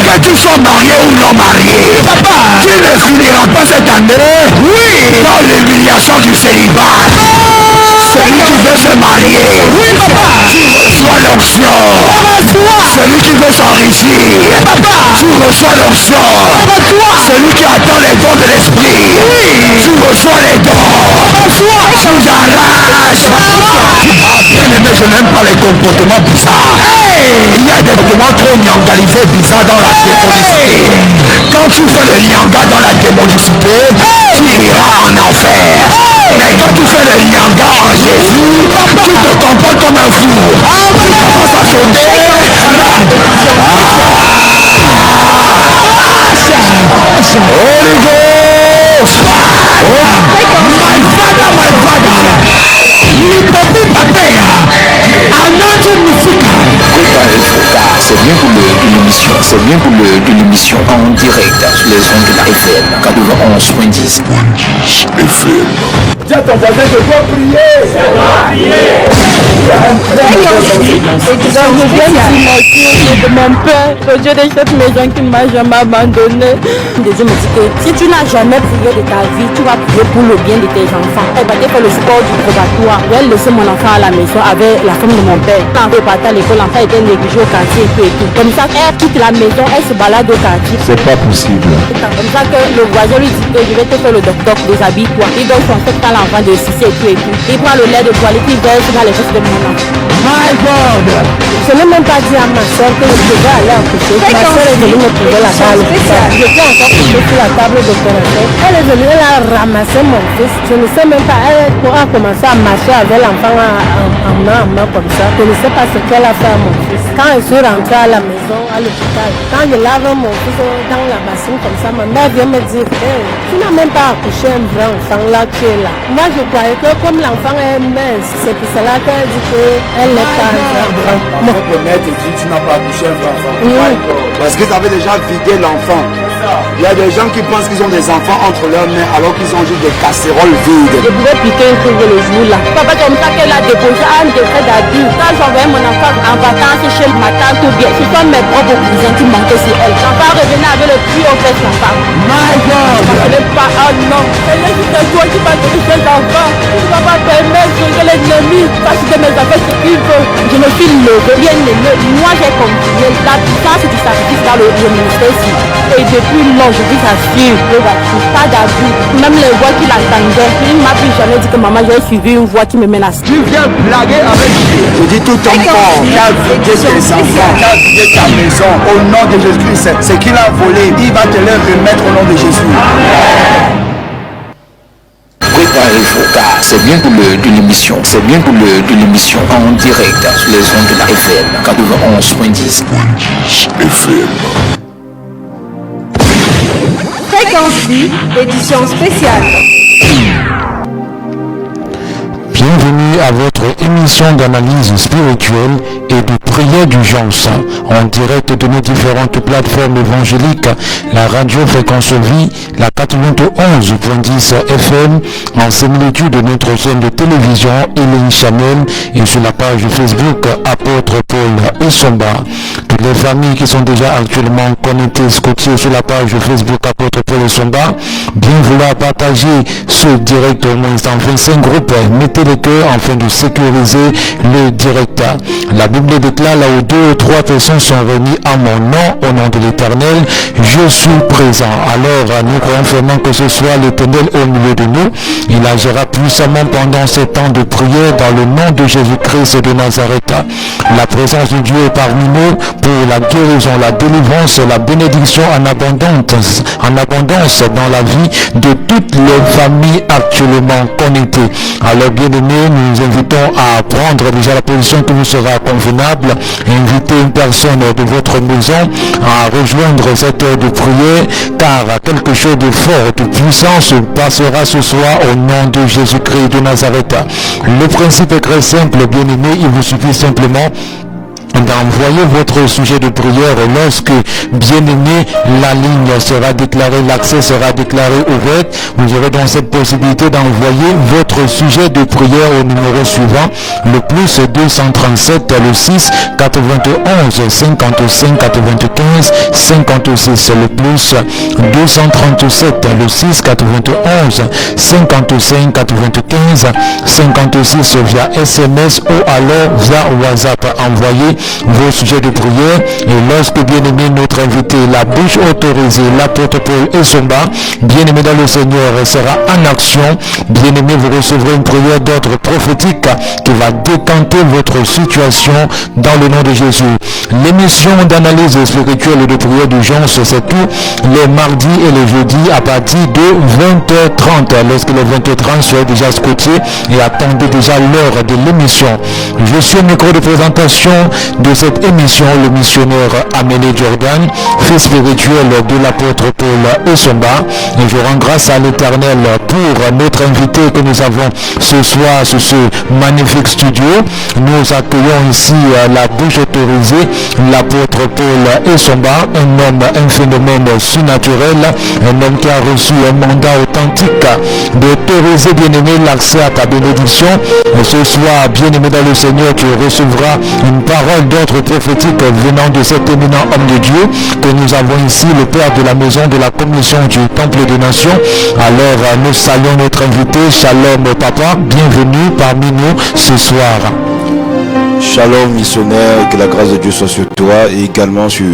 Que tu sois marié ou non marié, papa, tu ne finiras pas cette année, oui, dans l'humiliation du célibat. Celui qui veut se marier, oui, papa, tu reçois l'onction. Celui qui veut s'enrichir, papa, tu reçois l'onction. Celui qui attend les dons de l'esprit, oui, tu reçois les dons. Sous arrache. Bien aimé, je n'aime pas les comportements bizarres. Il y a des comportements trop nyangalisés bizarres dans la démonicité. Quand tu fais le nyanga dans la démonicité, tu iras en enfer. Mais quand tu fais le nyanga en Jésus, tu te comportes comme un fou. Tu commences à sauter. Holy Ghost! My father! C'est bien pour l'émission, en direct sur les ondes de la FM 91.10 FM. Dis à ton voisin, je dois prier. Je viens de mon père, le Dieu de cette maison qui ne m'a jamais abandonné. Dieu me dit que si tu n'as jamais prié de ta vie, tu vas prier pour le bien de tes enfants. Elle va faire le sport du probatoire. Je vais laisser mon enfant à la maison avec la femme de mon père. Quand elle partait à l'école, l'enfant était négligé au quartier et tout et tout. Comme ça, elle quitte la maison, elle se balade au quartier. C'est pas possible. Comme ça que le voisin lui dit que je vais te faire le docteur, déshabille-toi. Il donne son fait à l'enfant de 6 et tout et tout. Il prend le lait de toilette, il verse dans les fesses de mon enfant. My God! Je n'ai même pas dit à ma soeur que je devais aller accoucher. Ma soeur est venue me trouver la table. Je peux encore coucher sur la table de l'opération. Elle est venue, elle a ramassé mon fils. Je ne sais même pas, elle a commencé à marcher avec l'enfant en main comme ça. Je ne sais pas ce qu'elle a fait à mon fils. Quand je suis rentrée à la maison, à l'hôpital, quand je lave mon fils dans la bassine comme ça, ma mère vient me dire, hey, tu n'as même pas accouché un vrai enfant là, tu es là. Moi, je croyais que comme l'enfant est mince, c'est pour cela qu'elle dit qu'elle n'est pas un vrai enfant. Le maître dit tu n'as pas accouché un vrai enfant. Parce qu'ils avaient déjà vidé l'enfant. Il y a des gens qui pensent qu'ils ont des enfants entre leurs mains alors qu'ils ont juste des casseroles vides. Je voulais piquer un truc le jour là. Papa, comme ça qu'elle a déposé un décret d'adulte. Quand j'envoyais mon enfant en vacances chez ma tante ou bien, ce sont mes propres cousins qui manquaient sur elle. L'enfant revenait avec le plus haut fait l'enfant. My God! Je ne pas, oh non. Elle est juste un jour qui va donner ses enfants. Tu ne vas pas permettre que l'ennemi fasse de mes enfants ce qu'il veut. Je me suis levée, bien aimée. Moi, j'ai continué la puissance du sacrifice dans le ministère ici. Et depuis lors, je vous assure, pas d'abus. Même les voix qui l'entendaient, il ne m'a plus jamais dit que maman, j'ai suivi une voix qui me menace. Tu viens blaguer avec Dieu. Je dis tout ton corps, qui a vidé tes enfants, qui a vidé ta maison, au nom de Jésus-Christ. Ce qu'il a volé, il va te le remettre au nom de Jésus. Préparez-vous car c'est bien pour l'émission, en direct sur les ondes de la FM 91.10 FM. Fréquence vie, édition spéciale. Bienvenue à votre émission d'analyse spirituelle et de prière d'urgence en direct de nos différentes plateformes évangéliques, la radio Fréquence Vie, la 91.10 FM, en similitude de notre chaîne de télévision Hélène Chanel et sur la page Facebook Apôtre Paul Essomba. Toutes les familles qui sont déjà actuellement connectées, scotchées sur la page Facebook Apôtre Paul Essomba, bien vouloir partager ce direct au moins en 25 groupes, mettez les cœurs afin de sécuriser le direct. La Bible déclare là où 2 ou 3 personnes sont réunies à mon nom, au nom de l'Éternel, je suis présent. Alors nous croyons vraiment que ce soit l'Éternel au milieu de nous. Il agira puissamment pendant ces temps de prière dans le nom de Jésus-Christ de Nazareth. La présence de Dieu est parmi nous pour la guérison, la délivrance, la bénédiction en abondance dans la vie de toutes les familles actuellement connectées. Alors bien aimés, nous invitons à prendre déjà la position qui vous sera convenable, inviter une personne de votre maison à rejoindre cette heure de prière, car quelque chose de fort, de puissant se passera ce soir au nom de Jésus-Christ de Nazareth. Le principe est très simple, bien aimé, il vous suffit simplement d'envoyer votre sujet de prière. Lorsque, bien aimé, la ligne sera déclarée, l'accès sera déclaré ouvert, vous aurez donc cette possibilité d'envoyer votre sujet de prière au numéro suivant, le plus 237 le 6 91 55 95 56, le plus 237 le 6 91 55 95 56 via SMS ou alors via WhatsApp. Envoyez vos sujets de prière et lorsque, bien aimé, notre invité, la bouche autorisée, l'apôtre Paul Essomba, bien aimé dans le Seigneur, sera en action. Bien aimé, vous recevrez une prière d'ordre prophétique qui va décanter votre situation dans le nom de Jésus. L'émission d'analyse spirituelle et de prière d'urgence, c'est tout les mardis et les jeudis à partir de 20h30. Lorsque les 20h30 soyez déjà scotchés et attendez déjà l'heure de l'émission. Je suis au micro de présentation de cette émission, le missionnaire Amélie Jordan, fils spirituel de l'apôtre Paul Essomba, et je rends grâce à l'Éternel pour notre invité que nous avons ce soir sur ce magnifique studio. Nous accueillons ici la bouche autorisée, l'apôtre Paul Essomba, un homme, un phénomène surnaturel, un homme qui a reçu un mandat authentique d'autoriser, bien-aimé, l'accès à ta bénédiction. Et ce soir, bien-aimé dans le Seigneur, tu recevras une parole d'ordre prophétique venant de cet éminent homme de Dieu que nous avons ici, le père de la maison de la commission du Temple des Nations. Alors, nous saluons notre invité. Shalom, papa, bienvenue parmi nous ce soir. Shalom, missionnaire, que la grâce de Dieu soit sur toi et également sur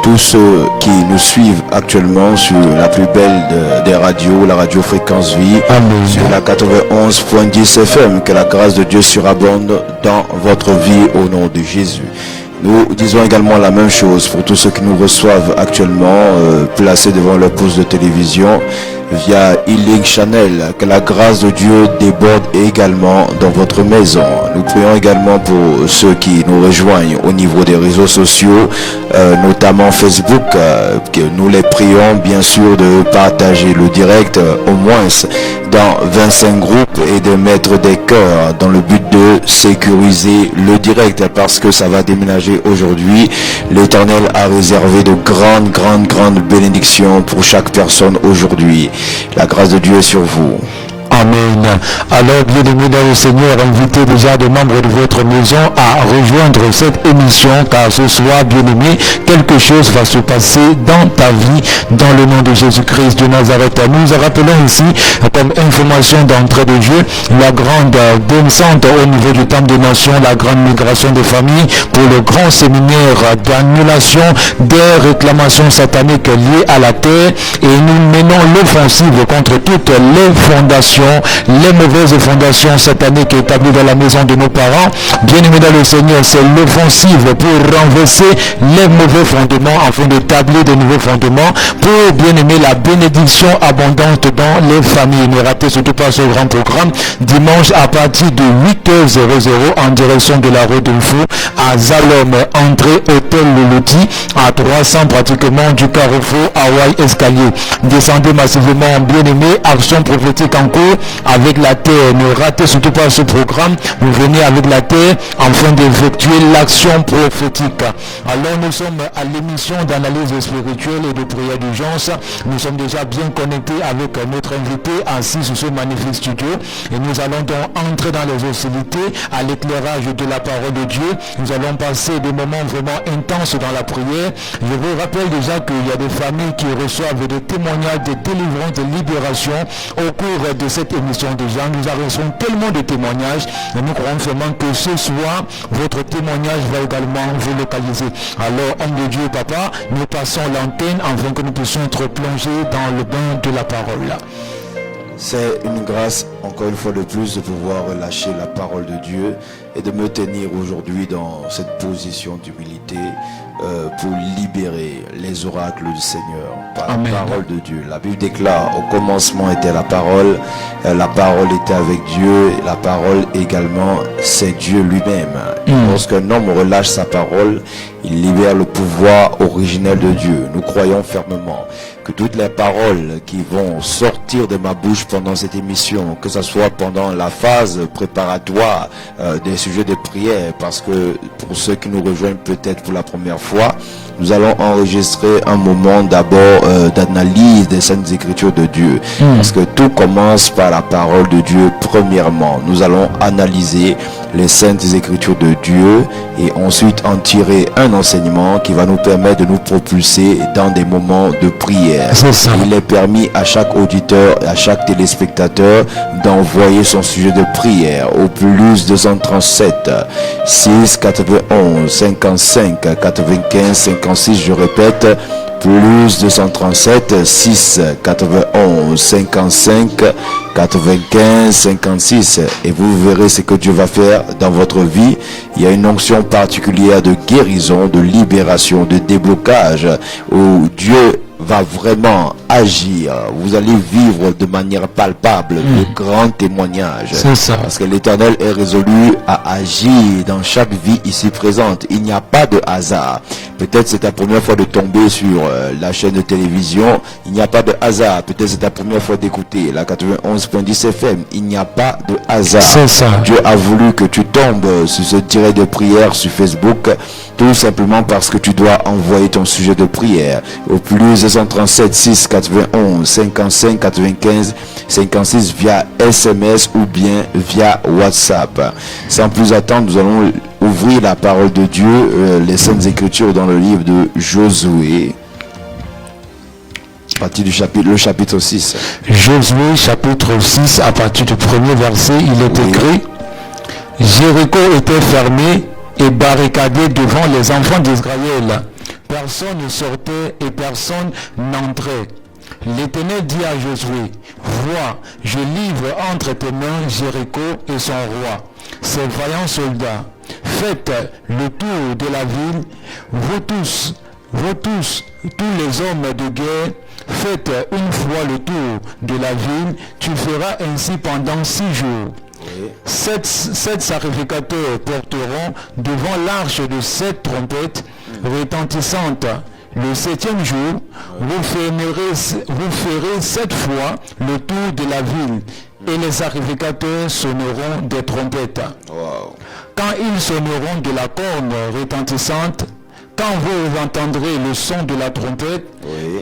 tous ceux qui nous suivent actuellement sur la plus belle des radios, la radio Fréquence Vie. Amen. Sur la 91.10 FM. Que la grâce de Dieu surabonde dans votre vie au nom de Jésus. Nous disons également la même chose pour tous ceux qui nous reçoivent actuellement, placés devant leur poste de télévision via E-Link Channel. Que la grâce de Dieu déborde également dans votre maison. Nous prions également pour ceux qui nous rejoignent au niveau des réseaux sociaux, notamment Facebook, que nous les prions bien sûr de partager le direct au moins dans 25 groupes et de mettre des cœurs dans le but de sécuriser le direct, parce que ça va déménager aujourd'hui. L'Éternel a réservé de grandes bénédictions pour chaque personne aujourd'hui. La grâce de Dieu est sur vous. Amen. Alors, bien-aimés dans le Seigneur, invitez déjà des membres de votre maison à rejoindre cette émission, car ce soir, bien-aimé, quelque chose va se passer dans ta vie, dans le nom de Jésus-Christ de Nazareth. Nous rappelons ici, comme information d'entrée de jeu, la grande descente au niveau du Temple des Nations, la grande migration des familles pour le grand séminaire d'annulation des réclamations sataniques liées à la terre, et nous menons l'offensive contre toutes les fondations, les mauvaises fondations sataniques établies dans la maison de nos parents. Bien-aimés dans le Seigneur, c'est l'offensive pour renverser les mauvais fondements afin d'établir de nouveaux fondements pour, bien-aimés, la bénédiction abondante dans les familles. Ne ratez surtout pas ce grand programme dimanche à partir de 8h00 en direction de la rue de Fou à Zalom, entrée hôtel Le Loti à 300 pratiquement du carrefour Hawaii Escalier. Descendez massivement, bien-aimés, action prophétique en cours avec la terre. Ne ratez surtout pas ce programme. Vous venez avec la terre afin d'effectuer l'action prophétique. Alors nous sommes à l'émission d'analyse spirituelle et de prière d'urgence. Nous sommes déjà bien connectés avec notre invité assis sur ce magnifique studio, et nous allons donc entrer dans les hostilités à l'éclairage de la parole de Dieu. Nous allons passer des moments vraiment intenses dans la prière. Je vous rappelle déjà qu'il y a des familles qui reçoivent des témoignages de délivrance, de libération au cours de cette émission. Déjà, nous avons tellement de témoignages et nous croyons vraiment que ce soir, votre témoignage va également vous localiser. Alors, homme de Dieu, papa, nous passons l'antenne afin que nous puissions être plongés dans le bain de la parole. C'est une grâce, encore une fois de plus, de pouvoir relâcher la parole de Dieu et de me tenir aujourd'hui dans cette position d'humilité pour libérer les oracles du Seigneur par Amen. La parole de Dieu. La Bible déclare, au commencement était la parole était avec Dieu, et la parole également, c'est Dieu lui-même. Lorsqu'un homme relâche sa parole, il libère le pouvoir originel de Dieu. Nous croyons fermement que toutes les paroles qui vont sortir de ma bouche pendant cette émission, que ce soit pendant la phase préparatoire des sujets de prière, parce que pour ceux qui nous rejoignent peut-être pour la première fois, nous allons enregistrer un moment d'abord d'analyse des Saintes Écritures de Dieu. Parce que tout commence par la parole de Dieu premièrement. Nous allons analyser les Saintes Écritures de Dieu et ensuite en tirer un enseignement qui va nous permettre de nous propulser dans des moments de prière. C'est ça. Il est permis à chaque auditeur et à chaque téléspectateur d'envoyer son sujet de prière au plus 237 6 91 55 95 56. Je répète, plus 237 6 91 55 95 56, et vous verrez ce que Dieu va faire dans votre vie. Il y a une onction particulière de guérison, de libération, de déblocage, où Dieu va vraiment agir. Vous allez vivre de manière palpable de grands témoignages. C'est ça. Parce que l'Éternel est résolu à agir dans chaque vie ici présente. Il n'y a pas de hasard. Peut-être c'est ta première fois de tomber sur la chaîne de télévision. Il n'y a pas de hasard. Peut-être c'est ta première fois d'écouter la 91.10 FM. Il n'y a pas de hasard. C'est ça. Dieu a voulu que tu tombes sur ce direct de prière sur Facebook, tout simplement parce que tu dois envoyer ton sujet de prière au plus 237 6 91 55 95 56 via SMS ou bien via WhatsApp. Sans plus attendre, nous allons ouvrir la parole de Dieu, les Saintes Écritures dans le livre de Josué, à partir du chapitre 6. Josué chapitre 6, à partir du premier verset, il est écrit: Jéricho était fermé et barricadé devant les enfants d'Israël. Personne ne sortait et personne n'entrait. L'Éternel dit à Josué: Vois, je livre entre tes mains Jéricho et son roi, ses vaillants soldats. Faites le tour de la ville, vous tous, tous les hommes de guerre, faites une fois le tour de la ville. Tu feras ainsi pendant 6 jours. Sept sacrificateurs porteront devant l'arche de 7 trompettes retentissantes. Le 7e jour, vous ferez 7 fois le tour de la ville, et les sacrificateurs sonneront des trompettes. Wow. Quand ils sonneront de la corne retentissante, quand vous entendrez le son de la trompette,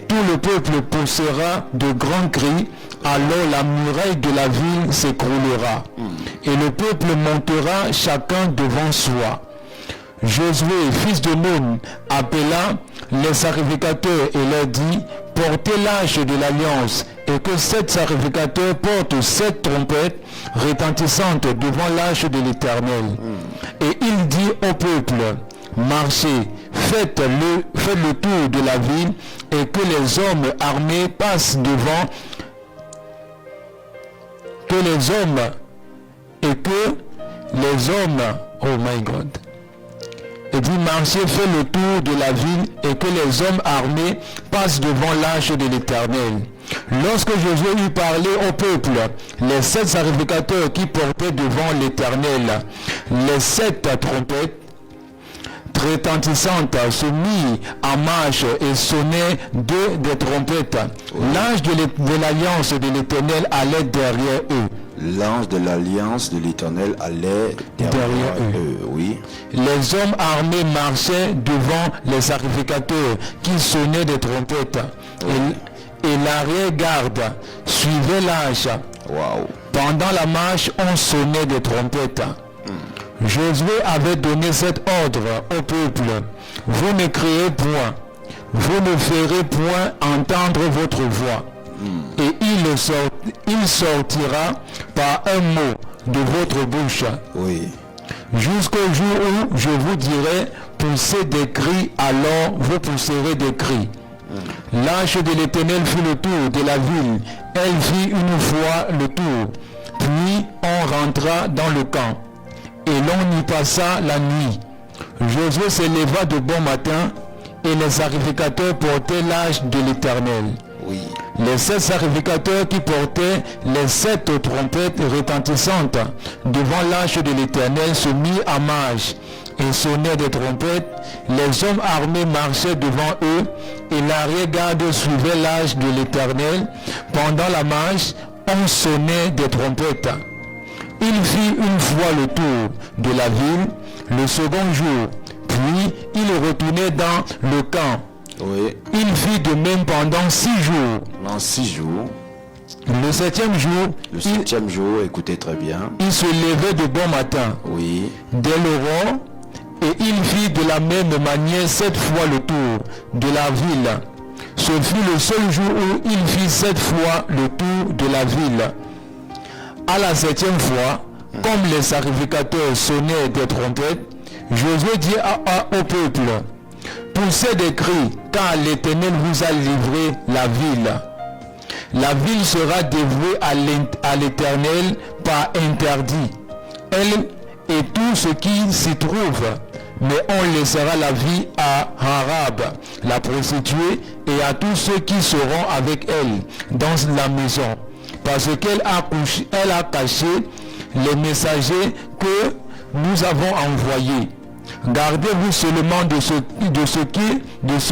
tout le peuple poussera de grands cris, alors la muraille de la ville s'écroulera, et le peuple montera chacun devant soi. Josué, fils de Nun, appela les sacrificateurs et leur dit: Portez l'arche de l'alliance, et que 7 sacrificateurs portent 7 trompettes retentissantes devant l'arche de l'Éternel. Et il dit au peuple: Marchez, faites le tour de la ville, et que les hommes armés passent devant, oh my God. Et dit: Marchez, faites le tour de la ville, et que les hommes armés passent devant l'arche de l'Éternel. Lorsque Josué eut parlé au peuple, les 7 sacrificateurs qui portaient devant l'Éternel les 7 trompettes retentissantes se mirent en marche et sonnaient 2 des trompettes. L'ange de l'alliance de l'Éternel allait derrière eux. L'ange de l'alliance de l'Éternel allait derrière eux. Oui. Les hommes armés marchaient devant les sacrificateurs qui sonnaient des trompettes. Et l'arrière-garde suivait l'ange. Wow. Pendant la marche, on sonnait des trompettes. Josué avait donné cet ordre au peuple: Vous ne criez point, vous ne ferez point entendre votre voix. Et il sortira par un mot de votre bouche. Oui. Jusqu'au jour où je vous dirai: poussez des cris, alors vous pousserez des cris. L'arche de l'Éternel fit le tour de la ville. Elle fit une fois le tour. Puis on rentra dans le camp, et l'on y passa la nuit. Josué se leva de bon matin, et les sacrificateurs portaient l'arche de l'Éternel. Oui. Les 7 sacrificateurs qui portaient les 7 trompettes retentissantes devant l'arche de l'Éternel se mirent en marche et sonnaient des trompettes. Les hommes armés marchaient devant eux, et l'arrière-garde suivait l'arche de l'Éternel. Pendant la marche, on sonnait des trompettes. il fit une fois le tour de la ville le second jour, puis il retournait dans le camp. Oui. Il fit de même pendant 6 jours. Pendant 6 jours. Le septième jour, écoutez très bien. Il se levait de bon matin. Oui. Dès l'aurore, et il fit de la même manière 7 fois le tour de la ville. Ce fut le seul jour où il fit 7 fois le tour de la ville. À la 7e fois, comme les sacrificateurs sonnaient des trompettes, Josué dit au peuple, poussez des cris, car l'Éternel vous a livré la ville. La ville sera dévouée à l'Éternel par interdit, elle et tout ce qui s'y trouve. Mais on laissera la vie à Harab, la prostituée, et à tous ceux qui seront avec elle dans la maison, parce qu'elle a caché les messagers que nous avons envoyés. Gardez-vous seulement de ce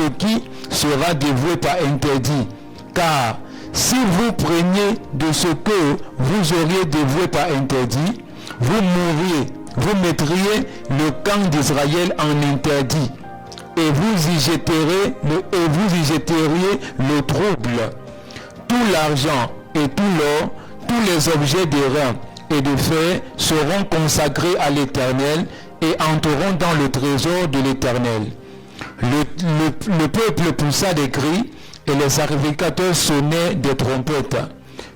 qui sera dévoué par interdit, car si vous preniez de ce que vous auriez dévoué par interdit, vous mettriez le camp d'Israël en interdit, et vous y jetteriez le trouble. Tout l'argent et tout l'or, tous les objets d'airain et de fer seront consacrés à l'Éternel et entreront dans le trésor de l'Éternel. Le peuple poussa des cris et les sacrificateurs sonnaient des trompettes.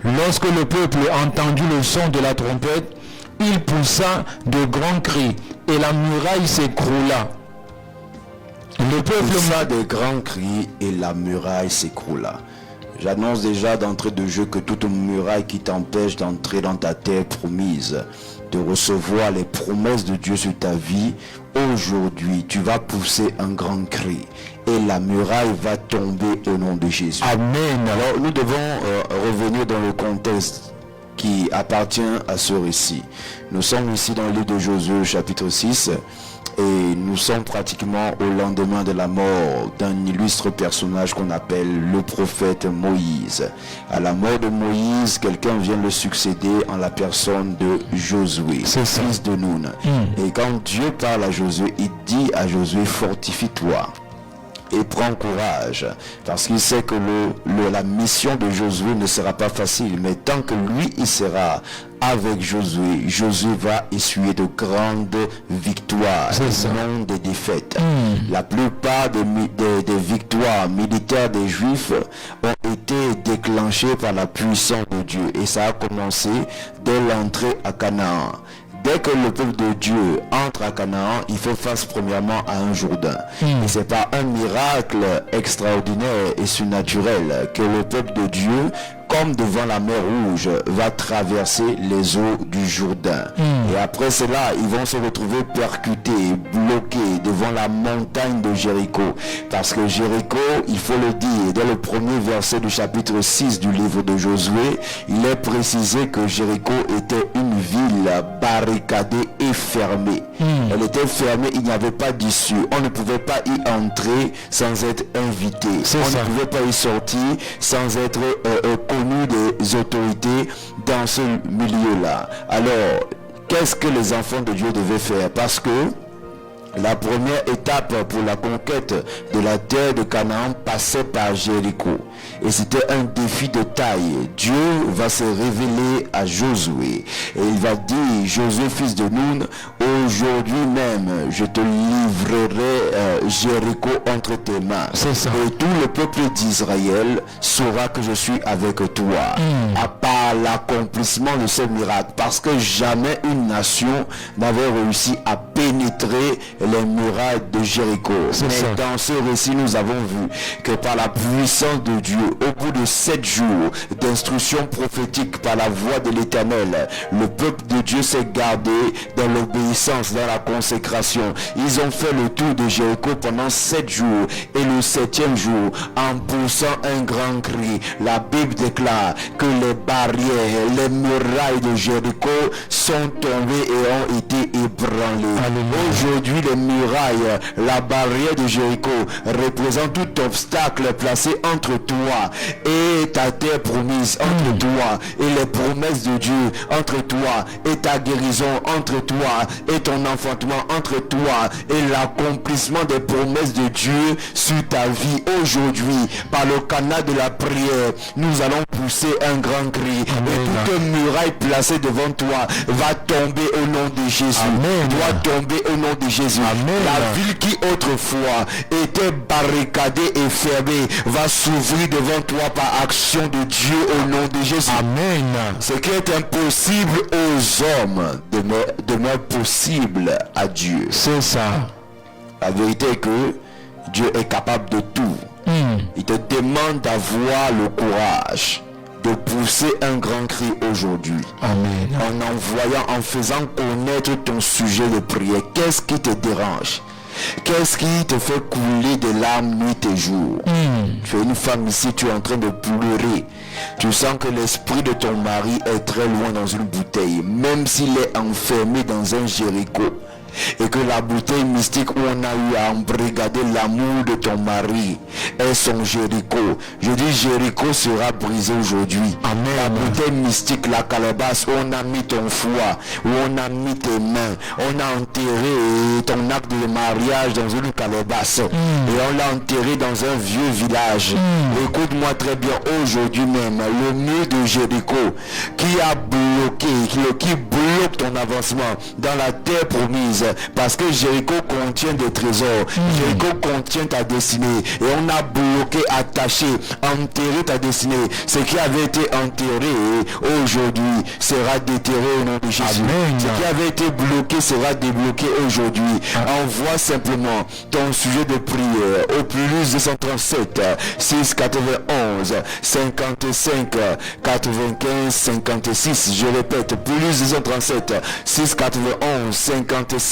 Lorsque le peuple entendit le son de la trompette, il poussa de grands cris et la muraille s'écroula. Le peuple poussa de grands cris et la muraille s'écroula. J'annonce déjà d'entrée de jeu que toute muraille qui t'empêche d'entrer dans ta terre promise, de recevoir les promesses de Dieu sur ta vie, aujourd'hui tu vas pousser un grand cri et la muraille va tomber au nom de Jésus. Amen. Alors nous devons revenir dans le contexte qui appartient à ce récit. Nous sommes ici dans le livre de Josué chapitre 6 et nous sommes pratiquement au lendemain de la mort d'un illustre personnage qu'on appelle le prophète Moïse. À la mort de Moïse, quelqu'un vient le succéder en la personne de Josué, fils de Nun. Et quand Dieu parle à Josué, il dit à Josué, fortifie-toi et prends courage, parce qu'il sait que la mission de Josué ne sera pas facile, mais tant que lui il sera avec Josué, Josué va essuyer de grandes victoires, non des défaites. La plupart des victoires militaires des Juifs ont été déclenchées par la puissance de Dieu, et ça a commencé dès l'entrée à Canaan. Dès que le peuple de Dieu entre à Canaan, il fait face premièrement à un Jourdain. Et c'est par un miracle extraordinaire et surnaturel que le peuple de Dieu, comme devant la mer Rouge, va traverser les eaux du Jourdain. Et après cela, ils vont se retrouver percutés, bloqués devant la montagne de Jéricho. Parce que Jéricho, il faut le dire, dès le premier verset du chapitre 6 du livre de Josué, il est précisé que Jéricho était une ville barricadée et fermée. Elle était fermée, il n'y avait pas d'issue. On ne pouvait pas y entrer sans être invité. On ne pouvait pas y sortir sans être connu des autorités dans ce milieu-là. Alors, qu'est-ce que les enfants de Dieu devaient faire? Parce que la première étape pour la conquête de la terre de Canaan passait par Jéricho. Et c'était un défi de taille. Dieu va se révéler à Josué. Et il va dire, Josué, fils de Nun, aujourd'hui même, je te livrerai Jéricho entre tes mains. Et tout le peuple d'Israël saura que je suis avec toi. À part l'accomplissement de ce miracle. Parce que jamais une nation n'avait réussi à pénétrer les murailles de Jéricho. Mais dans ce récit, nous avons vu que par la puissance de Dieu, au bout de 7 jours d'instruction prophétique par la voix de l'Éternel, le peuple de Dieu s'est gardé dans l'obéissance l'obéissance, dans la consécration. Ils ont fait le tour de Jéricho pendant 7 jours. Et le 7e jour, en poussant un grand cri, la Bible déclare que les barrières, les murailles de Jéricho sont tombées et ont été ébranlées. Aujourd'hui, les murailles, la barrière de Jéricho représente tout obstacle placé entre toi et ta terre promise, entre toi et les promesses de Dieu, entre toi et ta guérison, entre toi et ton enfantement, entre toi et l'accomplissement des promesses de Dieu sur ta vie. Aujourd'hui, par le canal de la prière, nous allons pousser un grand cri. Amen. Et toute muraille placée devant toi va tomber au nom de Jésus. Amen. Doit tomber au nom de Jésus. Amen. La ville qui autrefois était barricadée et fermée va s'ouvrir devant toi par action de Dieu au nom de Jésus. Amen. Ce qui est impossible aux hommes demeure possible à Dieu. C'est ça. La vérité est que Dieu est capable de tout. Il te demande d'avoir le courage de pousser un grand cri aujourd'hui. Amen. En envoyant, en faisant connaître ton sujet de prière. Qu'est-ce qui te dérange? Qu'est-ce qui te fait couler des larmes nuit et jour? Tu es une femme ici, tu es en train de pleurer. Tu sens que l'esprit de ton mari est très loin dans une bouteille, même s'il est enfermé dans un Jéricho. Et que la bouteille mystique où on a eu à embrigader l'amour de ton mari est son Jéricho. Je dis Jéricho sera brisé aujourd'hui. Amen. La bouteille mystique, la calebasse où on a mis ton foie, où on a mis tes mains, on a enterré ton acte de mariage dans une calebasse et on l'a enterré dans un vieux village. Écoute-moi très bien, aujourd'hui même, le mur de Jéricho qui a bloqué, qui bloque ton avancement dans la terre promise. Parce que Jéricho contient des trésors. Jéricho contient ta destinée. Et on a bloqué, attaché, enterré ta destinée. Ce qui avait été enterré aujourd'hui sera déterré au nom de Jésus. Amen. Ce qui avait été bloqué sera débloqué aujourd'hui. Envoie simplement ton sujet de prière au plus 237 6 91 55 95 56. Je répète, plus 237 6 91 55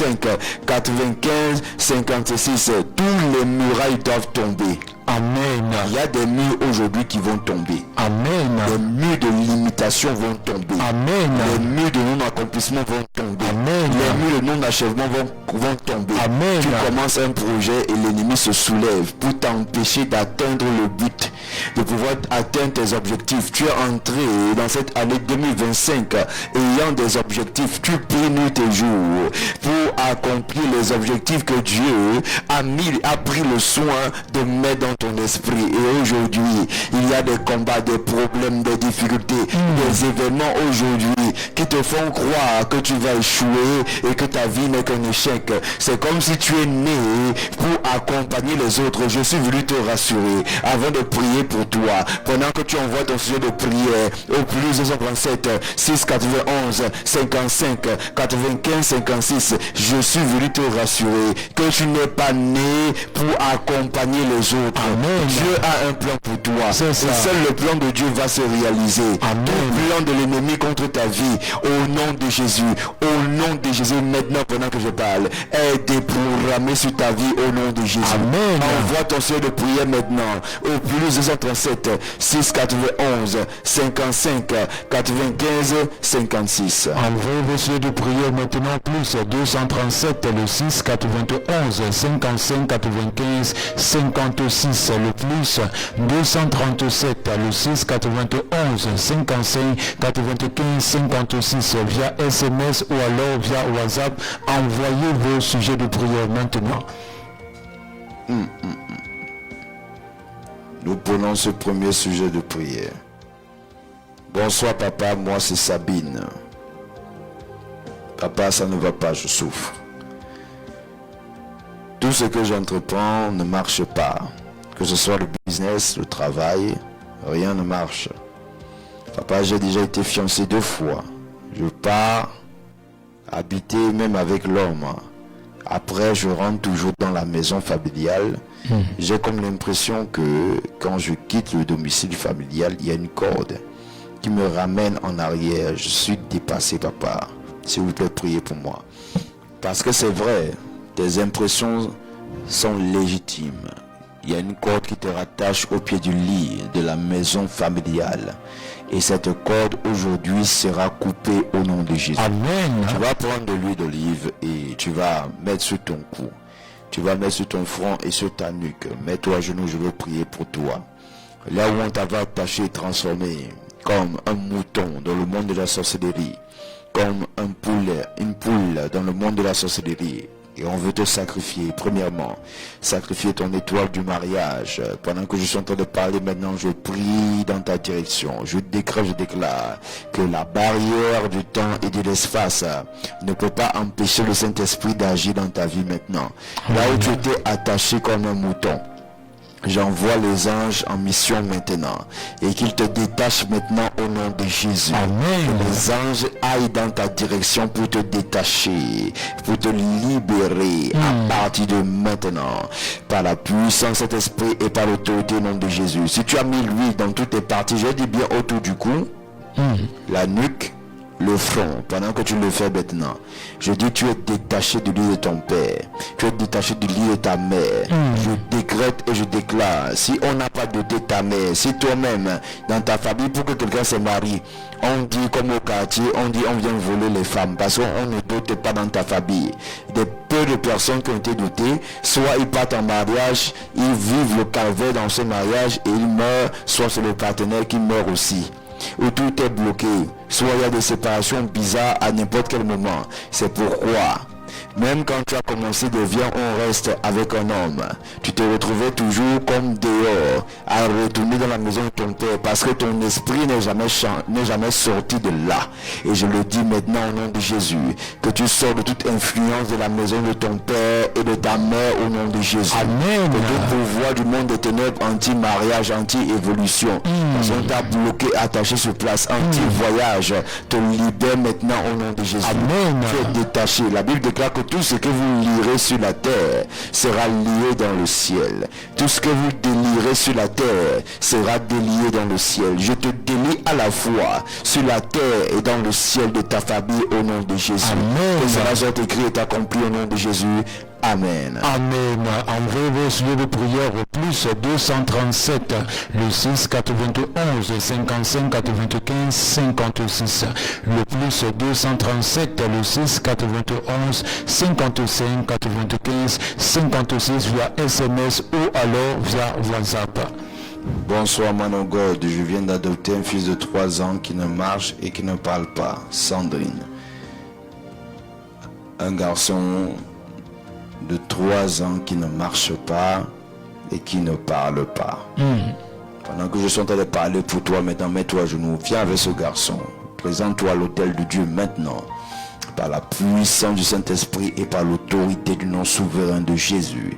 95 56. Tous les murailles doivent tomber. Amen. Il y a des murs aujourd'hui qui vont tomber. Amen. Les murs de limitation vont tomber. Amen. Les murs de non-accomplissement vont tomber. Amen. Les murs de non-achèvement vont tomber. Amen. Tu commences un projet et l'ennemi se soulève pour t'empêcher d'atteindre le but, de pouvoir atteindre tes objectifs. Tu es entré dans cette année 2025 ayant des objectifs. Tu pries nuit et jour pour accomplir les objectifs que Dieu a pris le soin de mettre dans ton esprit. Et aujourd'hui, il y a des combats, des problèmes, des difficultés, des événements aujourd'hui qui te font croire que tu vas échouer et que ta vie n'est qu'un échec. C'est comme si tu es né pour accompagner les autres. Je suis venu te rassurer avant de prier pour toi. Pendant que tu envoies ton sujet de prière au plus 237 6 91 55 95 56, je suis venu te rassurer que tu n'es pas né pour accompagner les autres. Amen. Dieu a un plan pour toi. C'est ça. Et seul le plan de Dieu va se réaliser. Amen. Tout plan de l'ennemi contre ta vie, au nom de Jésus, maintenant pendant que je parle, est déprogrammé sur ta vie au nom de Jésus. Amen. Envoie ton sujet de prière maintenant au plus 237 6 91 55 95 56. Envoyez vos sujets de prière maintenant plus 237 le 6 91 55 95 56 le plus 237 le 6 91 55 95 56 via SMS ou alors via WhatsApp. Envoyez vos sujets de prière maintenant. Nous prenons ce premier sujet de prière. Bonsoir papa, moi c'est Sabine. Papa, ça ne va pas, je souffre. Tout ce que j'entreprends ne marche pas. Que ce soit le business, le travail, rien ne marche. Papa, j'ai déjà été fiancé 2 fois. Je pars habiter même avec l'homme. Après, je rentre toujours dans la maison familiale. J'ai comme l'impression que quand je quitte le domicile familial, il y a une corde qui me ramène en arrière. Je suis dépassé, papa. S'il vous plaît, priez pour moi. Parce que c'est vrai, tes impressions sont légitimes. Il y a une corde qui te rattache au pied du lit de la maison familiale. Et cette corde aujourd'hui sera coupée au nom de Jésus. Amen. Tu vas prendre de l'huile d'olive et tu vas mettre sur ton cou. Tu vas mettre sur ton front et sur ta nuque. Mets-toi à genoux, je veux prier pour toi. Là où on t'avait attaché et transformé comme un mouton dans le monde de la sorcellerie, comme une poule dans le monde de la sorcellerie. Et on veut te sacrifier, premièrement, sacrifier ton étoile du mariage. Pendant que je suis en train de parler maintenant, je prie dans ta direction. Je déclare que la barrière du temps et de l'espace ne peut pas empêcher le Saint-Esprit d'agir dans ta vie maintenant. Là où tu étais attaché comme un mouton, j'envoie les anges en mission maintenant et qu'ils te détachent maintenant au nom de Jésus. Amen. Que les anges aillent dans ta direction pour te détacher, pour te libérer à partir de maintenant par la puissance de cet esprit et par l'autorité au nom de Jésus. Si tu as mis l'huile dans toutes tes parties, je dis bien autour du cou, la nuque, le front, pendant que tu le fais maintenant, je dis tu es détaché de l'île de ton père, tu es détaché de l'île de ta mère. Je décrète et je déclare, si on n'a pas doté ta mère, si toi-même dans ta famille, pour que quelqu'un se marie, on dit comme au quartier, on dit on vient voler les femmes parce qu'on ne dote pas dans ta famille. Des peu de personnes qui ont été dotées, soit ils partent en mariage, ils vivent le calvaire dans ce mariage et ils meurent, soit c'est le partenaire qui meurt aussi, où tout est bloqué, soit il y a des séparations bizarres à n'importe quel moment. C'est pourquoi même quand tu as commencé de viens, on reste avec un homme, tu te retrouvais toujours comme dehors, à retourner dans la maison de ton père, parce que ton esprit n'est jamais sorti de là. Et je le dis maintenant au nom de Jésus, que tu sors de toute influence de la maison de ton père et de ta mère au nom de Jésus. Amen. Que tout pouvoir du monde des ténèbres, anti-mariage, anti-évolution, parce qu'on t'a bloqué, attaché sur place, anti-voyage, te libère maintenant au nom de Jésus. Amen. Tu es détaché. La Bible déclare que tout ce que vous lirez sur la terre sera lié dans le ciel. Tout ce que vous délirez sur la terre sera délié dans le ciel. Je te délie à la fois sur la terre et dans le ciel de ta famille au nom de Jésus. Amen. Que cela soit écrit et accompli au nom de Jésus. Amen. Amen. Envoyez vos lieux de prière au plus 237 le 6 91 55 95 56. Le plus 237 le 6 91 55 95 56 via SMS ou alors via WhatsApp. Bonsoir man of God, je viens d'adopter un fils de 3 ans qui ne marche et qui ne parle pas, Sandrine. Un garçon de 3 ans qui ne marche pas et qui ne parle pas. Pendant que je suis en train de parler pour toi maintenant, mets-toi à genoux, viens avec ce garçon, présente-toi à l'autel de Dieu maintenant, par la puissance du Saint-Esprit et par l'autorité du nom souverain de Jésus.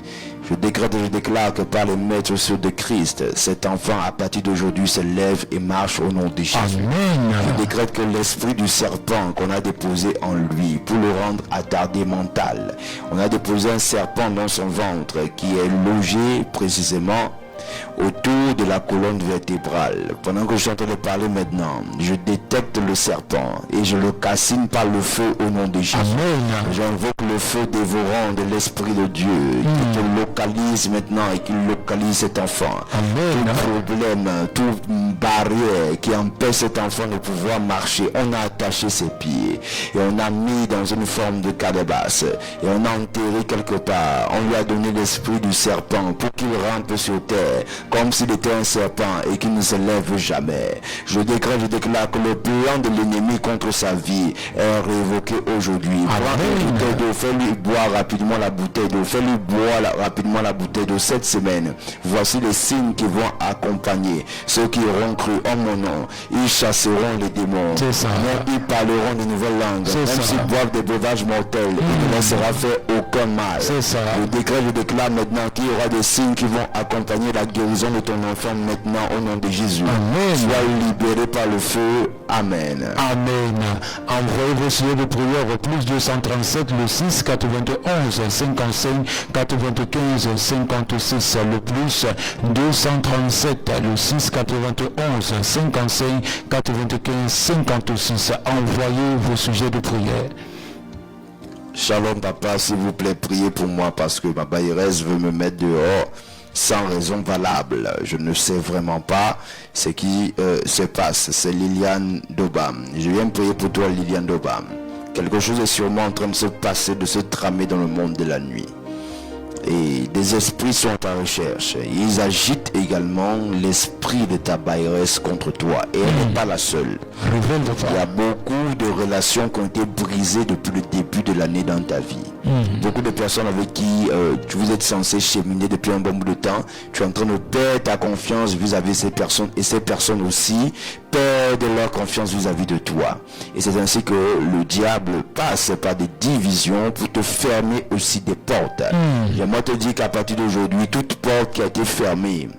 Je décrète et je déclare que par les maîtres ceux de Christ, cet enfant à partir d'aujourd'hui se lève et marche au nom de Jésus. Amen. Je décrète que l'esprit du serpent qu'on a déposé en lui pour le rendre attardé mental, on a déposé un serpent dans son ventre qui est logé précisément autour de la colonne vertébrale. Pendant que je suis en train de parler maintenant, je détecte le serpent et je le cassine par le feu au nom de Jésus. Amen. J'invoque le feu dévorant de l'Esprit de Dieu qui te localise maintenant et qui localise cet enfant. Amen. Tout problème, toute barrière qui empêche cet enfant de pouvoir marcher, on a attaché ses pieds et on a mis dans une forme de calebasse et on a enterré quelque part. On lui a donné l'esprit du serpent pour qu'il rampe sur terre comme s'il était un serpent et qu'il ne se lève jamais. Je déclare que le plan de l'ennemi contre sa vie est révoqué aujourd'hui. Prends une bouteille d'eau, fais-lui boire rapidement la bouteille d'eau, fais-lui boire rapidement la bouteille d'eau cette semaine. Voici les signes qui vont accompagner ceux qui auront cru en mon nom. Ils chasseront les démons. C'est ça. Même ils parleront de nouvelles langues. C'est Même ça. s'ils boivent des breuvages mortels, il ne leur sera fait aucun mal. C'est ça. Je déclare maintenant qu'il y aura des signes qui vont accompagner la guérison de ton enfant maintenant au nom de Jésus. Amen. Sois libéré par le feu. Amen. Amen. Envoyez vos lieux de prière au plus 237 le 6 91 55 95 56. Le plus 237 le 6 91 55 95 56. Envoyez vos sujets de prière. Shalom papa, s'il vous plaît, priez pour moi parce que ma bailleresse veut me mettre dehors sans raison valable. Je ne sais vraiment pas ce qui se passe. C'est Liliane Dobam. Je viens prier pour toi, Liliane Dobam. Quelque chose est sûrement en train de se passer, de se tramer dans le monde de la nuit. Et des esprits sont à recherche. Ils agitent également l'esprit de ta bailleresse contre toi. Et elle n'est pas la seule. Il y a beaucoup de relations qui ont été brisées depuis le début de l'année dans ta vie. Beaucoup de personnes avec qui vous êtes censé cheminer depuis un bon bout de temps. Tu es en train de perdre ta confiance vis-à-vis de ces personnes. Et ces personnes aussi perdent leur confiance vis-à-vis de toi. Et c'est ainsi que le diable passe par des divisions pour te fermer aussi des portes. J'aimerais te dire qu'à partir d'aujourd'hui, toute porte qui a été fermée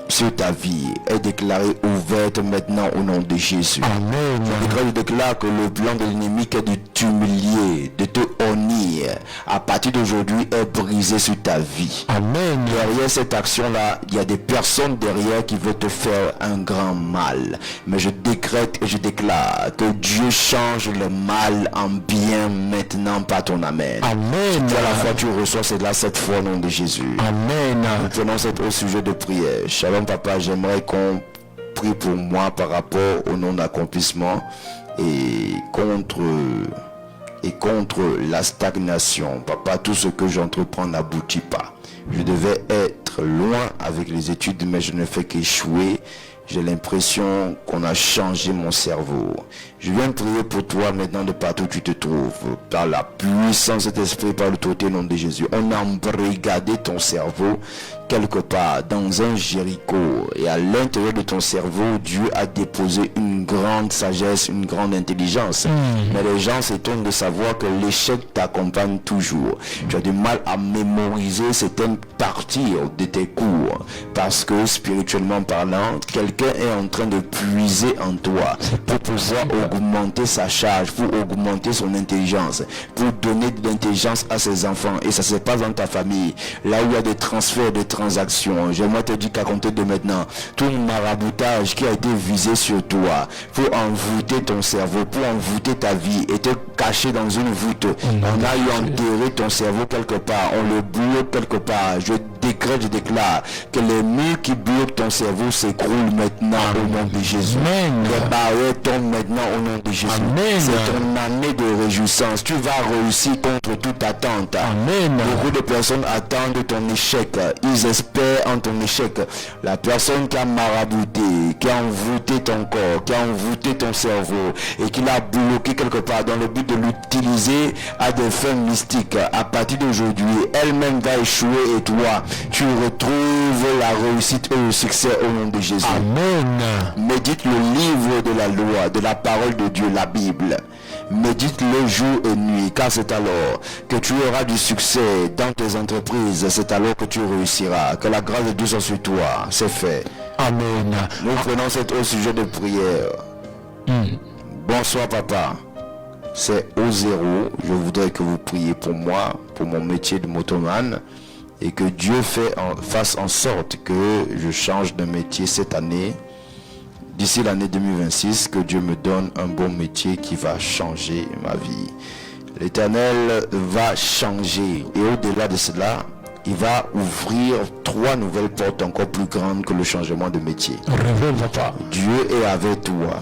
sur ta vie est déclarée ouverte maintenant au nom de Jésus. Amen. Je déclare que le plan de l'ennemi qui est de t'humilier, de te honnir, à partir d'aujourd'hui est brisé sur ta vie. Amen. Derrière cette action-là, il y a des personnes derrière qui veulent te faire un grand mal. Mais je décrète et je déclare que Dieu change le mal en bien maintenant par ton amen. Amen. À la fois tu reçois cela cette fois au nom de Jésus. Amen. Nous prenons cet au sujet de prière. Shalom papa, j'aimerais qu'on prie pour moi par rapport au non accomplissement et contre la stagnation. Papa, tout ce que j'entreprends n'aboutit pas. Je devais être loin avec les études, mais je ne fais qu'échouer. J'ai l'impression qu'on a changé mon cerveau. Je viens de prier pour toi maintenant de partout où tu te trouves. Par la puissance de cet esprit, par l'autorité au nom de Jésus. On a embrigadé ton cerveau quelque part dans un Jéricho. Et à l'intérieur de ton cerveau, Dieu a déposé une grande sagesse, une grande intelligence. Mais les gens s'étonnent de savoir que l'échec t'accompagne toujours. Tu as du mal à mémoriser certaines parties de tes cours. Parce que spirituellement parlant, quelqu'un est en train de puiser en toi pour pouvoir augmenter sa charge, pour augmenter son intelligence, pour donner de l'intelligence à ses enfants. Et ça se passe dans ta famille, là où il y a des transferts, des transactions. J'aimerais te dire qu'à compter de maintenant, tout maraboutage qui a été visé sur toi pour envoûter ton cerveau, pour envoûter ta vie et te cacher dans une voûte, on a eu enterré ton cerveau quelque part, on le bloque quelque part. Je décrète, je déclare que les murs qui bloquent ton cerveau s'écroulent maintenant au nom de Jésus. Les barrières tombent maintenant au nom de Jésus. C'est ton année de réjouissance. Tu vas réussir contre toute attente. Beaucoup de personnes attendent ton échec. Ils espèrent en ton échec. La personne qui a marabouté, qui a envoûté ton corps, qui a envoûté ton cerveau et qui l'a bloqué quelque part dans le but de l'utiliser à des fins mystiques, à partir d'aujourd'hui, elle-même va échouer et toi, tu retrouves la réussite et le succès au nom de Jésus. Amen. Médite le livre de la loi, de la parole de Dieu, la Bible. Médite-le jour et nuit, car c'est alors que tu auras du succès dans tes entreprises. C'est alors que tu réussiras. Que la grâce de Dieu soit sur toi. C'est fait. Amen. Nous prenons cet au sujet de prière. Bonsoir papa. C'est au zéro. Je voudrais que vous priez pour moi, pour mon métier de motoman, et que Dieu fasse en sorte que je change de métier cette année. D'ici l'année 2026, que Dieu me donne un bon métier qui va changer ma vie. L'Éternel va changer. Et au-delà de cela, il va ouvrir 3 nouvelles portes encore plus grandes que le changement de métier. Dieu est avec toi.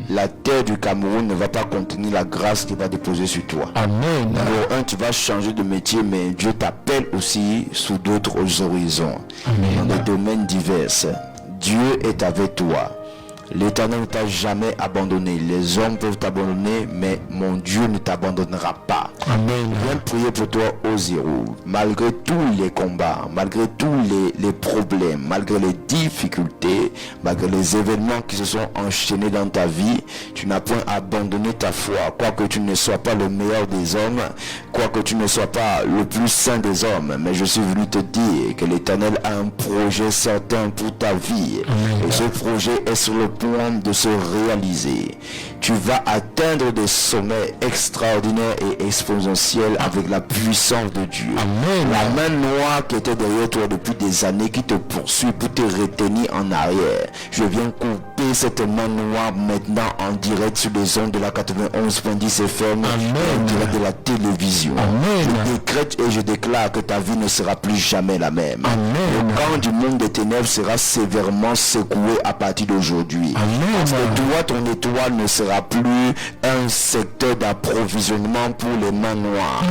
La terre du Cameroun ne va pas contenir la grâce qu'il va déposer sur toi. Amen. Alors, tu vas changer de métier, mais Dieu t'appelle aussi sous d'autres horizons. Dans des domaines divers. Dieu est avec toi. L'Éternel ne t'a jamais abandonné. Les hommes peuvent t'abandonner, mais mon Dieu ne t'abandonnera pas. Amen. Je viens prier pour toi au zéro. Malgré tous les combats, malgré tous les problèmes, malgré les difficultés, malgré les événements qui se sont enchaînés dans ta vie, tu n'as point abandonné ta foi. Quoique tu ne sois pas le meilleur des hommes, quoique tu ne sois pas le plus saint des hommes, mais je suis venu te dire que l'Éternel a un projet certain pour ta vie. Amen. Et ce projet est sur le point de se réaliser. Tu vas atteindre des sommets extraordinaires et exponentiels avec la puissance de Dieu. Amen. La main noire qui était derrière toi depuis des années, qui te poursuit pour te retenir en arrière, je viens couper arrêter cette main noire maintenant en direct sur les ondes de la 91.10 FM, en direct de la télévision. Je décrète et je déclare que ta vie ne sera plus jamais la même. Le camp du monde des ténèbres sera sévèrement secoué à partir d'aujourd'hui. Parce que toi, ton étoile ne sera plus un secteur d'approvisionnement pour les mains noires.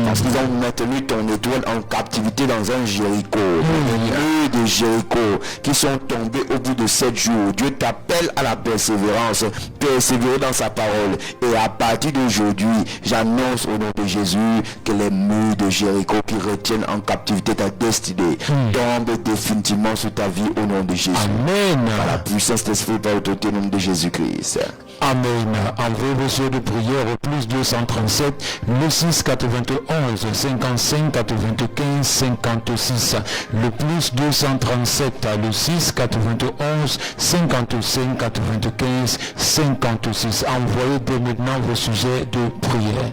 Parce qu'ils ont maintenu ton étoile en captivité dans un Jéricho. Les de Jéricho qui sont tombés au bout de 7 jours. Dieu t'appelle à la persévérance. Persévérer dans sa parole. Et à partir d'aujourd'hui, j'annonce au nom de Jésus que les murs de Jéricho qui retiennent en captivité ta destinée tombent définitivement sur ta vie au nom de Jésus. Amen. Par la puissance de l'Esprit, par l'autorité au nom de Jésus-Christ. Amen. Envoyez vos soeurs de prière au plus 237 le 6 91 55 95 56. Le plus 237 le 6 91 55 95 56. Envoyez dès maintenant vos sujets de prière.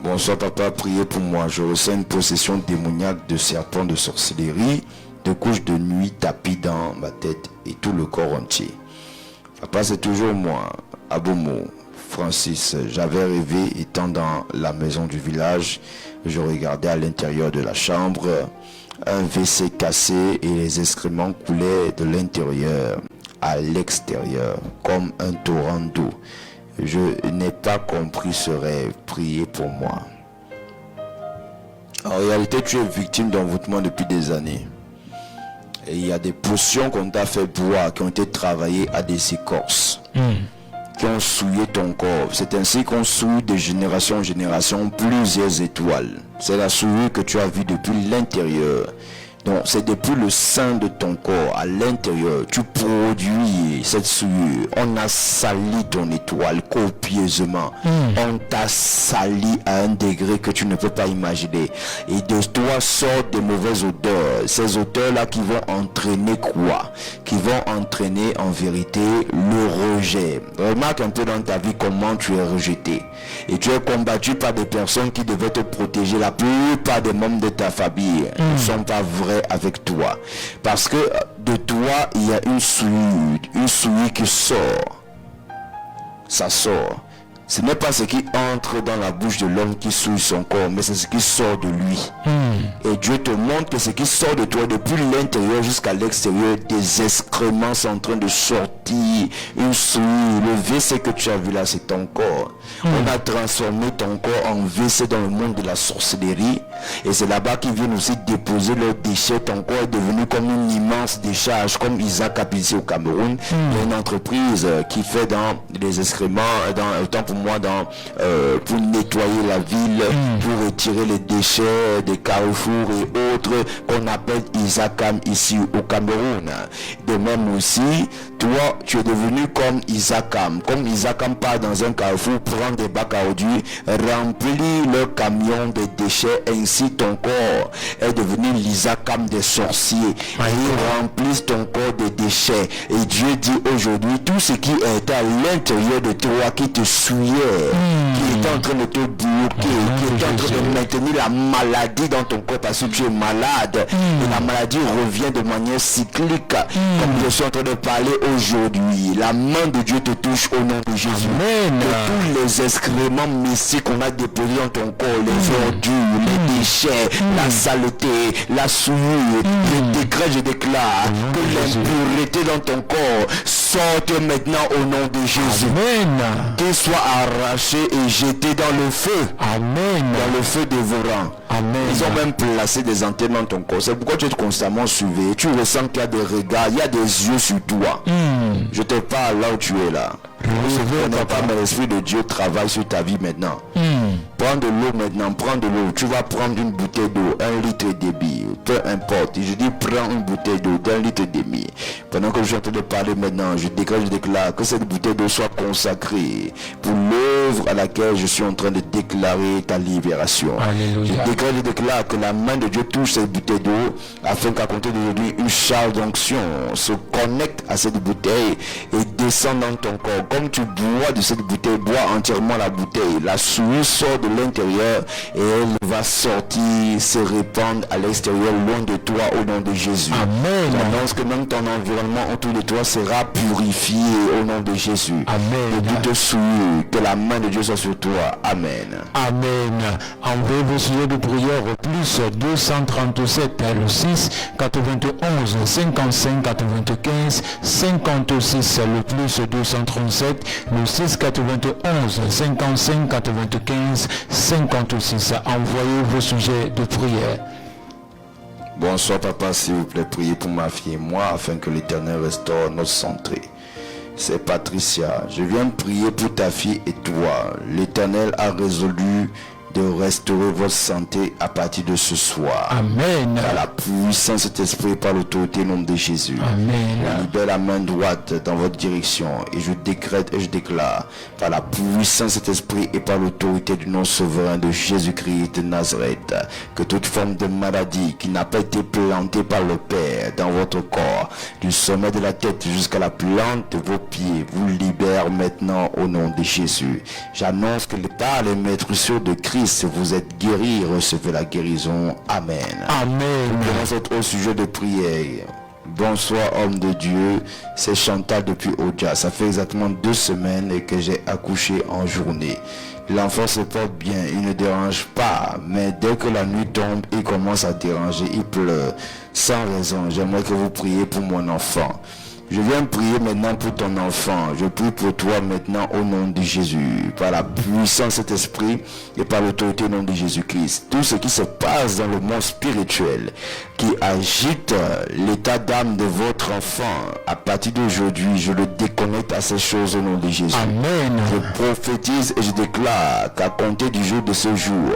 Bonsoir papa, priez pour moi. Je ressens une possession démoniaque de serpents de sorcellerie, de couches de nuit tapis dans ma tête et tout le corps entier. Papa, c'est toujours moi, Abomo, Francis. J'avais rêvé étant dans la maison du village. Je regardais à l'intérieur de la chambre, un WC cassé et les excréments coulaient de l'intérieur à l'extérieur comme un torrent d'eau. Je n'ai pas compris ce rêve. Priez pour moi. En réalité, tu es victime d'envoûtement depuis des années. Et il y a des potions qu'on t'a fait boire, qui ont été travaillées à des écorces, qui ont souillé ton corps. C'est ainsi qu'on souille de génération en génération plusieurs étoiles. C'est la souillure que tu as vue depuis l'intérieur. Donc c'est depuis le sein de ton corps à l'intérieur, tu produis cette souillure. On a sali ton étoile copieusement. On t'a sali à un degré que tu ne peux pas imaginer. Et de toi sortent des mauvaises odeurs. Ces odeurs-là qui vont entraîner quoi? Qui vont entraîner en vérité le rejet. Remarque un peu dans ta vie comment tu es rejeté. Et tu es combattu par des personnes qui devaient te protéger. La plupart des membres de ta famille ne sont pas vrais avec toi. Parce que de toi, il y a une souillure qui sort. Ça sort. Ce n'est pas ce qui entre dans la bouche de l'homme qui souille son corps, mais c'est ce qui sort de lui. Et Dieu te montre que ce qui sort de toi depuis l'intérieur jusqu'à l'extérieur, des excréments sont en train de sortir. Une souillure. Le WC que tu as vu là, c'est ton corps. On a transformé ton corps en WC dans le monde de la sorcellerie. Et c'est là-bas qu'ils viennent aussi déposer leurs déchets. Ton corps est devenu comme une immense décharge, comme Isaac a ici au Cameroun. Il y a une entreprise qui fait dans les excréments, autant pour moi, pour nettoyer la ville, pour retirer les déchets des carrefours et autres, qu'on appelle Isakam ici au Cameroun. De même aussi, toi, tu es devenu comme Isakam. Comme Isakam part dans un carrefour, prend des bacs à ordures, remplit leur camion de déchets, ainsi ton corps est devenu l'Isakam des sorciers. Et ils remplissent ton corps de déchets. Et Dieu dit aujourd'hui, tout ce qui est à l'intérieur de toi, qui te souillait, qui est en train de te bloquer, qui est en train de maintenir la maladie dans ton corps parce que tu es malade. Et la maladie revient de manière cyclique. Comme je suis en train de parler aujourd'hui, la main de Dieu te touche au nom de Jésus. Que tous les excréments mystiques qu'on a déposés dans ton corps, les ordures, les déchets, la saleté, la souillure, je décrète, je déclare que l'impureté dans ton corps sorte maintenant au nom de Jésus. Qu'il soit arraché et jeté dans le feu. Dans le feu dévorant. Ils ont même placé des antennes dans ton corps. C'est pourquoi tu es constamment suivi. Tu ressens qu'il y a des regards, il y a des yeux sur toi. Je te parle là où tu es là. Je ne pas, mais l'Esprit de Dieu travaille sur ta vie maintenant. Prends de l'eau maintenant, prends de l'eau. Tu vas prendre une bouteille d'eau, 1 litre et demi, peu importe. Je dis prends une bouteille d'eau d'1 litre et demi. Pendant que je suis en train de parler maintenant, je déclare que cette bouteille d'eau soit consacrée pour l'œuvre à laquelle je suis en train de déclarer ta libération. Alléluia. Je déclare que la main de Dieu touche cette bouteille d'eau afin qu'à compter d'aujourd'hui, une charge d'onction se connecte à cette bouteille et descend dans ton corps. Comme tu bois de cette bouteille, bois entièrement la bouteille. La souillure sort de l'intérieur et elle va sortir, se répandre à l'extérieur, loin de toi, au nom de Jésus. Amen. J'annonce que même ton environnement autour de toi sera purifié au nom de Jésus. Amen. Que tu te souilles, que la main de Dieu soit sur toi. Amen. Amen. Envoyez vos sujets de prière au plus 237 le 6 91 55 95 56 le plus 237 le 6 91 55 95 56. Envoyez vos sujets de prière. Bonsoir papa, s'il vous plaît, priez pour ma fille et moi afin que l'Éternel restaure notre santé. C'est Patricia, je viens prier pour ta fille et toi. L'Éternel a résolu de restaurer votre santé à partir de ce soir. Amen. Par la puissance de cet esprit, par l'autorité au nom de Jésus. Amen. Je libère la main droite dans votre direction et je décrète et je déclare par la puissance de cet esprit et par l'autorité du nom souverain de Jésus-Christ de Nazareth que toute forme de maladie qui n'a pas été plantée par le Père dans votre corps, du sommet de la tête jusqu'à la plante de vos pieds, vous libère maintenant au nom de Jésus. J'annonce que par les maîtresses de Christ, vous êtes guéris, recevez la guérison. Amen. Amen. Au sujet de prière. Bonsoir homme de Dieu, c'est Chantal depuis Odia. Ça fait exactement 2 semaines que j'ai accouché en journée. L'enfant se porte bien, il ne dérange pas, mais dès que la nuit tombe, il commence à déranger, il pleure sans raison. J'aimerais que vous priez pour mon enfant. Je viens prier maintenant pour ton enfant. Je prie pour toi maintenant au nom de Jésus. Par la puissance de cet esprit et par l'autorité au nom de Jésus-Christ. Tout ce qui se passe dans le monde spirituel qui agite l'état d'âme de votre enfant, à partir d'aujourd'hui, je le déconnecte à ces choses au nom de Jésus. Amen. Je prophétise et je déclare qu'à compter du jour de ce jour,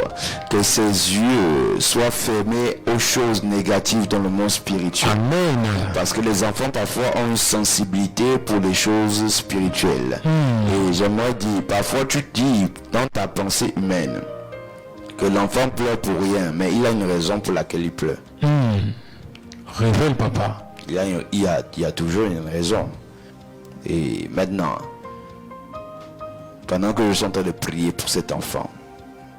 que ses yeux soient fermés aux choses négatives dans le monde spirituel. Amen. Parce que les enfants parfois ont une sensibilité pour les choses spirituelles. Et j'aimerais dire, parfois tu dis dans ta pensée humaine que l'enfant pleure pour rien, mais il a une raison pour laquelle il pleure. Révèle, papa. Il y a toujours une raison. Et maintenant, pendant que je suis en train de prier pour cet enfant,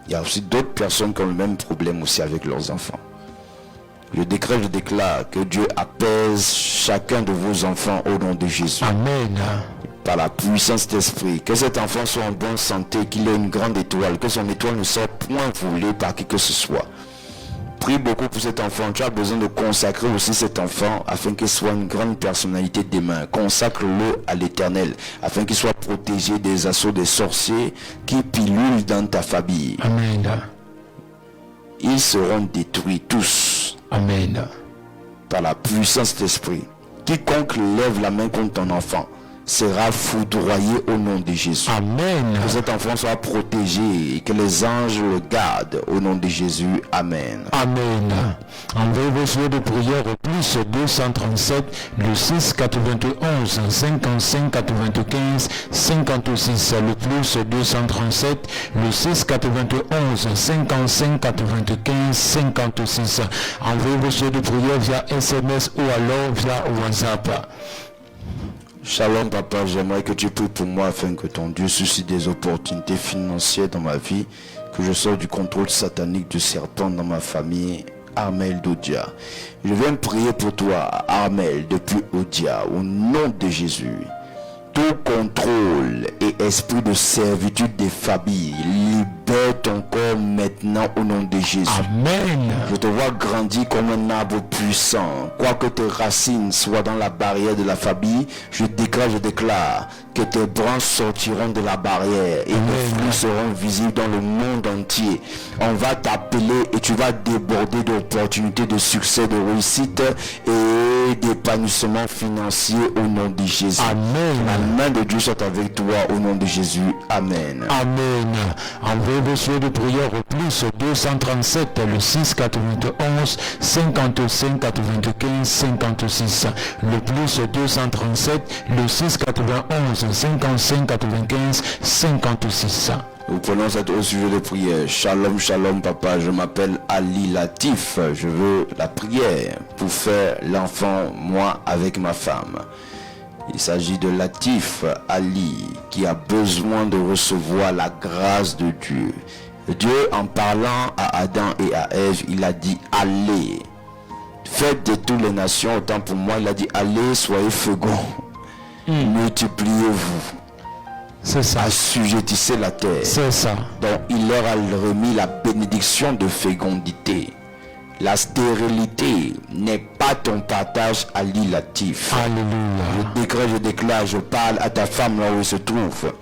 il y a aussi d'autres personnes qui ont le même problème aussi avec leurs enfants. Je décrète, je déclare que Dieu apaise chacun de vos enfants au nom de Jésus. Amen. Par la puissance d'esprit, que cet enfant soit en bonne santé, qu'il ait une grande étoile, que son étoile ne soit point volée par qui que ce soit. Prie beaucoup pour cet enfant. Tu as besoin de consacrer aussi cet enfant afin qu'il soit une grande personnalité demain. Consacre-le à l'Éternel afin qu'il soit protégé des assauts des sorciers qui pilulent dans ta famille. Amen. Ils seront détruits tous. Amen. Par la puissance d'esprit. Quiconque lève la main contre ton enfant sera foudroyé au nom de Jésus. Amen. Que cet enfant soit protégé et que les anges le gardent au nom de Jésus. Amen. Amen. Envoyez vos souhaits de prière au plus 237 le 6 91 55 95 56 le plus 237 le 6 91 55 95 56. Envoyez vos souhaits de prière via SMS ou alors via WhatsApp. Shalom papa, j'aimerais que tu pries pour moi afin que ton Dieu suscite des opportunités financières dans ma vie, que je sorte du contrôle satanique du serpent dans ma famille. Armel d'Odia. Je viens prier pour toi, Armel, depuis Odia, au nom de Jésus. Tout contrôle et esprit de servitude des familles, libère ton corps maintenant au nom de Jésus. Amen. Je te vois grandir comme un arbre puissant. Quoique tes racines soient dans la barrière de la famille, je déclare que tes branches sortiront de la barrière et les fruits seront visibles dans le monde entier. On va t'appeler et tu vas déborder d'opportunités de succès, de réussite et d'épanouissement financier au nom de Jésus. Amen. La main de Dieu soit avec toi au nom de Jésus. Amen. Amen. Envoyez vos souhaits de prière au plus 237 le 6 91 55 95 56 le plus 237 le 6 91 55 95 56. Nous prenons cet au sujet de prière. Shalom, shalom papa, je m'appelle Ali Latif. Je veux la prière pour faire l'enfant, moi, avec ma femme. Il s'agit de Latif Ali qui a besoin de recevoir la grâce de Dieu. Dieu, en parlant à Adam et à Ève, il a dit allez, faites de toutes les nations, autant pour moi, il a dit allez, soyez féconds, multipliez-vous. C'est ça. Assujettissez la terre. C'est ça. Donc il leur a remis la bénédiction de fécondité. La stérilité n'est pas ton partage alliatif. Alléluia. Je déclare, je parle à ta femme là où elle se trouve.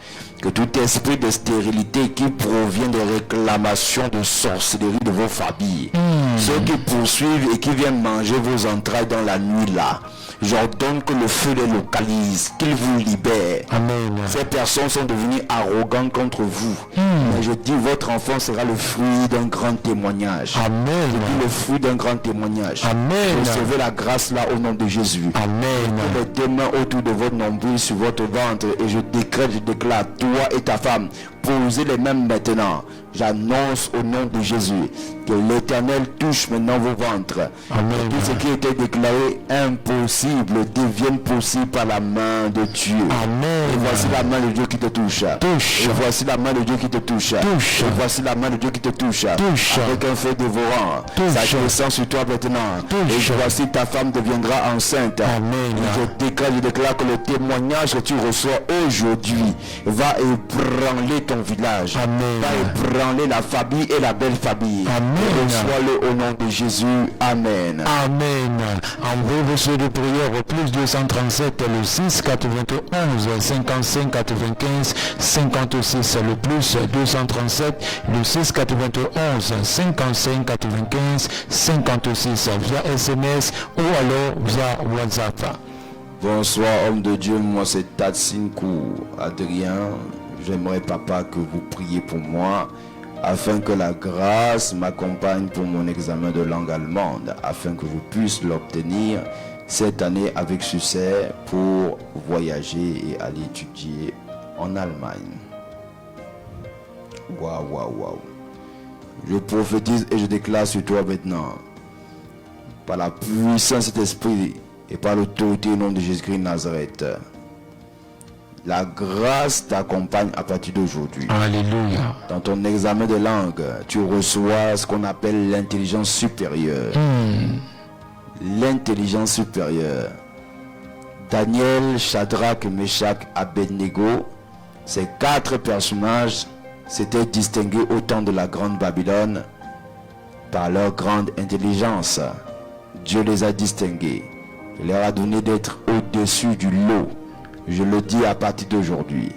Que tout esprit de stérilité qui provient des réclamations de sorcellerie de vos familles, ceux qui poursuivent et qui viennent manger vos entrailles dans la nuit là, j'ordonne que le feu les localise, qu'il vous libère. Amen. Ces personnes sont devenues arrogantes contre vous. Mais je dis, votre enfant sera le fruit d'un grand témoignage. Amen. Je dis le fruit d'un grand témoignage. Amen. Recevez la grâce là au nom de Jésus. Amen. Les deux mains autour de votre nombril sur votre ventre et je déclare, toi et ta femme, posez les mains maintenant. J'annonce au nom de Jésus que l'Éternel touche maintenant vos ventres. Amen. Que tout ce qui était déclaré impossible devienne possible par la main de Dieu. Amen. Et voici la main de Dieu qui te touche. Touche. Et voici la main de Dieu qui te touche. Touche. Et voici la main de Dieu qui te touche. Touche. Avec un feu dévorant. Touche. Ça descend sur toi maintenant. Touche. Et voici ta femme deviendra enceinte. Amen. Et je déclare que le témoignage que tu reçois aujourd'hui va ébranler ton village. Amen. Va ébranler la famille et la belle famille. Amen. Reçois-le au nom de Jésus. Amen. Amen. Envoyez vos souhaits de prière au plus 237 le 6 91 55 95 56 le plus 237 le 6 91 55 95 56 via SMS ou alors via WhatsApp. Bonsoir homme de Dieu, moi c'est Tatsinkou Adrien. J'aimerais papa que vous priez pour moi afin que la grâce m'accompagne pour mon examen de langue allemande, afin que je puisse l'obtenir cette année avec succès pour voyager et aller étudier en Allemagne. Waouh. Je prophétise et je déclare sur toi maintenant, par la puissance de cet esprit et par l'autorité au nom de Jésus-Christ de Nazareth, la grâce t'accompagne à partir d'aujourd'hui. Alléluia. Dans ton examen de langue, tu reçois ce qu'on appelle l'intelligence supérieure. L'intelligence supérieure. Daniel, Shadrach, Meshach, Abednego, ces 4 personnages s'étaient distingués au temps de la grande Babylone par leur grande intelligence. Dieu les a distingués. Il leur a donné d'être au-dessus du lot. Je le dis à partir d'aujourd'hui.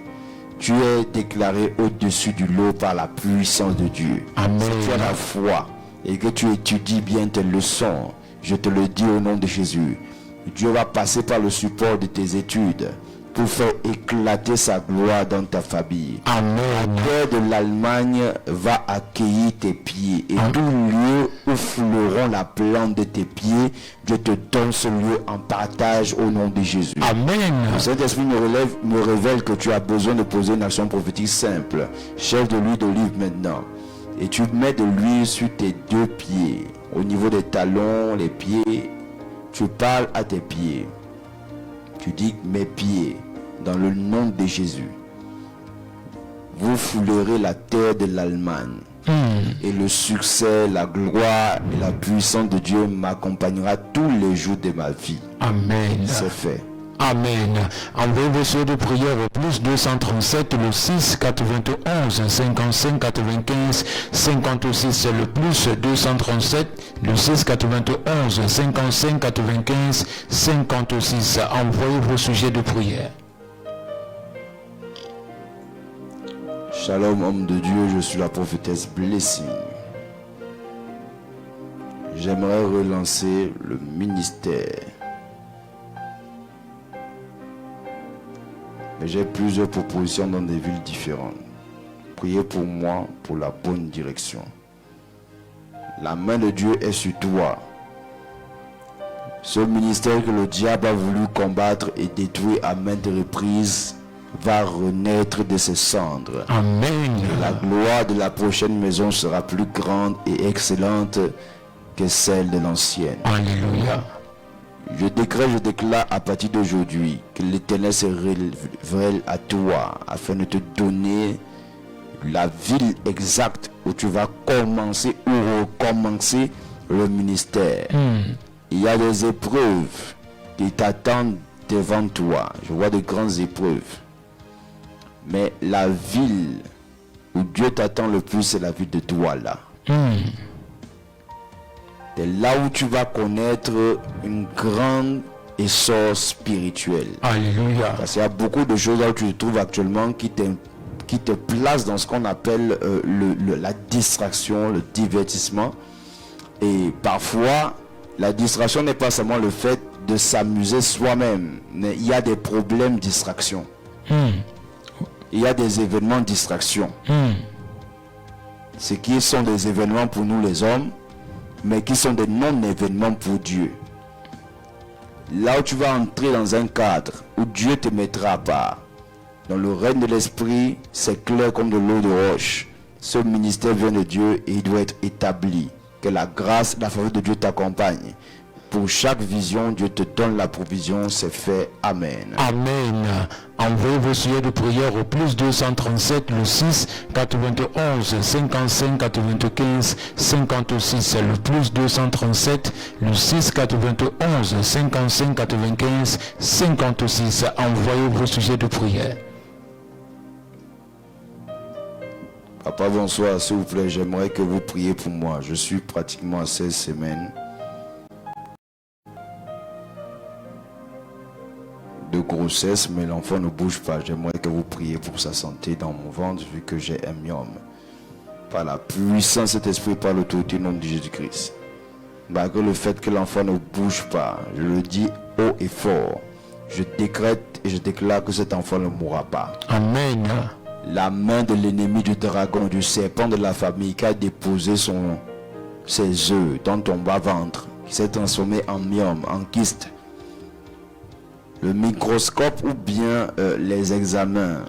Tu es déclaré au-dessus du lot par la puissance de Dieu. Amen. Si tu as la foi et que tu étudies bien tes leçons, je te le dis au nom de Jésus. Dieu va passer par le support de tes études pour faire éclater sa gloire dans ta famille. Amen. La terre de l'Allemagne va accueillir tes pieds et tout lieu où fouleront la plante de tes pieds, Dieu te donne ce lieu en partage au nom de Jésus. Amen. Le Saint-Esprit me révèle que tu as besoin de poser une action prophétique simple. Chef de l'huile d'olive maintenant. Et tu mets de l'huile sur tes 2 pieds. Au niveau des talons, les pieds. Tu parles à tes pieds. Tu dis mes pieds, dans le nom de Jésus. Vous foulerez la terre de l'Allemagne. Et le succès, la gloire et la puissance de Dieu m'accompagnera tous les jours de ma vie. Amen. C'est fait. Amen. Envoyez vos souhaits de prière au plus 237 le 6 91 55 95 56 le plus 237 le 6 91 55 95 56. Envoyez vos sujets de prière. Shalom homme de Dieu, je suis la prophétesse Blessing. J'aimerais relancer le ministère. Mais j'ai plusieurs propositions dans des villes différentes. Priez pour moi pour la bonne direction. La main de Dieu est sur toi. Ce ministère que le diable a voulu combattre et détruire à maintes reprises va renaître de ses cendres. Amen. La gloire de la prochaine maison sera plus grande et excellente que celle de l'ancienne. Alléluia. Je déclare à partir d'aujourd'hui que l'Éternel se révèle à toi afin de te donner la ville exacte où tu vas commencer ou recommencer le ministère. Il y a des épreuves qui t'attendent devant toi. Je vois de grandes épreuves. Mais la ville où Dieu t'attend le plus, c'est la ville de Douala. C'est là où tu vas connaître une grande essor spirituel. Alléluia. Parce qu'il y a beaucoup de choses là où tu te trouves actuellement qui te placent dans ce qu'on appelle la distraction, le divertissement. Et parfois, la distraction n'est pas seulement le fait de s'amuser soi-même, mais il y a des problèmes de distraction. Il y a des événements de distraction. Ce qui sont des événements pour nous les hommes, mais qui sont des non-événements pour Dieu. Là où tu vas entrer dans un cadre où Dieu te mettra à part, dans le règne de l'esprit, c'est clair comme de l'eau de roche. Ce ministère vient de Dieu et il doit être établi. Que la grâce, la faveur de Dieu t'accompagne. Pour chaque vision, Dieu te donne la provision, c'est fait. Amen. Amen. Envoyez vos sujets de prière au plus 237 le 6 91 55 95 56. Le plus 237 le 6 91 55 95 56. Envoyez vos sujets de prière. Papa, bonsoir, s'il vous plaît, j'aimerais que vous priez pour moi. Je suis pratiquement à 16 semaines de grossesse, mais l'enfant ne bouge pas. J'aimerais que vous priez pour sa santé dans mon ventre, vu que j'ai un myome. Par la puissance de cet esprit, par l'autorité du nom de Jésus-Christ. Malgré le fait que l'enfant ne bouge pas, je le dis haut et fort. Je décrète et je déclare que cet enfant ne mourra pas. Amen. La main de l'ennemi du dragon, du serpent de la famille qui a déposé ses œufs dans ton bas-ventre, qui s'est transformé en myome, en kyste. Le microscope ou bien les examens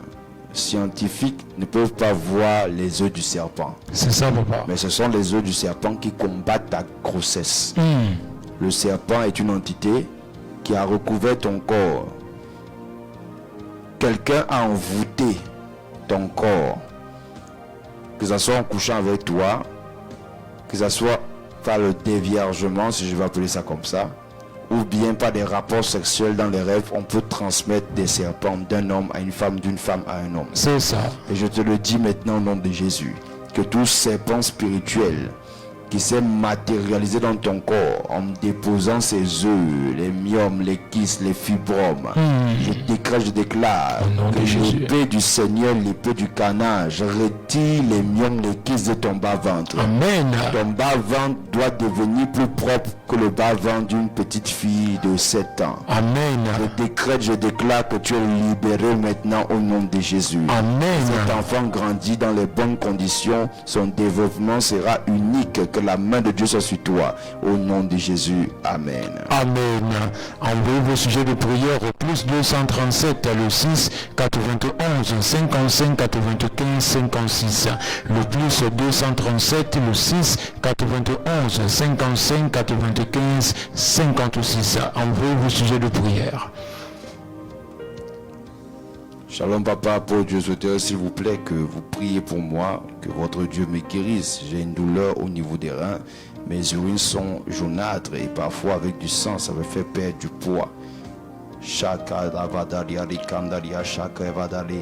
scientifiques ne peuvent pas voir les œufs du serpent. C'est ça, papa. Mais ce sont les œufs du serpent qui combattent ta grossesse. Le serpent est une entité qui a recouvert ton corps. Quelqu'un a envoûté ton corps, que ce soit en couchant avec toi, que ce soit par le déviergement, si je vais appeler ça comme ça, ou bien par des rapports sexuels dans les rêves. On peut transmettre des serpents d'un homme à une femme, d'une femme à un homme. C'est ça. Et je te le dis maintenant au nom de Jésus, que tout serpent spirituel qui s'est matérialisé dans ton corps en déposant ses œufs, les myomes, les kystes, les fibromes, je décrète, je déclare que l'épée du Seigneur, l'épée du carnage, retire les myomes, les kystes de ton bas-ventre. Amen. Ton bas-ventre doit devenir plus propre que le bas-ventre d'une petite fille de 7 ans. Amen. Je décrète, je déclare que tu es libéré maintenant au nom de Jésus. Amen. Cet enfant grandit dans les bonnes conditions, son développement sera unique. Que la main de Dieu soit sur toi. Au nom de Jésus. Amen. Amen. Envoyez vos sujets de prière au plus 237 le 6 91 55 95 56. Le plus 237 le 6 91 55 95 56. Envoyez vos sujets de prière. Shalom papa, pour Dieu souhaiterais s'il vous plaît que vous priez pour moi, que votre Dieu me guérisse. J'ai une douleur au niveau des reins, mes urines sont jaunâtres et parfois avec du sang, ça me fait perdre du poids. Shaka Davadaria Rikandaria Shaka Evadari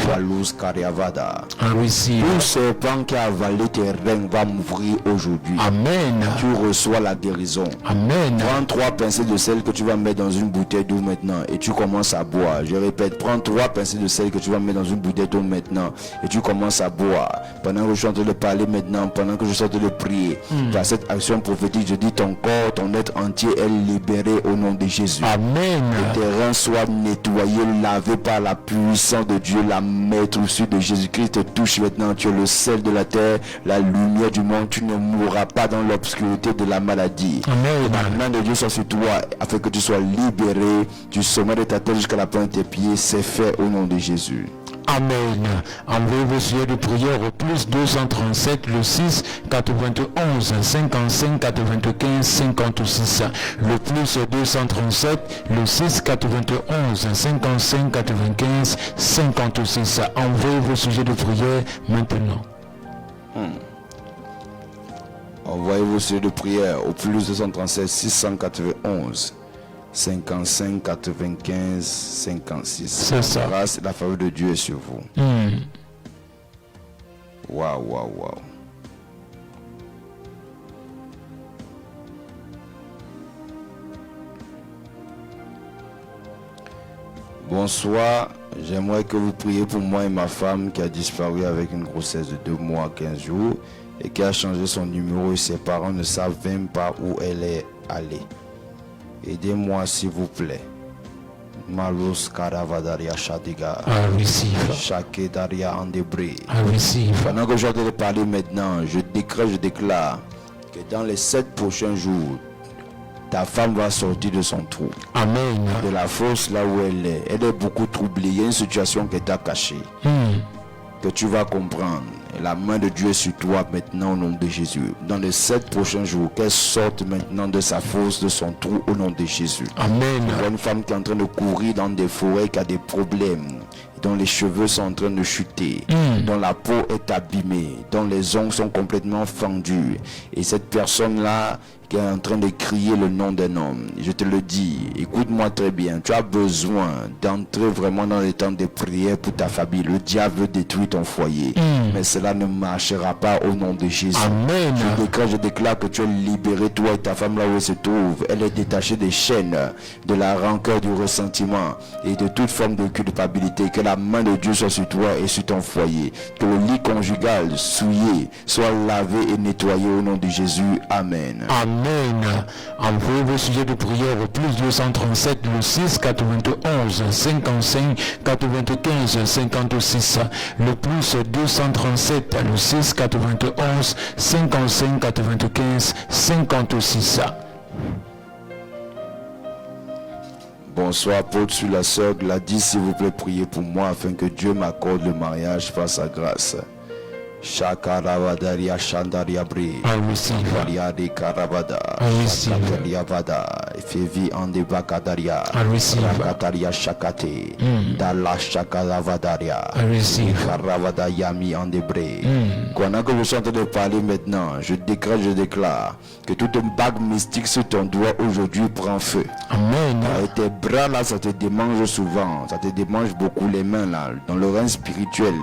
Valus Kariavada. Tout serpent qui a avalé tes reins va m'ouvrir aujourd'hui. Amen. Tu reçois la guérison. Amen. Prends 3 pincées de sel que tu vas mettre dans une bouteille d'eau maintenant et tu commences à boire. Je répète, prends 3 pincées de sel que tu vas mettre dans une bouteille d'eau maintenant et tu commences à boire. Pendant que je suis en train de parler maintenant, pendant que je suis en train de prier, par cette action prophétique, je dis ton corps, ton être entier est libéré au nom de Jésus. Amen. Que tes reins soient nettoyés, lavés par la puissance de Dieu. La maître de Jésus-Christ te touche maintenant. Tu es le sel de la terre, la lumière du monde. Tu ne mourras pas dans l'obscurité de la maladie. Amen. La main de Dieu soit sur toi afin que tu sois libéré du sommet de ta tête jusqu'à la pointe de tes pieds. C'est fait au nom de Jésus. Amen. Envoyez vos sujets de prière au plus 237 le 6 91 55 95 56. Le plus 237 le 6 91 55 95 56. Envoyez vos sujets de prière maintenant. Envoyez vos sujets de prière au plus 237 691 55 95 56. C'est ça. La grâce et la faveur de Dieu est sur vous. Waouh. Bonsoir, j'aimerais que vous priez pour moi et ma femme qui a disparu avec une grossesse de 2 mois 15 jours et qui a changé son numéro et ses parents ne savent même pas où elle est allée. Aidez-moi s'il vous plaît. Malus Karavadaria Shadiga. I receive. Shakedaria Andebri. I receive. Pendant que je vais te parler maintenant, je déclare que dans les 7 prochains jours, ta femme va sortir de son trou. Amen. De la fosse là où elle est. Elle est beaucoup troublée. Il y a une situation qui t'a cachée. Que tu vas comprendre. Et la main de Dieu est sur toi maintenant au nom de Jésus. Dans les 7 prochains jours, qu'elle sorte maintenant de sa fosse, de son trou au nom de Jésus. Amen. Il y a une femme qui est en train de courir dans des forêts, qui a des problèmes, dont les cheveux sont en train de chuter, dont la peau est abîmée, dont les ongles sont complètement fendus. Et cette personne-là qui est en train de crier le nom d'un homme, je te le dis, écoute-moi très bien, tu as besoin d'entrer vraiment dans les temps de prière pour ta famille. Le diable veut détruire ton foyer, mais cela ne marchera pas au nom de Jésus. Amen. Je déclare que tu es libéré, toi et ta femme là où elle se trouve. Elle est détachée des chaînes, de la rancœur, du ressentiment et de toute forme de culpabilité. Que la main de Dieu soit sur toi et sur ton foyer. Que le lit conjugal souillé soit lavé et nettoyé au nom de Jésus. Amen. Amen. Envoyez vos sujets de prière au plus 237 le 6 91 55 95 56. Le plus 237 le 6 91 55 95 56. Bonsoir, Paul sur la sœur Gladys, s'il vous plaît, priez pour moi afin que Dieu m'accorde le mariage par sa grâce. Shakaravadaria Shandaria Bri. I receive. Variade Karavada. I receive. Shakataria Vada. Fevi Ande Bakadaria. I receive. Rakataria Shakate. Dala Shakaravadaria. I receive. Karavada Yami Ande Bre. Pendant que je suis en train de parler maintenant, je déclare que toute bague mystique sur ton doigt aujourd'hui prend feu. Amen. Et tes bras là, ça te démange souvent, ça te démange beaucoup les mains là, dans le règne spirituel.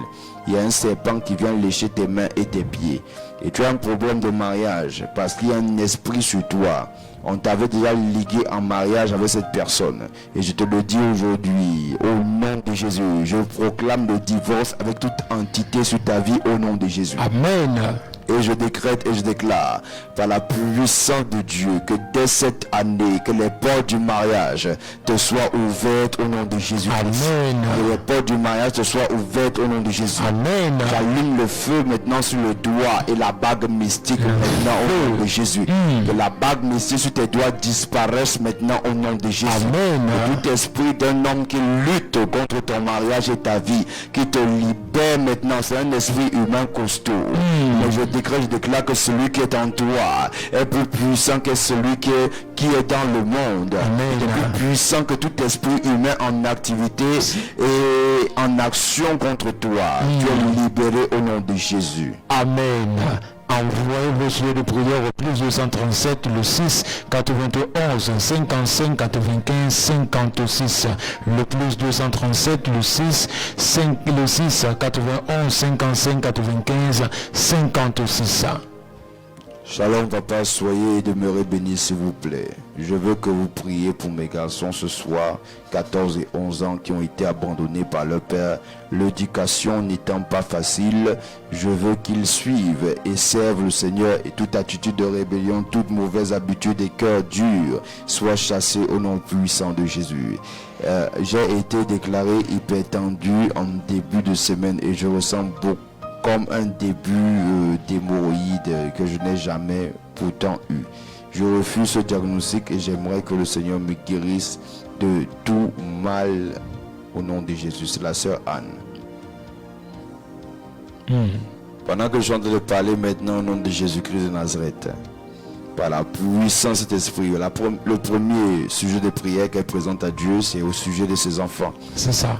Il y a un serpent qui vient lécher tes mains et tes pieds. Et tu as un problème de mariage parce qu'il y a un esprit sur toi. On t'avait déjà ligué en mariage avec cette personne. Et je te le dis aujourd'hui, au nom de Jésus, je proclame le divorce avec toute entité sur ta vie au nom de Jésus. Amen. Et je décrète et je déclare par la puissance de Dieu que dès cette année, que les portes du mariage te soient ouvertes au nom de Jésus. Amen. Que les portes du mariage te soient ouvertes au nom de Jésus. Amen. J'allume le feu maintenant sur le doigt et la bague mystique maintenant au nom de Jésus. Que la bague mystique sur tes doigts disparaisse maintenant au nom de Jésus. Amen. Que tout esprit d'un homme qui lutte contre ton mariage et ta vie, qui te libère maintenant, c'est un esprit humain costaud. Mais je déclare que celui qui est en toi est plus puissant que celui qui est dans le monde. Amen. Il est plus puissant que tout esprit humain en activité et en action contre toi. Tu es libéré au nom de Jésus. Amen. Envoyez vos sujets de prière au plus 237 le 6 91 55 95 56. Le plus 237 le 6 91 55 95 56. Shalom papa, soyez et demeurez bénis s'il vous plaît. Je veux que vous priez pour mes garçons ce soir, 14 et 11 ans, qui ont été abandonnés par leur père. L'éducation n'étant pas facile, je veux qu'ils suivent et servent le Seigneur, et toute attitude de rébellion, toute mauvaise habitude et cœur dur soit chassée au nom puissant de Jésus. J'ai été déclaré hypertendu en début de semaine et je ressens beaucoup comme un début d'hémorroïdes que je n'ai jamais pourtant eu. Je refuse ce diagnostic et j'aimerais que le Seigneur me guérisse de tout mal au nom de Jésus. C'est la sœur Anne. Pendant que je suis en train de parler maintenant au nom de Jésus-Christ de Nazareth, par la puissance de cet esprit, le premier sujet de prière qu'elle présente à Dieu, c'est au sujet de ses enfants. C'est ça.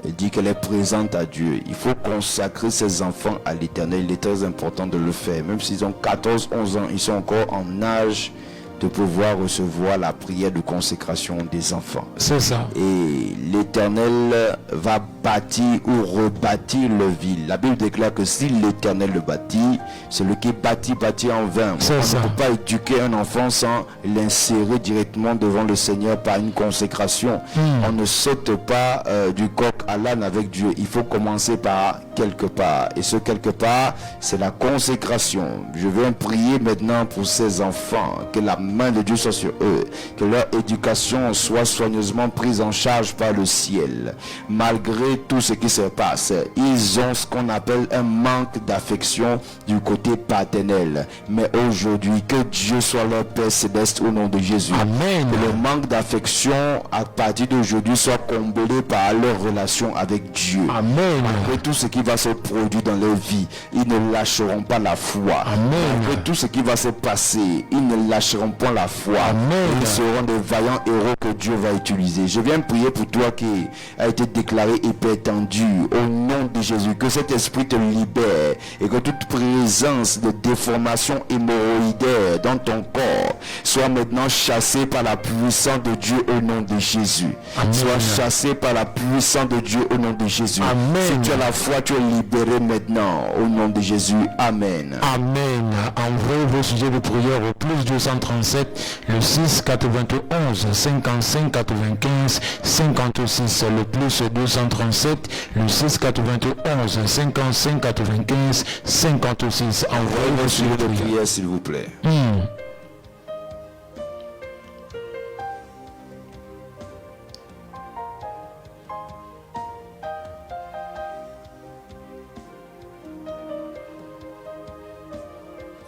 Elle dit qu'elle est présente à Dieu. Il faut consacrer ses enfants à l'Éternel. Il est très important de le faire. Même s'ils ont 14, 11 ans, ils sont encore en âge de pouvoir recevoir la prière de consécration des enfants. C'est ça. Et l'Éternel va bâtir ou rebâtir le ville. La Bible déclare que si l'Éternel le bâtit, celui qui bâtit en vain. On ne peut pas éduquer un enfant sans l'insérer directement devant le Seigneur par une consécration. On ne saute pas du coq à l'âne avec Dieu. Il faut commencer par quelque part. Et ce quelque part, c'est la consécration. Je viens prier maintenant pour ces enfants. Que la main de Dieu soit sur eux. Que leur éducation soit soigneusement prise en charge par le ciel. Malgré tout ce qui se passe, ils ont ce qu'on appelle un manque d'affection du côté paternel. Mais aujourd'hui, que Dieu soit leur Père céleste au nom de Jésus. Amen. Que le manque d'affection à partir d'aujourd'hui soit comblé par leur relation avec Dieu. Amen. Malgré tout ce qui va se produire dans leur vie, ils ne lâcheront pas la foi. Amen. Malgré tout ce qui va se passer, ils ne lâcheront pas la foi. Amen. Ils seront des vaillants héros que Dieu va utiliser. Je viens prier pour toi qui a été déclaré hypertendu au nom de Jésus. Que cet esprit te libère et que toute présence de déformation hémorroïdaire dans ton corps soit maintenant chassée par la puissance de Dieu au nom de Jésus. Amen. Soit chassée par la puissance de Dieu au nom de Jésus. Amen. Si tu as la foi, tu es libéré maintenant au nom de Jésus. Amen. Amen. Envoyez vos sujets de prière au plus 237 le 6 91 55 95 56, le plus 237 le 6 91 55 95 56. Envoyez vos sujets de prière, s'il vous plaît.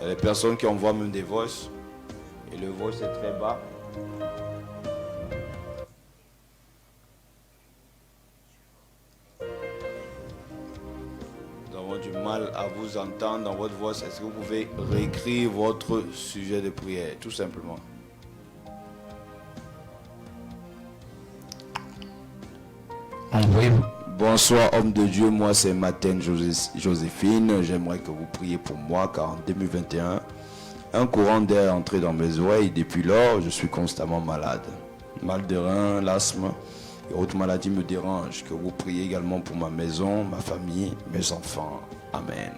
Il y a des personnes qui envoient même des voices et le voice est très bas. Nous avons du mal à vous entendre dans votre voix. Est-ce que vous pouvez réécrire votre sujet de prière, tout simplement? Envoyez-vous. Bonsoir homme de Dieu, moi c'est Matin Joséphine. J'aimerais que vous priez pour moi car en 2021, un courant d'air est entré dans mes oreilles. Depuis lors, je suis constamment malade. Mal de rein, l'asthme et autres maladies me dérangent. Que vous priez également pour ma maison, ma famille, mes enfants. Amen.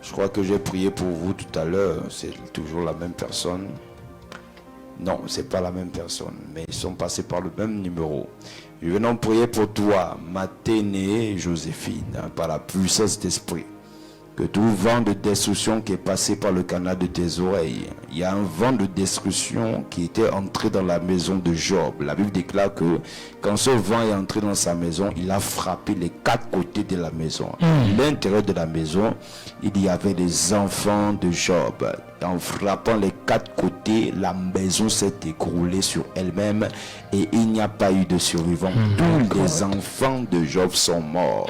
Je crois que j'ai prié pour vous tout à l'heure. C'est toujours la même personne. Non, c'est pas la même personne, mais ils sont passés par le même numéro. Nous venons prier pour toi, Maténé Joséphine, par la puissance d'esprit. Que tout vent de destruction qui est passé par le canal de tes oreilles, il y a un vent de destruction qui était entré dans la maison de Job. La Bible déclare que quand ce vent est entré dans sa maison, il a frappé les quatre côtés de la maison. À l'intérieur de la maison, il y avait des enfants de Job. En frappant les quatre côtés, la maison s'est écroulée sur elle-même et il n'y a pas eu de survivants. Tous les enfants de Job sont morts.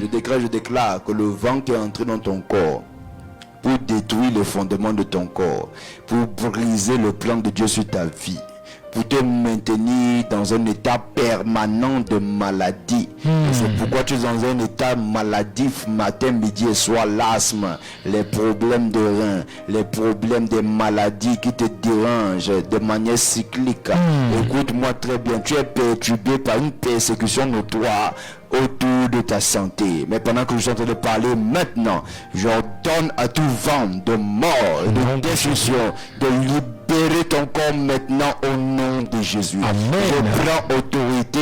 Je déclare que le vent qui est entré dans ton corps pour détruire les fondements de ton corps, pour briser le plan de Dieu sur ta vie, pour te maintenir dans un état permanent de maladie. C'est pourquoi tu es dans un état maladif matin, midi et soir. L'asthme, les problèmes de reins, les problèmes des maladies qui te dérangent de manière cyclique. Écoute-moi très bien, tu es perturbé par une persécution notoire autour de ta santé. Mais pendant que je suis en train de parler maintenant, j'ordonne à tout vent de mort, de destruction, de libérer ton corps maintenant au nom de Jésus. Amen. Je prends autorité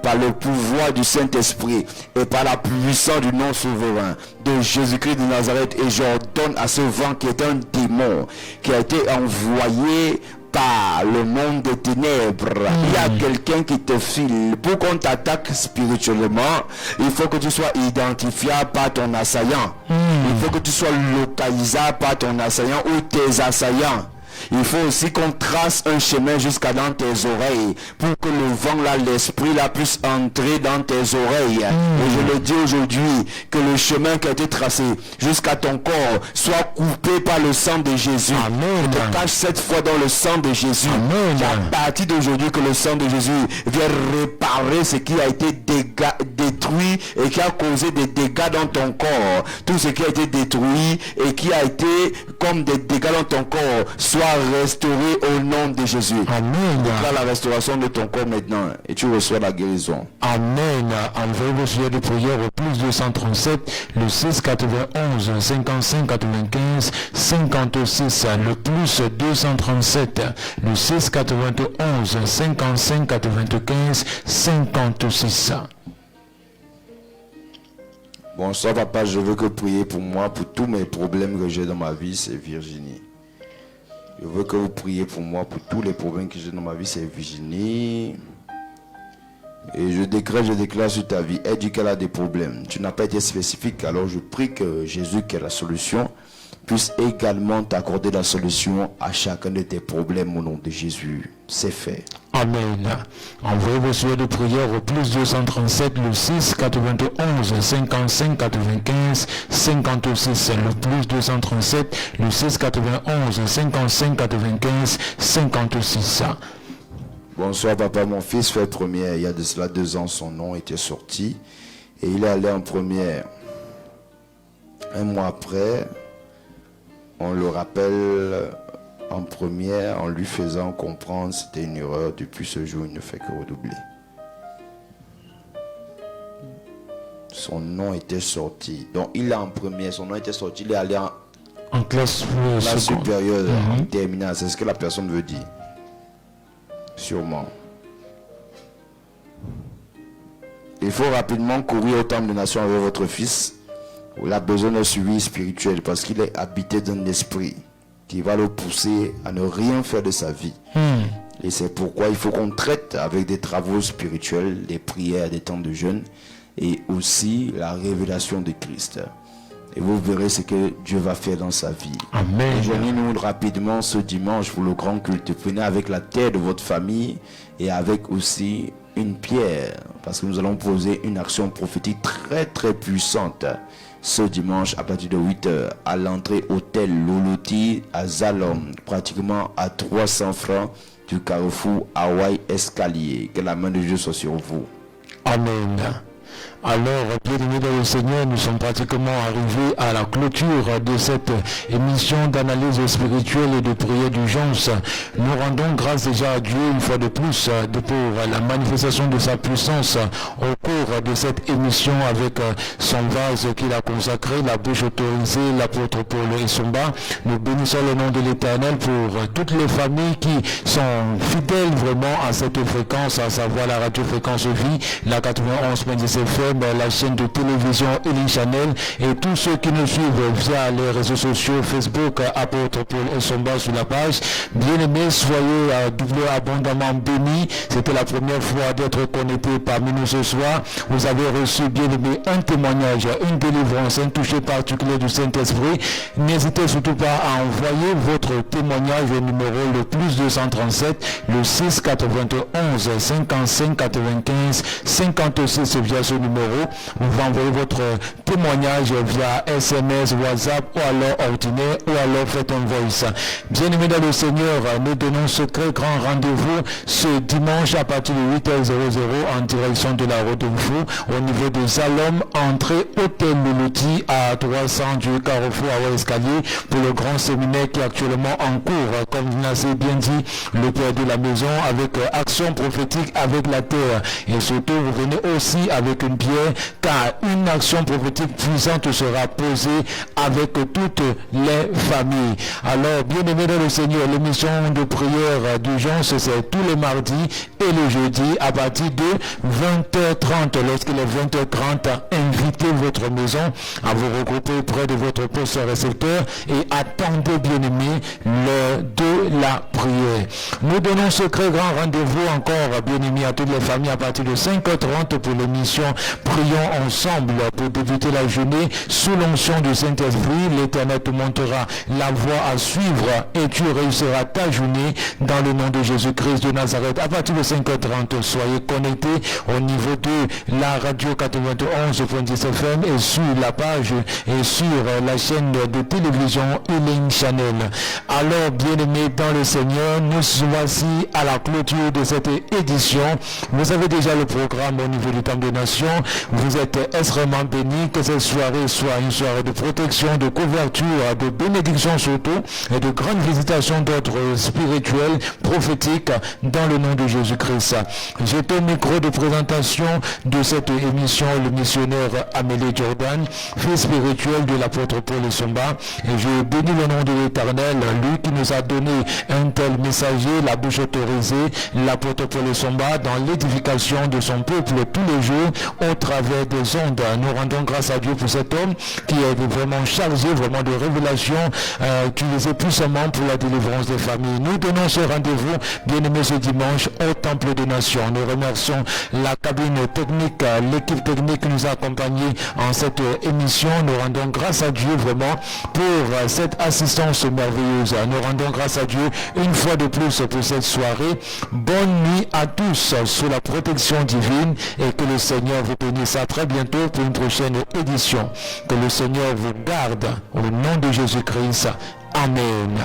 par le pouvoir du Saint-Esprit et par la puissance du nom souverain de Jésus-Christ de Nazareth, et j'ordonne à ce vent qui est un démon qui a été envoyé par le monde des ténèbres. Il y a quelqu'un qui te file. Pour qu'on t'attaque spirituellement, il faut que tu sois identifiable par ton assaillant. Il faut que tu sois localisable par ton assaillant ou tes assaillants. Il faut aussi qu'on trace un chemin jusqu'à dans tes oreilles pour que le vent là, l'esprit là puisse entrer dans tes oreilles. Et je le dis aujourd'hui, que le chemin qui a été tracé jusqu'à ton corps soit coupé par le sang de Jésus. Amen. Je te cache cette fois dans le sang de Jésus. Amen. C'est à partir d'aujourd'hui que le sang de Jésus vient réparer ce qui a été détruit et qui a causé des dégâts dans ton corps. Tout ce qui a été détruit et qui a été comme des dégâts dans ton corps soit restauré au nom de Jésus. Amen. Déclare la restauration de ton corps maintenant et tu reçois la guérison. Amen. Envoyez vos sujets de prière au plus 237, le 6 91 55 95 56, le plus 237, le 6 91 55 95 56. Bonsoir papa, je veux que prier pour moi, pour tous mes problèmes que j'ai dans ma vie, c'est Virginie. Je veux que vous priez pour moi, pour tous les problèmes que j'ai dans ma vie, c'est Virginie. Et je déclare sur ta vie, elle dit qu'elle a des problèmes. Tu n'as pas été spécifique, alors je prie que Jésus, qui est la solution, puisse également t'accorder la solution à chacun de tes problèmes au nom de Jésus. C'est fait. Amen. Envoyez vos souhaits de prière au plus 237, le 6 91 55 95 56, le plus 237, le 6 91 55 95 56. Bonsoir papa, mon fils fait première, il y a de cela 2 ans, son nom était sorti et il est allé en première. Un mois après, on le rappelle en première en lui faisant comprendre c'était une erreur. Depuis ce jour, il ne fait que redoubler. Son nom était sorti. Donc il est en première, son nom était sorti, il est allé en classe supérieure, en terminale. C'est ce que la personne veut dire. Sûrement. Il faut rapidement courir au temple de nation avec votre fils. Il a besoin d'un suivi spirituel parce qu'il est habité d'un esprit qui va le pousser à ne rien faire de sa vie. Et c'est pourquoi il faut qu'on traite avec des travaux spirituels, des prières, des temps de jeûne et aussi la révélation de Christ. Et vous verrez ce que Dieu va faire dans sa vie. Amen. Rejoignez-nous rapidement ce dimanche pour le grand culte. Prenez avec la terre de votre famille et avec aussi une pierre. Parce que nous allons poser une action prophétique très très puissante ce dimanche à partir de 8h à l'entrée hôtel Loloti à Zalom, pratiquement à 300 francs du carrefour Hawaii Escalier. Que la main de Dieu soit sur vous. Amen. Alors, bien-aimés dans le Seigneur, nous sommes pratiquement arrivés à la clôture de cette émission d'analyse spirituelle et de prière d'urgence. Nous rendons grâce déjà à Dieu une fois de plus pour la manifestation de sa puissance au cours de cette émission avec son vase qu'il a consacré, la bouche autorisée, l'apôtre Paul Essomba. Nous bénissons le nom de l'Éternel pour toutes les familles qui sont fidèles vraiment à cette fréquence, à savoir la radio Fréquence Vie, la 91.17 FM, la chaîne de télévision Elie Channel et tous ceux qui nous suivent via les réseaux sociaux Facebook, apôtre Paul Essomba sur la page. Bien-aimés, soyez abondamment bénis. C'était la première fois d'être connecté parmi nous ce soir. Vous avez reçu, bien-aimés, un témoignage, une délivrance, un toucher particulier du Saint-Esprit. N'hésitez surtout pas à envoyer votre témoignage au numéro le plus 237, le 6 91 55 95 56 via ce numéro. Vous pouvez envoyer votre témoignage via SMS, WhatsApp ou alors ordinaire ou alors faites un voice. Bien-aimés dans le Seigneur, nous donnons ce très grand rendez-vous ce dimanche à partir de 8h00 en direction de la route de Fou au niveau de Zalom, entrée hôtel Loloti à 300 du carrefour à Escalier pour le grand séminaire qui est actuellement en cours. Comme vous l'avez bien dit, le Père de la maison avec action prophétique avec la terre. Et surtout, vous venez aussi avec une pierre car une action prophétique puissante sera posée avec toutes les familles. Alors, bien-aimés dans le Seigneur, l'émission de prière d'urgence, c'est tous les mardis et le jeudi à partir de 20h30. Lorsqu'il est 20h30, invitez votre maison à vous regrouper près de votre poste récepteur et attendez, bien-aimés, l'heure de la prière. Nous donnons ce très grand rendez-vous encore, bien-aimés, à toutes les familles à partir de 5h30 pour l'émission Prions ensemble pour débuter la journée sous l'onction du Saint-Esprit. L'Éternel te montrera la voie à suivre et tu réussiras ta journée dans le nom de Jésus-Christ de Nazareth. À partir de 5h30, soyez connectés au niveau de la radio 91.10 FM et sur la page et sur la chaîne de télévision Healing Channel. Alors, bien-aimés dans le Seigneur, nous voici à la clôture de cette édition. Vous avez déjà le programme au niveau du Temple des Nations. Vous êtes extrêmement bénis. Que cette soirée soit une soirée de protection, de couverture, de bénédiction surtout, et de grandes visitations d'ordre spirituel, prophétique, dans le nom de Jésus-Christ. J'étais au micro de présentation de cette émission, le missionnaire Amélie Jordan, fils spirituel de l'apôtre Paul Essomba, et je bénis le nom de l'Éternel, lui qui nous a donné un tel messager, la bouche autorisée, l'apôtre Paul Essomba, dans l'édification de son peuple tous les jours au travers des ondes. Nous rendons grâce à Dieu pour cet homme qui est vraiment chargé vraiment de révélation, utilisé puissamment pour la délivrance des familles. Nous donnons ce rendez-vous, bien-aimés, ce dimanche au Temple des Nations. Nous remercions la cabine technique, l'équipe technique qui nous a accompagnés en cette émission. Nous rendons grâce à Dieu vraiment pour cette assistance merveilleuse. Nous rendons grâce à Dieu une fois de plus pour cette soirée. Bonne nuit à tous sous la protection divine et que le Seigneur vous bénisse. À très bientôt pour une prochaine édition. Que le Seigneur vous garde au nom de Jésus-Christ. Amen.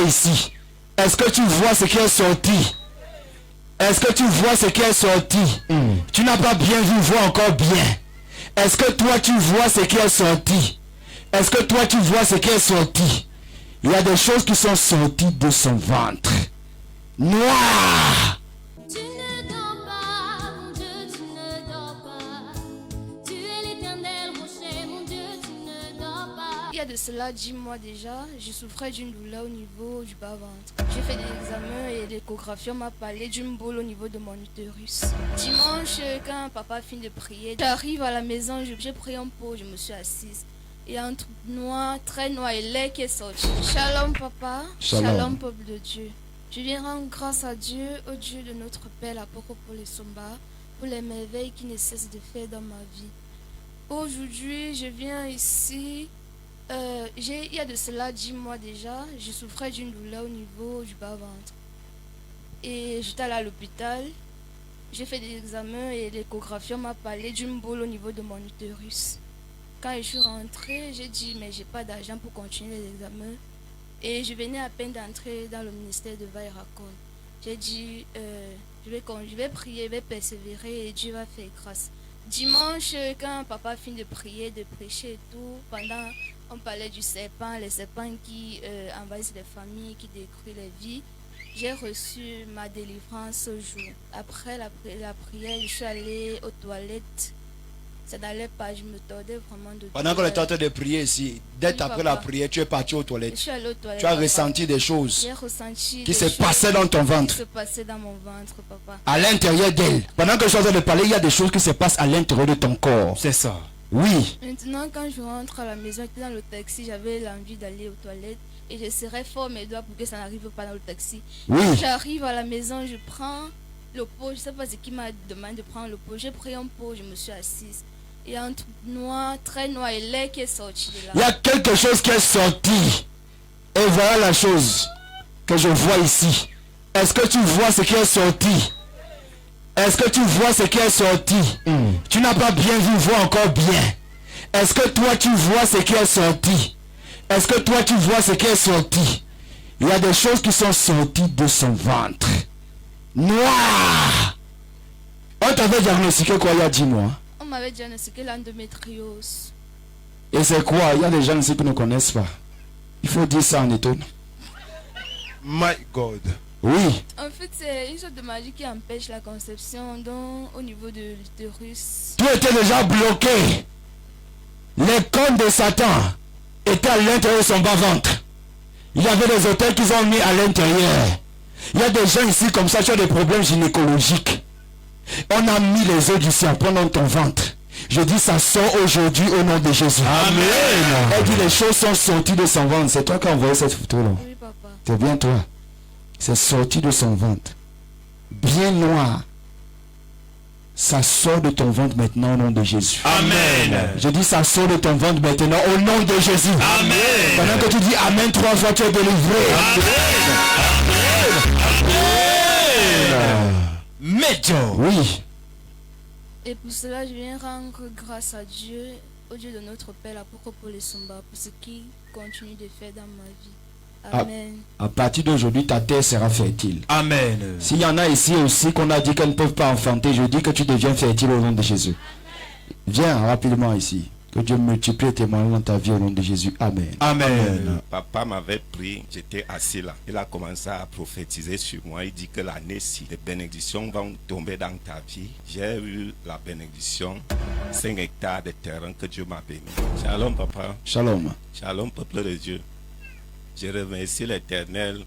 Ici, est-ce que tu vois ce qui est sorti? Est-ce que tu vois ce qui est sorti? Tu n'as pas bien vu, vois encore bien. Est-ce que toi tu vois ce qui est sorti? Est-ce que toi tu vois ce qui est sorti? Il y a des choses qui sont sorties de son ventre. Noir. Tu ne dors pas, mon Dieu, tu ne dors pas. Tu es l'éternel rocher, mon Dieu, tu ne dors pas. Il y a de cela 10 mois déjà, je souffrais d'une douleur au niveau du bas-ventre. J'ai fait des examens et l'échographie m'a parlé d'une boule au niveau de mon utérus. Dimanche, quand papa finit de prier, j'arrive à la maison, j'ai pris un pot, je me suis assise. Et un truc noir, très noir, et l'air qui est sorti. Shalom papa, shalom peuple de Dieu. Je viens rendre grâce à Dieu, au Dieu de notre Père, l'apôtre Paul Essomba, pour les merveilles qu'il ne cesse de faire dans ma vie. Aujourd'hui, je viens ici, il y a de cela 10 mois déjà, je souffrais d'une douleur au niveau du bas-ventre. Et j'étais allée à l'hôpital, j'ai fait des examens et l'échographie m'a parlé d'une boule au niveau de mon utérus. Quand je suis rentrée, j'ai dit mais j'ai pas d'argent pour continuer les examens. Et je venais à peine d'entrer dans le ministère de Vairacon. J'ai dit je vais prier, je vais persévérer et Dieu va faire grâce. Dimanche, quand papa finit de prier, de prêcher et tout, pendant on parlait du serpent, les serpents qui envahissent les familles, qui détruisent les vies, j'ai reçu ma délivrance ce jour. Après la prière, je suis allée aux toilettes. Ça n'allait pas, je me tordais vraiment de Pendant qu'on était en train de prier ici, dès après la prière, tu es parti aux toilettes. Je suis allée aux toilettes. Tu as ressenti des choses J'ai ressenti qui se passaient dans ton ventre. Qui se passaient dans mon ventre, papa. À l'intérieur d'elle. Pendant que je suis en train de parler, il y a des choses qui se passent à l'intérieur de ton corps. C'est ça. Oui. Maintenant, quand je rentre à la maison, j'étais dans le taxi, j'avais l'envie d'aller aux toilettes et je serrais fort mes doigts pour que ça n'arrive pas dans le taxi. Oui. Quand j'arrive à la maison, je prends le pot, je ne sais pas ce qui m'a demandé de prendre le pot. J'ai pris un pot, je me suis assise. Il y a un truc noir, très noir, et l'air qui est sorti de là. Il y a quelque chose qui est sorti. Et voilà la chose que je vois ici. Est-ce que tu vois ce qui est sorti? Est-ce que tu vois ce qui est sorti? Tu n'as pas bien vu, vois encore bien. Est-ce que toi tu vois ce qui est sorti? Est-ce que toi tu vois ce qui est sorti? Il y a des choses qui sont sorties de son ventre. Noir. On t'avait diagnostiqué quoi il y a 10 mois? On m'avait diagnostiqué l'endométriose. Et c'est quoi? Il y a des gens ici qui ne connaissent pas. Il faut dire ça en étonne. My God. Oui. En fait, c'est une sorte de magie qui empêche la conception au niveau de l'utérus. Tu étais déjà bloqué. Les cornes de Satan étaient à l'intérieur de son bas-ventre. Il y avait des hôtels qu'ils ont mis à l'intérieur. Il y a des gens ici comme ça qui ont des problèmes gynécologiques. On a mis les œufs du ciel pendant ton ventre. Je dis ça sort aujourd'hui au nom de Jésus. Amen. Elle dit les choses sont sorties de son ventre. C'est toi qui as envoyé cette photo là. Oui, papa. C'est bien toi. C'est sorti de son ventre. Bien noir. Ça sort de ton ventre maintenant au nom de Jésus. Amen. Je dis ça sort de ton ventre maintenant au nom de Jésus. Amen. Pendant que tu dis Amen 3 fois, tu es délivré. Amen. Médium. Oui. Et pour cela, je viens rendre grâce à Dieu, au Dieu de notre Père, l'apôtre Paul Essomba, pour ce qu'il continue de faire dans ma vie. Amen. À partir d'aujourd'hui, ta terre sera fertile. Amen. S'il y en a ici aussi qu'on a dit qu'elles ne peuvent pas enfanter, je dis que tu deviens fertile au nom de Jésus. Viens rapidement ici. Que Dieu multiplie tes moyens dans ta vie au nom de Jésus. Amen. Amen. Papa m'avait pris, j'étais assis là. Il a commencé à prophétiser sur moi. Il dit que l'année-ci, les bénédictions vont tomber dans ta vie. J'ai eu la bénédiction, 5 hectares de terrain que Dieu m'a béni. Shalom papa. Shalom. Shalom peuple de Dieu. Je remercie l'Éternel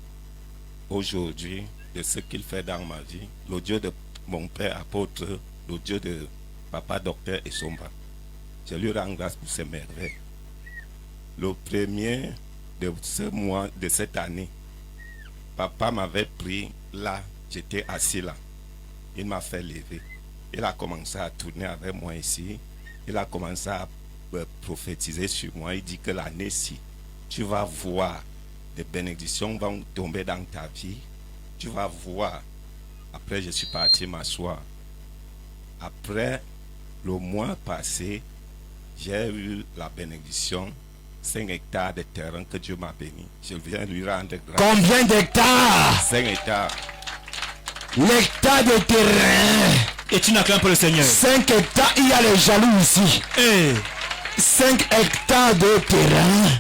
aujourd'hui de ce qu'il fait dans ma vie. Le Dieu de mon père apôtre, le Dieu de papa docteur Essomba. Je lui rends grâce pour ses merveilles. Le premier de ce mois, de cette année, papa m'avait pris là, j'étais assis là. Il m'a fait lever. Il a commencé à tourner avec moi ici. Il a commencé à prophétiser sur moi. Il dit que l'année-ci, tu vas voir des bénédictions vont tomber dans ta vie. Tu vas voir. Après, je suis parti m'asseoir. Après le mois passé, j'ai eu la bénédiction, 5 hectares de terrain que Dieu m'a béni. Je viens lui rendre grâce. Combien d'hectares? 5 hectares. L'hectare de terrain. Et tu n'acclams pas le Seigneur. 5 hectares, il y a les jaloux ici. 5 hectares de terrain.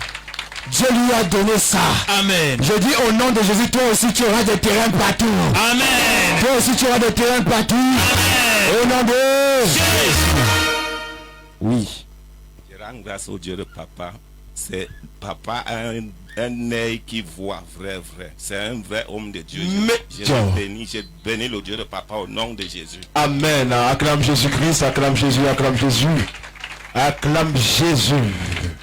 Dieu lui a donné ça. Amen. Je dis au nom de Jésus, toi aussi tu auras des terrains partout. Amen. Toi aussi tu auras des terrains partout. Amen. Au nom de Jésus. Oui. Je rends grâce au Dieu de papa. C'est papa a un œil qui voit vrai. C'est un vrai homme de Dieu. Je bénis le Dieu de papa au nom de Jésus. Amen. Acclame Jésus-Christ, acclame Jésus, acclame Jésus. Acclame Jésus.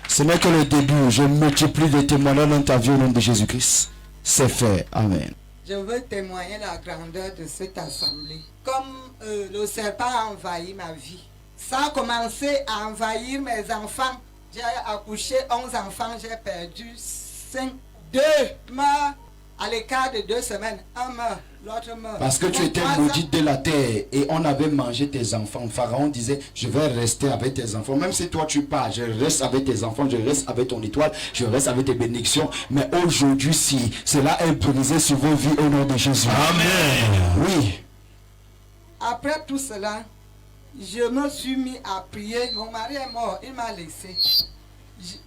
Ce n'est que le début. Je multiplie les témoignages dans ta vie au nom de Jésus-Christ. C'est fait. Amen. Je veux témoigner la grandeur de cette assemblée. Comme le serpent a envahi ma vie. Ça a commencé à envahir mes enfants. J'ai accouché 11 enfants, j'ai perdu 5. 2 meurent à l'écart de 2 semaines. Un meurt, l'autre meurt. Parce que tu étais maudite de la terre et on avait mangé tes enfants. Pharaon disait, je vais rester avec tes enfants. Même si toi tu pars, je reste avec tes enfants, je reste avec ton étoile, je reste avec tes bénédictions. Mais aujourd'hui, si cela est brisé sur vos vies au nom de Jésus. Amen. Oui. Après tout cela, je me suis mis à prier. Mon mari est mort, il m'a laissé.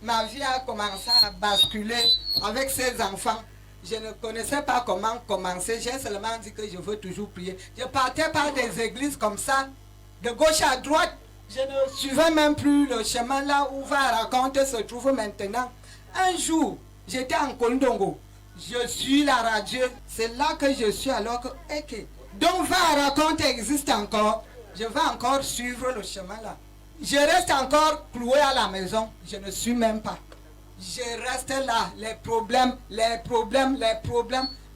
Ma vie a commencé à basculer avec ses enfants. Je ne connaissais pas comment commencer. J'ai seulement dit que je veux toujours prier. Je partais par des églises comme ça, de gauche à droite. Je ne suivais même plus le chemin là où Va-Raconte se trouve maintenant. Un jour, j'étais en Kondongo. Je suis la radio. C'est là que je suis alors que... Donc Va-Raconte existe encore. Je vais encore suivre le chemin là. Je reste encore cloué à la maison. Je ne suis même pas. Je reste là. Les problèmes.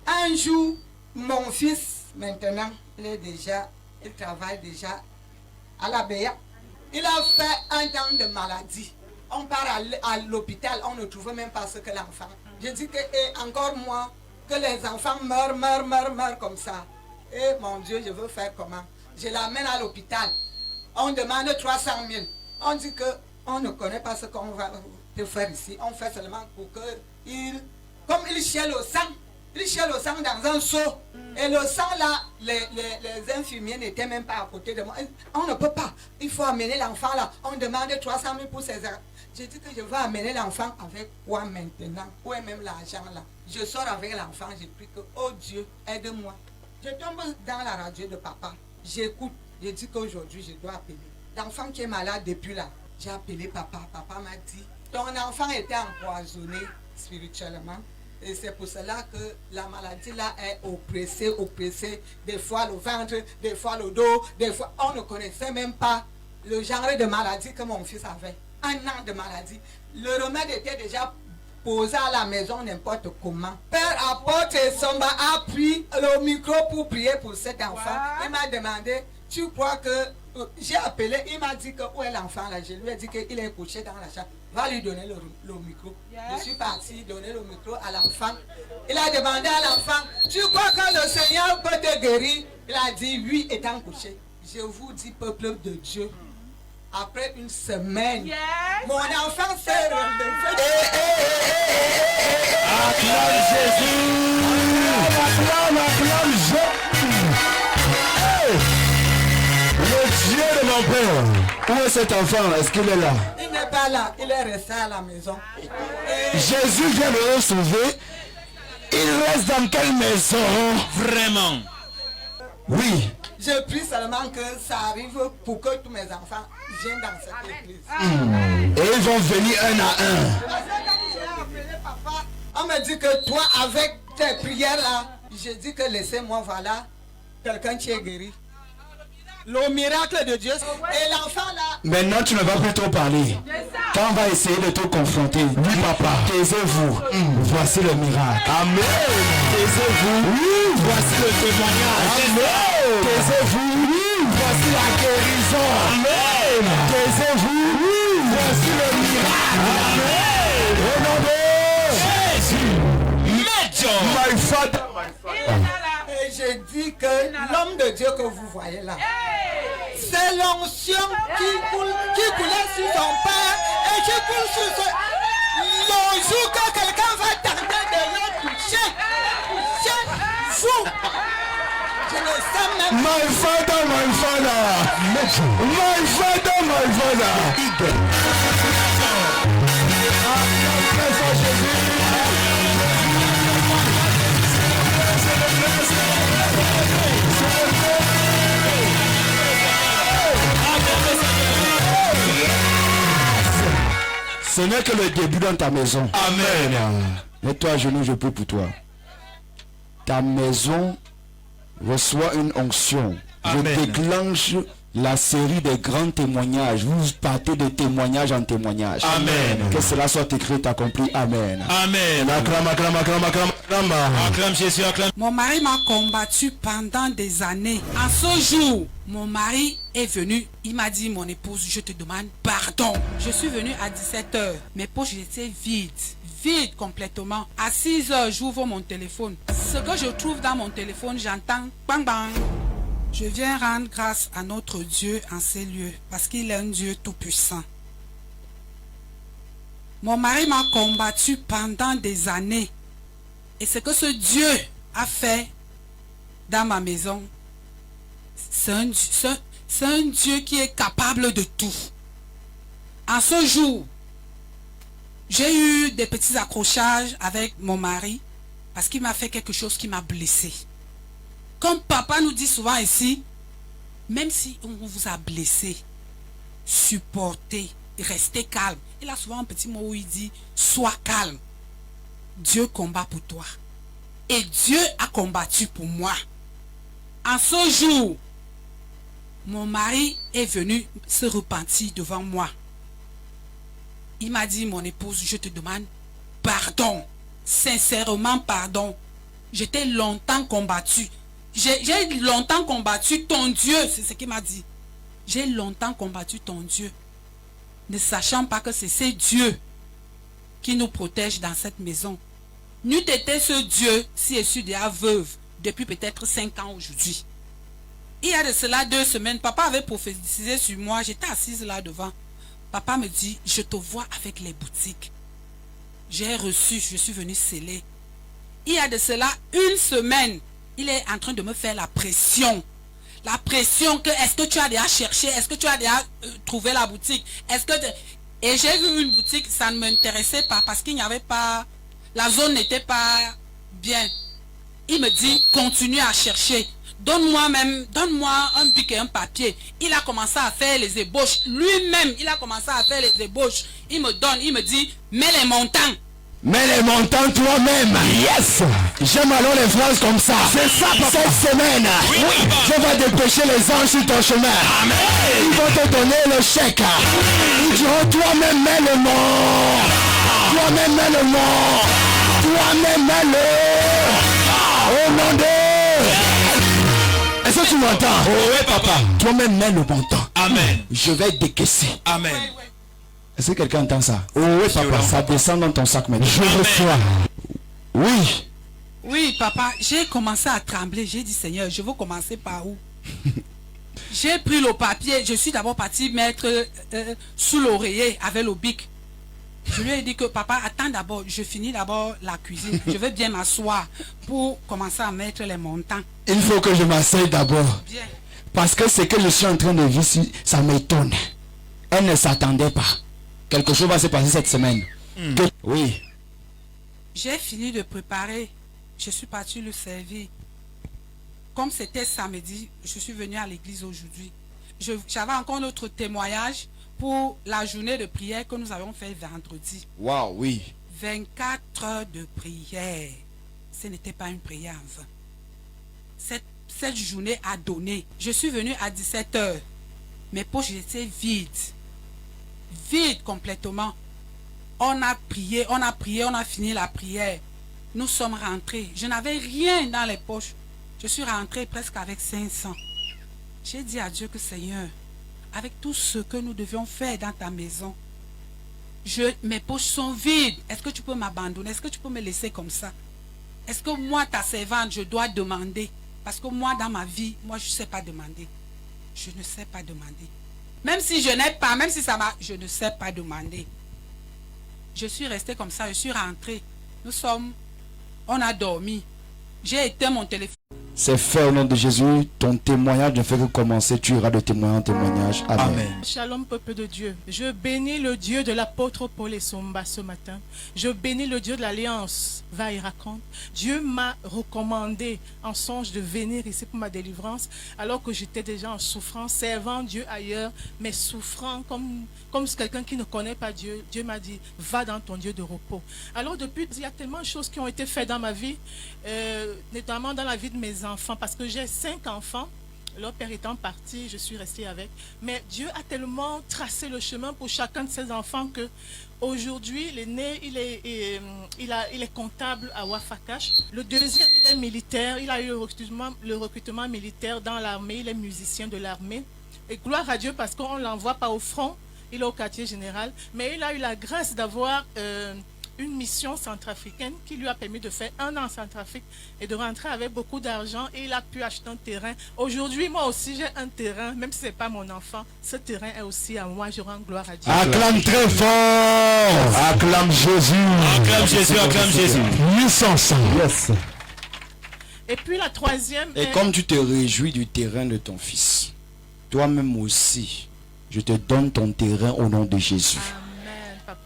Un jour, mon fils, maintenant, il travaille déjà à la BEA. Il a fait un temps de maladie. On part à l'hôpital, on ne trouve même pas ce que l'enfant. Je dis que, et encore moi, que les enfants meurent comme ça. Et mon Dieu, je veux faire comment? Je l'amène à l'hôpital. On demande 300 000. On dit que on ne connaît pas ce qu'on va te faire ici. On fait seulement pour que comme il chiale le sang. Il chiale le sang dans un seau. Et le sang là, les infirmiers n'étaient même pas à côté de moi. On ne peut pas. Il faut amener l'enfant là. On demande 300 000 pour ses J'ai dit que je vais amener l'enfant avec quoi maintenant? Où est même l'argent là? Je sors avec l'enfant, j'ai pris que, oh Dieu, aide-moi. Je tombe dans la radio de papa, j'écoute, je dis qu'aujourd'hui je dois appeler. L'enfant qui est malade depuis là, j'ai appelé papa. Papa m'a dit, ton enfant était empoisonné spirituellement. Et c'est pour cela que la maladie là est oppressée. Des fois le ventre, des fois le dos, des fois on ne connaissait même pas le genre de maladie que mon fils avait. 1 an de maladie. Le remède était déjà posé à la maison n'importe comment. Père Apôtre Somba a pris le micro pour prier pour cet enfant. Il m'a demandé, tu crois que... J'ai appelé, il m'a dit que où est l'enfant là? Je lui ai dit qu'il est couché dans la chambre. Va lui donner le micro. Je suis parti donner le micro à l'enfant. Il a demandé à l'enfant, tu crois que le Seigneur peut te guérir? Il a dit oui, étant couché. Je vous dis, peuple de Dieu, après une semaine, mon enfant s'est relevé. Acclame Jésus! Acclame Jésus! Le Dieu de mon père, où est cet enfant? Est-ce qu'il est là? Il n'est pas là, il est resté à la maison. Jésus vient de le sauver. Il reste dans quelle maison? Vraiment? Oui. Je prie seulement que ça arrive pour que tous mes enfants viennent dans cette église. Et ils vont venir un à un. J'ai appelé papa. On me dit que toi, avec tes prières là, j'ai dit que laissez-moi, voilà, quelqu'un qui est guéri. Le miracle de Dieu. Et l'enfant là. Maintenant, tu ne vas plus trop parler. Quand on va essayer de te confronter, oui, papa, taisez-vous. Voici le miracle. Amen. Taisez-vous. Oui. Voici le témoignage. Amen. Taisez-vous. Oui. Voici la guérison. Amen. Taisez-vous. Oui. Voici le miracle. Amen. Au nom de Jésus. My father. Et j'ai dit que l'homme de Dieu que vous voyez là, c'est l'onction qui coulait sur son père et qui coule sur son... Le jour que quelqu'un va tenter de le toucher, vous, je ne sais même pas. My father, my father. My father, my father. Ce n'est que le début dans ta maison. Amen. Mets-toi à genoux, je prie pour toi. Ta maison reçoit une onction. Amen. Je déclenche la série des grands témoignages. Vous partez de témoignage en témoignage. Amen. Que cela soit écrit, accompli. Amen. Amen. Acclame, acclame, acclame, acclame, acclame. Acclame Jésus, acclame. Mon mari m'a combattu pendant des années. En ce jour, mon mari est venu. Il m'a dit, mon épouse, je te demande pardon. Je suis venue à 17h. Mes poches étaient vides. Vide complètement. À 6h, j'ouvre mon téléphone. Ce que je trouve dans mon téléphone, j'entends bang bang. Je viens rendre grâce à notre Dieu en ces lieux, parce qu'il est un Dieu tout-puissant. Mon mari m'a combattu pendant des années. Et ce que ce Dieu a fait dans ma maison, c'est un Dieu qui est capable de tout. En ce jour, j'ai eu des petits accrochages avec mon mari, parce qu'il m'a fait quelque chose qui m'a blessé. Comme papa nous dit souvent ici, même si on vous a blessé, supportez, restez calme. Il a souvent un petit mot où il dit, sois calme. Dieu combat pour toi. Et Dieu a combattu pour moi. En ce jour, mon mari est venu se repentir devant moi. Il m'a dit, mon épouse, je te demande pardon. Sincèrement pardon. J'étais longtemps combattu. J'ai longtemps combattu ton Dieu, c'est ce qu'il m'a dit. J'ai longtemps combattu ton Dieu, ne sachant pas que c'est ce Dieu qui nous protège dans cette maison. N'eût été ce Dieu si je suis déjà veuve depuis peut-être 5 ans aujourd'hui. Il y a de cela 2 semaines, papa avait prophétisé sur moi, j'étais assise là devant. Papa me dit, je te vois avec les boutiques. J'ai reçu, je suis venue sceller. Il y a de cela 1 semaine, il est en train de me faire la pression. La pression que est-ce que tu as déjà cherché? Est-ce que tu as déjà trouvé la boutique? Est-ce que Et j'ai vu une boutique, ça ne m'intéressait pas parce qu'il n'y avait pas, la zone n'était pas bien. Il me dit, continue à chercher. Donne-moi un bic et un papier. Il a commencé à faire les ébauches. Lui-même, il a commencé à faire les ébauches. Il me donne, il me dit, mets les montants. Mets les montants toi-même. Yes. J'aime alors les phrases comme ça. C'est ça, papa. Cette semaine, je vais dépêcher les anges sur ton chemin. Amen. Ils vont te donner le chèque. Ils diront toi-même mets le nom. Toi-même mets le nom. Toi-même mets le. Au nom de. Est-ce que tu m'entends? Oh oui, papa. Toi-même mets le montant. Amen. Je vais décaisser. Amen. Est-ce que quelqu'un entend ça? Oh oui, papa. Ça descend dans ton sac maintenant. Je reçois. Oui. Oui, papa. J'ai commencé à trembler. J'ai dit, Seigneur, je veux commencer par où? J'ai pris le papier. Je suis d'abord parti mettre sous l'oreiller avec le bic. Je lui ai dit que papa, attends d'abord. Je finis d'abord la cuisine. Je vais bien m'asseoir pour commencer à mettre les montants. Il faut que je m'asseye d'abord. Bien. Parce que ce que je suis en train de vivre, ça m'étonne. Elle ne s'attendait pas. Quelque chose va se passer cette semaine. Oui. J'ai fini de préparer. Je suis parti le servir. Comme c'était samedi, je suis venu à l'église aujourd'hui. J'avais encore notre témoignage pour la journée de prière que nous avons fait vendredi. Waouh, oui. 24 heures de prière. Ce n'était pas une prière en vain. Cette journée a donné. Je suis venu à 17 heures. Mes poches étaient vides. Vide complètement. On a prié, on a fini la prière. Nous sommes rentrés. Je n'avais rien dans les poches. Je suis rentré presque avec 500. J'ai dit à Dieu que Seigneur, avec tout ce que nous devions faire dans ta maison, mes poches sont vides. Est-ce que tu peux m'abandonner? Est-ce que tu peux me laisser comme ça? Est-ce que moi, ta servante, je dois demander? Parce que moi, dans ma vie, moi, je ne sais pas demander. Je ne sais pas demander. Même si je n'ai pas, même si ça m'a... Je ne sais pas demander. Je suis resté comme ça, je suis rentré. On a dormi. J'ai éteint mon téléphone. C'est fait au nom de Jésus. Ton témoignage ne fait que commencer. Tu iras de témoignage en témoignage. Amen. Shalom, peuple de Dieu. Je bénis le Dieu de l'apôtre Paul et Somba ce matin. Je bénis le Dieu de l'Alliance. Va et raconte. Dieu m'a recommandé en songe de venir ici pour ma délivrance, alors que j'étais déjà en souffrance, servant Dieu ailleurs, mais souffrant comme quelqu'un qui ne connaît pas Dieu. Dieu m'a dit, va dans ton Dieu de repos. Alors depuis, il y a tellement de choses qui ont été faites dans ma vie, notamment dans la vie de mes enfants, parce que j'ai 5 enfants. Leur père étant parti, je suis restée avec. Mais Dieu a tellement tracé le chemin pour chacun de ses enfants que aujourd'hui, l'aîné, il est comptable à Wafakash. Le deuxième, il est militaire. Il a eu le recrutement militaire dans l'armée. Il est musicien de l'armée. Et gloire à Dieu parce qu'on ne l'envoie pas au front. Il est au quartier général. Mais il a eu la grâce d'avoir une mission centrafricaine qui lui a permis de faire 1 an en Centrafrique et de rentrer avec beaucoup d'argent, et il a pu acheter un terrain. Aujourd'hui, moi aussi, j'ai un terrain, même si ce n'est pas mon enfant, ce terrain est aussi à moi. Je rends gloire à Dieu. Acclame très fort. Acclame Jésus. Acclame Jésus, acclame Jésus. 1500. Yes. Et puis la troisième... Et comme tu te réjouis du terrain de ton fils, toi-même aussi, je te donne ton terrain au nom de Jésus.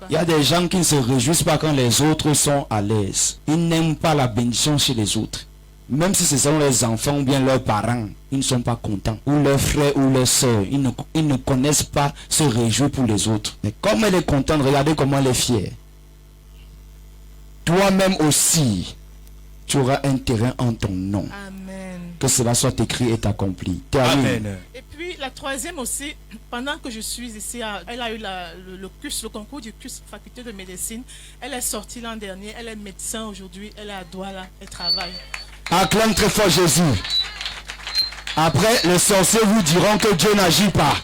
Il y a des gens qui ne se réjouissent pas quand les autres sont à l'aise. Ils n'aiment pas la bénédiction chez les autres. Même si ce sont leurs enfants ou bien leurs parents, ils ne sont pas contents. Ou leurs frères ou leurs soeurs, ils ne connaissent pas se réjouir pour les autres. Mais comme elle est contente, regardez comment elle est fière. Toi-même aussi, tu auras un terrain en ton nom. Amen. Que cela soit écrit et accompli. Amen. Et puis la troisième aussi, pendant que je suis ici, elle a eu le concours du CUS, faculté de médecine. Elle est sortie l'an dernier, elle est médecin aujourd'hui, elle est à Douala, elle travaille. Acclame très fort Jésus. Après, les sorciers vous diront que Dieu n'agit pas.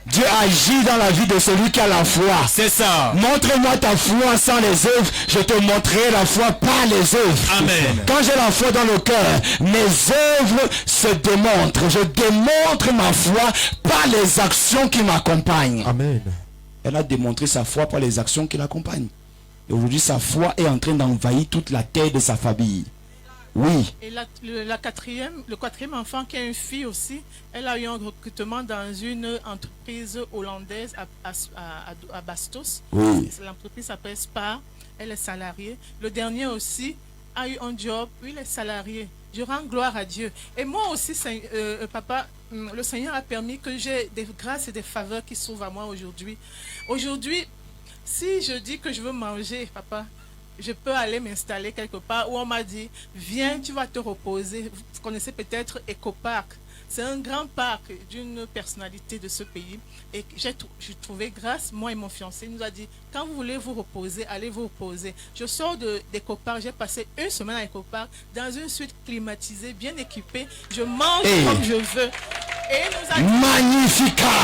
Dieu agit dans la vie de celui qui a la foi. C'est ça. Montre-moi ta foi sans les œuvres, je te montrerai la foi par les œuvres. Amen. Quand j'ai la foi dans le cœur, mes œuvres se démontrent. Je démontre ma foi par les actions qui m'accompagnent. Amen. Elle a démontré sa foi par les actions qui l'accompagnent. Et aujourd'hui, sa foi est en train d'envahir toute la terre de sa famille. Oui. Et le quatrième enfant, qui est une fille aussi, elle a eu un recrutement dans une entreprise hollandaise à Bastos. Oui. L'entreprise s'appelle Spar. Elle est salariée. Le dernier aussi a eu un job. Oui, il est salarié. Je rends gloire à Dieu. Et moi aussi, papa, le Seigneur a permis que j'ai des grâces et des faveurs qui s'ouvrent à moi aujourd'hui. Aujourd'hui, si je dis que je veux manger, papa, je peux aller m'installer quelque part où on m'a dit, viens, tu vas te reposer. Vous connaissez peut-être Ecopark. C'est un grand parc d'une personnalité de ce pays. Et j'ai trouvé grâce, moi et mon fiancé, il nous a dit, quand vous voulez vous reposer, allez vous reposer. Je sors d'Ecopark, j'ai passé une semaine à Ecopark, dans une suite climatisée, bien équipée. Je mange comme je veux. Et il nous a dit, Magnifica!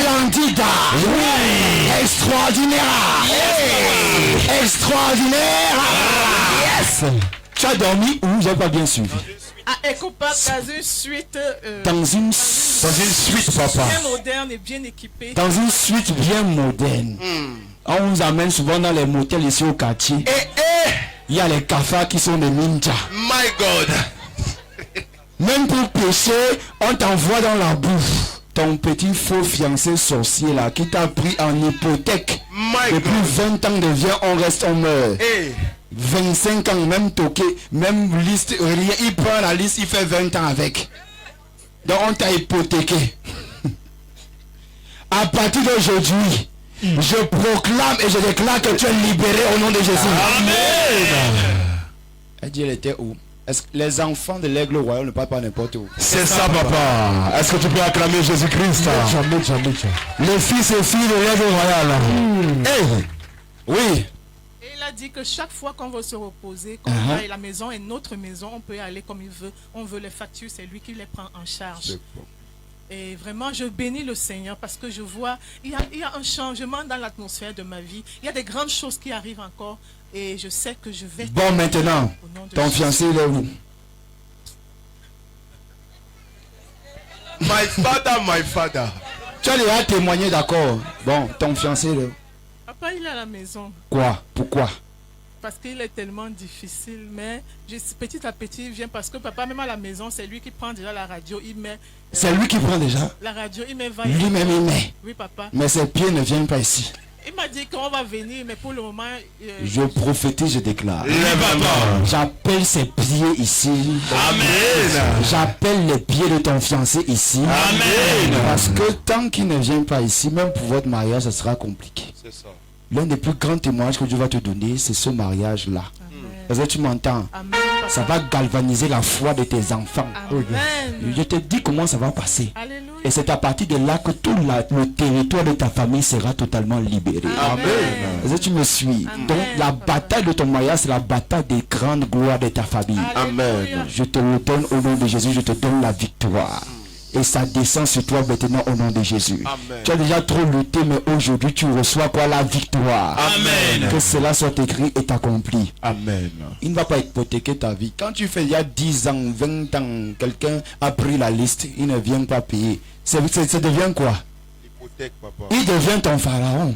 Elandida! Extraordinaire! Extraordinaire! Yes! Tu as dormi où? J'ai pas bien suivi. à Ecopark, dans une suite. Dans une suite, papa. Bien moderne et bien équipée. Dans une suite bien moderne. On nous amène souvent dans les motels ici au quartier. Il y a les cafards qui sont des ninjas. My God. Même pour pêcher, on t'envoie dans la bouffe. Ton petit faux fiancé sorcier là qui t'a pris en hypothèque. Depuis 20 ans devient on reste on meurt. 25 ans, même toqué, même liste, rien, il prend la liste, il fait 20 ans avec. Donc on t'a hypothéqué. À partir d'aujourd'hui, je proclame et je déclare que tu es libéré au nom de Jésus. Amen. Elle dit, elle était où? Est-ce que les enfants de l'aigle royal ne parlent pas n'importe où? C'est ça, papa. Est-ce que tu peux acclamer Jésus-Christ? Le fils et fille de l'aigle royal. Oui. Et il a dit que chaque fois qu'on veut se reposer, et la maison est notre maison, on peut y aller comme il veut. On veut les factures, c'est lui qui les prend en charge. Et vraiment, je bénis le Seigneur parce que je vois, il y a un changement dans l'atmosphère de ma vie. Il y a des grandes choses qui arrivent encore et je sais que je vais... Bon, maintenant, ton fiancé, il est où? My father. Tu as déjà témoigné, d'accord? Bon, ton fiancé, il est où? Papa, il est à la maison. Quoi? Pourquoi? Parce qu'il est tellement difficile, mais petit à petit, il vient parce que papa, même à la maison, c'est lui qui prend déjà la radio, il met... C'est lui qui prend déjà? La radio, il met... Lui-même, il met? Oui, papa. Mais ses pieds ne viennent pas ici. Il m'a dit qu'on va venir, mais pour le moment... Je prophétise, je déclare. J'appelle ses pieds ici. Amen. J'appelle les pieds de ton fiancé ici. Amen. Parce que tant qu'il ne vient pas ici, même pour votre mariage, ça sera compliqué. C'est ça. L'un des plus grands témoignages que Dieu va te donner, c'est ce mariage-là. Est-ce que tu m'entends? Ça va galvaniser la foi de tes enfants. Amen. Je te dis comment ça va passer. Alléluia. Et c'est à partir de là que tout le territoire de ta famille sera totalement libéré. Amen. Est-ce que tu me suis? Donc la bataille de ton mariage, c'est la bataille des grandes gloires de ta famille. Amen. Je te le donne au nom de Jésus, je te donne la victoire. Et ça descend sur toi maintenant au nom de Jésus. Amen. Tu as déjà trop lutté, mais aujourd'hui tu reçois quoi? La victoire. Amen. Que cela soit écrit et accompli. Amen. Il ne va pas hypothéquer ta vie. Quand tu fais il y a 10 ans, 20 ans, quelqu'un a pris la liste, il ne vient pas payer. Ça devient quoi? Hypothèque, papa. Il devient ton pharaon.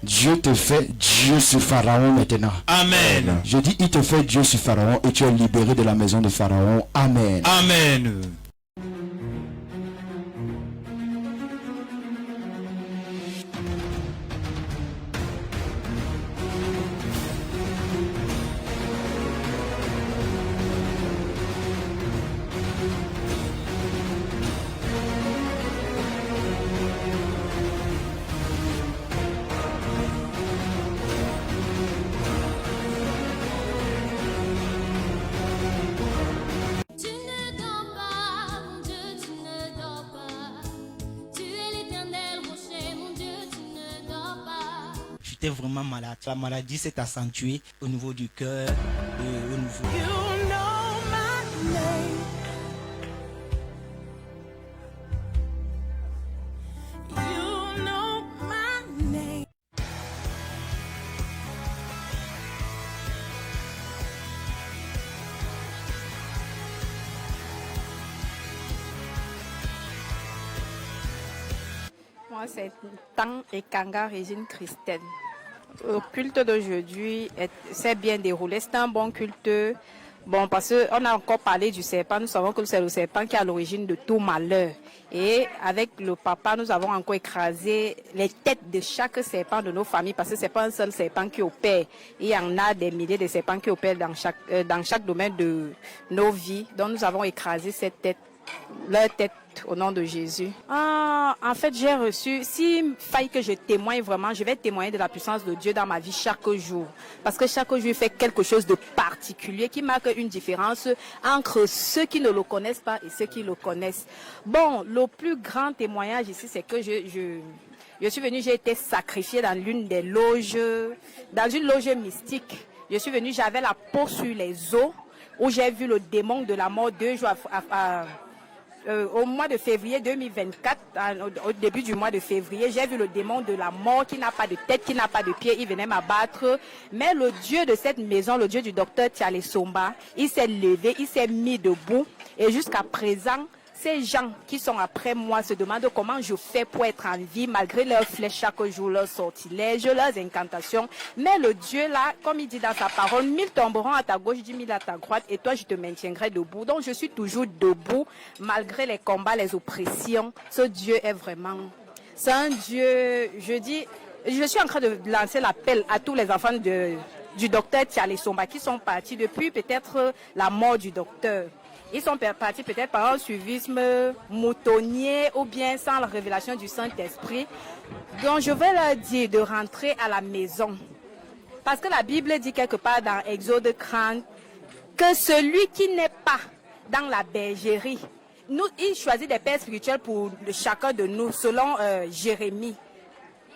Dieu te fait Dieu sur Pharaon maintenant. Amen. Je dis, il te fait Dieu sur Pharaon et tu es libéré de la maison de Pharaon. Amen. Amen. Tu ne dors pas, mon Dieu, tu ne dors pas. Tu es l'éternel rocher, mon Dieu, tu ne dors pas. J'étais vraiment malade. La maladie s'est accentuée au niveau du cœur et au niveau... Moi, c'est Tang et Kanga Régine Christine. Le culte d'aujourd'hui s'est bien déroulé. C'est un bon culte. Bon, parce qu'on a encore parlé du serpent. Nous savons que c'est le serpent qui est à l'origine de tout malheur. Et avec le papa, nous avons encore écrasé les têtes de chaque serpent de nos familles, parce que c'est pas un seul serpent qui opère. Il y en a des milliers de serpents qui opèrent dans chaque domaine de nos vies. Donc nous avons écrasé cette tête, leur tête au nom de Jésus. En fait, j'ai reçu, s'il faille que je témoigne vraiment, je vais témoigner de la puissance de Dieu dans ma vie chaque jour. Parce que chaque jour, il fait quelque chose de particulier qui marque une différence entre ceux qui ne le connaissent pas et ceux qui le connaissent. Bon, le plus grand témoignage ici, c'est que je suis venue, j'ai été sacrifiée dans l'une des loges, dans une loge mystique. Je suis venue, j'avais la peau sur les os, où j'ai vu le démon de la mort 2 jours au mois de février 2024, au début du mois de février, j'ai vu le démon de la mort qui n'a pas de tête, qui n'a pas de pied, il venait m'abattre. Mais le Dieu de cette maison, le Dieu du docteur Tiale Somba, il s'est levé, il s'est mis debout. Et jusqu'à présent, ces gens qui sont après moi se demandent comment je fais pour être en vie malgré leurs flèches chaque jour, leurs sortilèges, leurs incantations. Mais le Dieu là, comme il dit dans sa parole, 1000 tomberont à ta gauche, 10 000 à ta droite et toi je te maintiendrai debout. Donc je suis toujours debout malgré les combats, les oppressions. Ce Dieu est vraiment... C'est un Dieu, je suis en train de lancer l'appel à tous les enfants du docteur Tiale Somba qui sont partis depuis peut-être la mort du docteur. Ils sont partis peut-être par un suivisme moutonnier ou bien sans la révélation du Saint-Esprit. Donc je vais leur dire de rentrer à la maison. Parce que la Bible dit quelque part dans Exode 30 que celui qui n'est pas dans la bergerie, il choisit des pères spirituels pour chacun de nous selon Jérémie.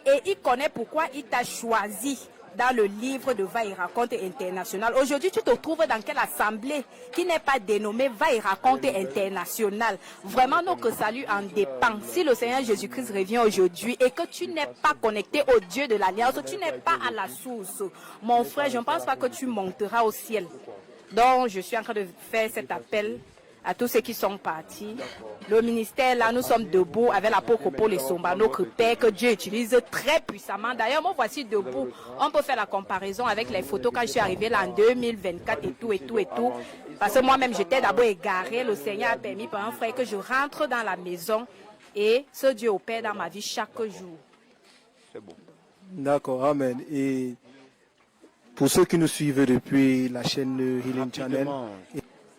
Et il connaît pourquoi il t'a choisi dans le livre de Va et raconte international. Aujourd'hui, tu te trouves dans quelle assemblée qui n'est pas dénommée Va et raconte international. Vraiment, notre salut en dépend. Si le Seigneur Jésus-Christ revient aujourd'hui et que tu n'es pas connecté au Dieu de l'Alliance, tu n'es pas à la source, mon frère, je ne pense pas que tu monteras au ciel. Donc, je suis en train de faire cet appel à tous ceux qui sont partis. Le ministère, là, nous sommes debout avec l'apôtre Paul et Somba, notre Père, que Dieu utilise très puissamment. D'ailleurs, moi, voici debout. On peut faire la comparaison avec les photos quand je suis arrivée là en 2024 et tout. Parce que moi-même, j'étais d'abord égarée. Le Seigneur a permis par un frère que je rentre dans la maison et ce Dieu opère dans ma vie chaque jour. C'est bon. D'accord, amen. Et pour ceux qui nous suivent depuis la chaîne Healing Channel...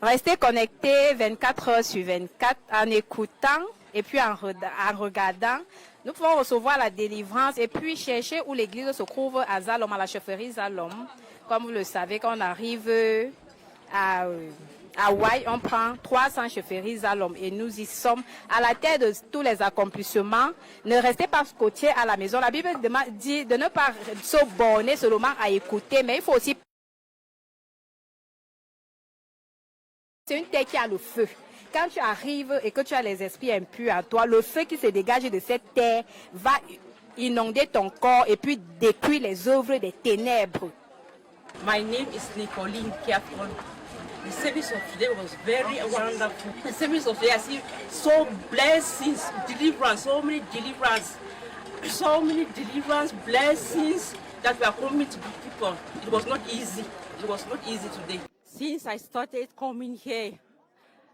Restez connectés 24 heures sur 24 en écoutant et puis en regardant. Nous pouvons recevoir la délivrance et puis chercher où l'église se trouve à Zalom, à la chefferie Zalom. Comme vous le savez, quand on arrive à Hawaï, on prend 300 chefferies Zalom et nous y sommes à la tête de tous les accomplissements. Ne restez pas scotchés à la maison. La Bible dit de ne pas se borner seulement à écouter, mais il faut aussi... C'est une terre qui a le feu. Quand tu arrives et que tu as les esprits impurs à toi, le feu qui se dégage de cette terre va inonder ton corps et puis détruire les œuvres des ténèbres. My name is Nicoline Kiafon. The service of today was very wonderful. The service of today, I see so blessings, deliverance, so many deliverance, blessings that we are coming to people. It was not easy. It was not easy today. Since I started coming here,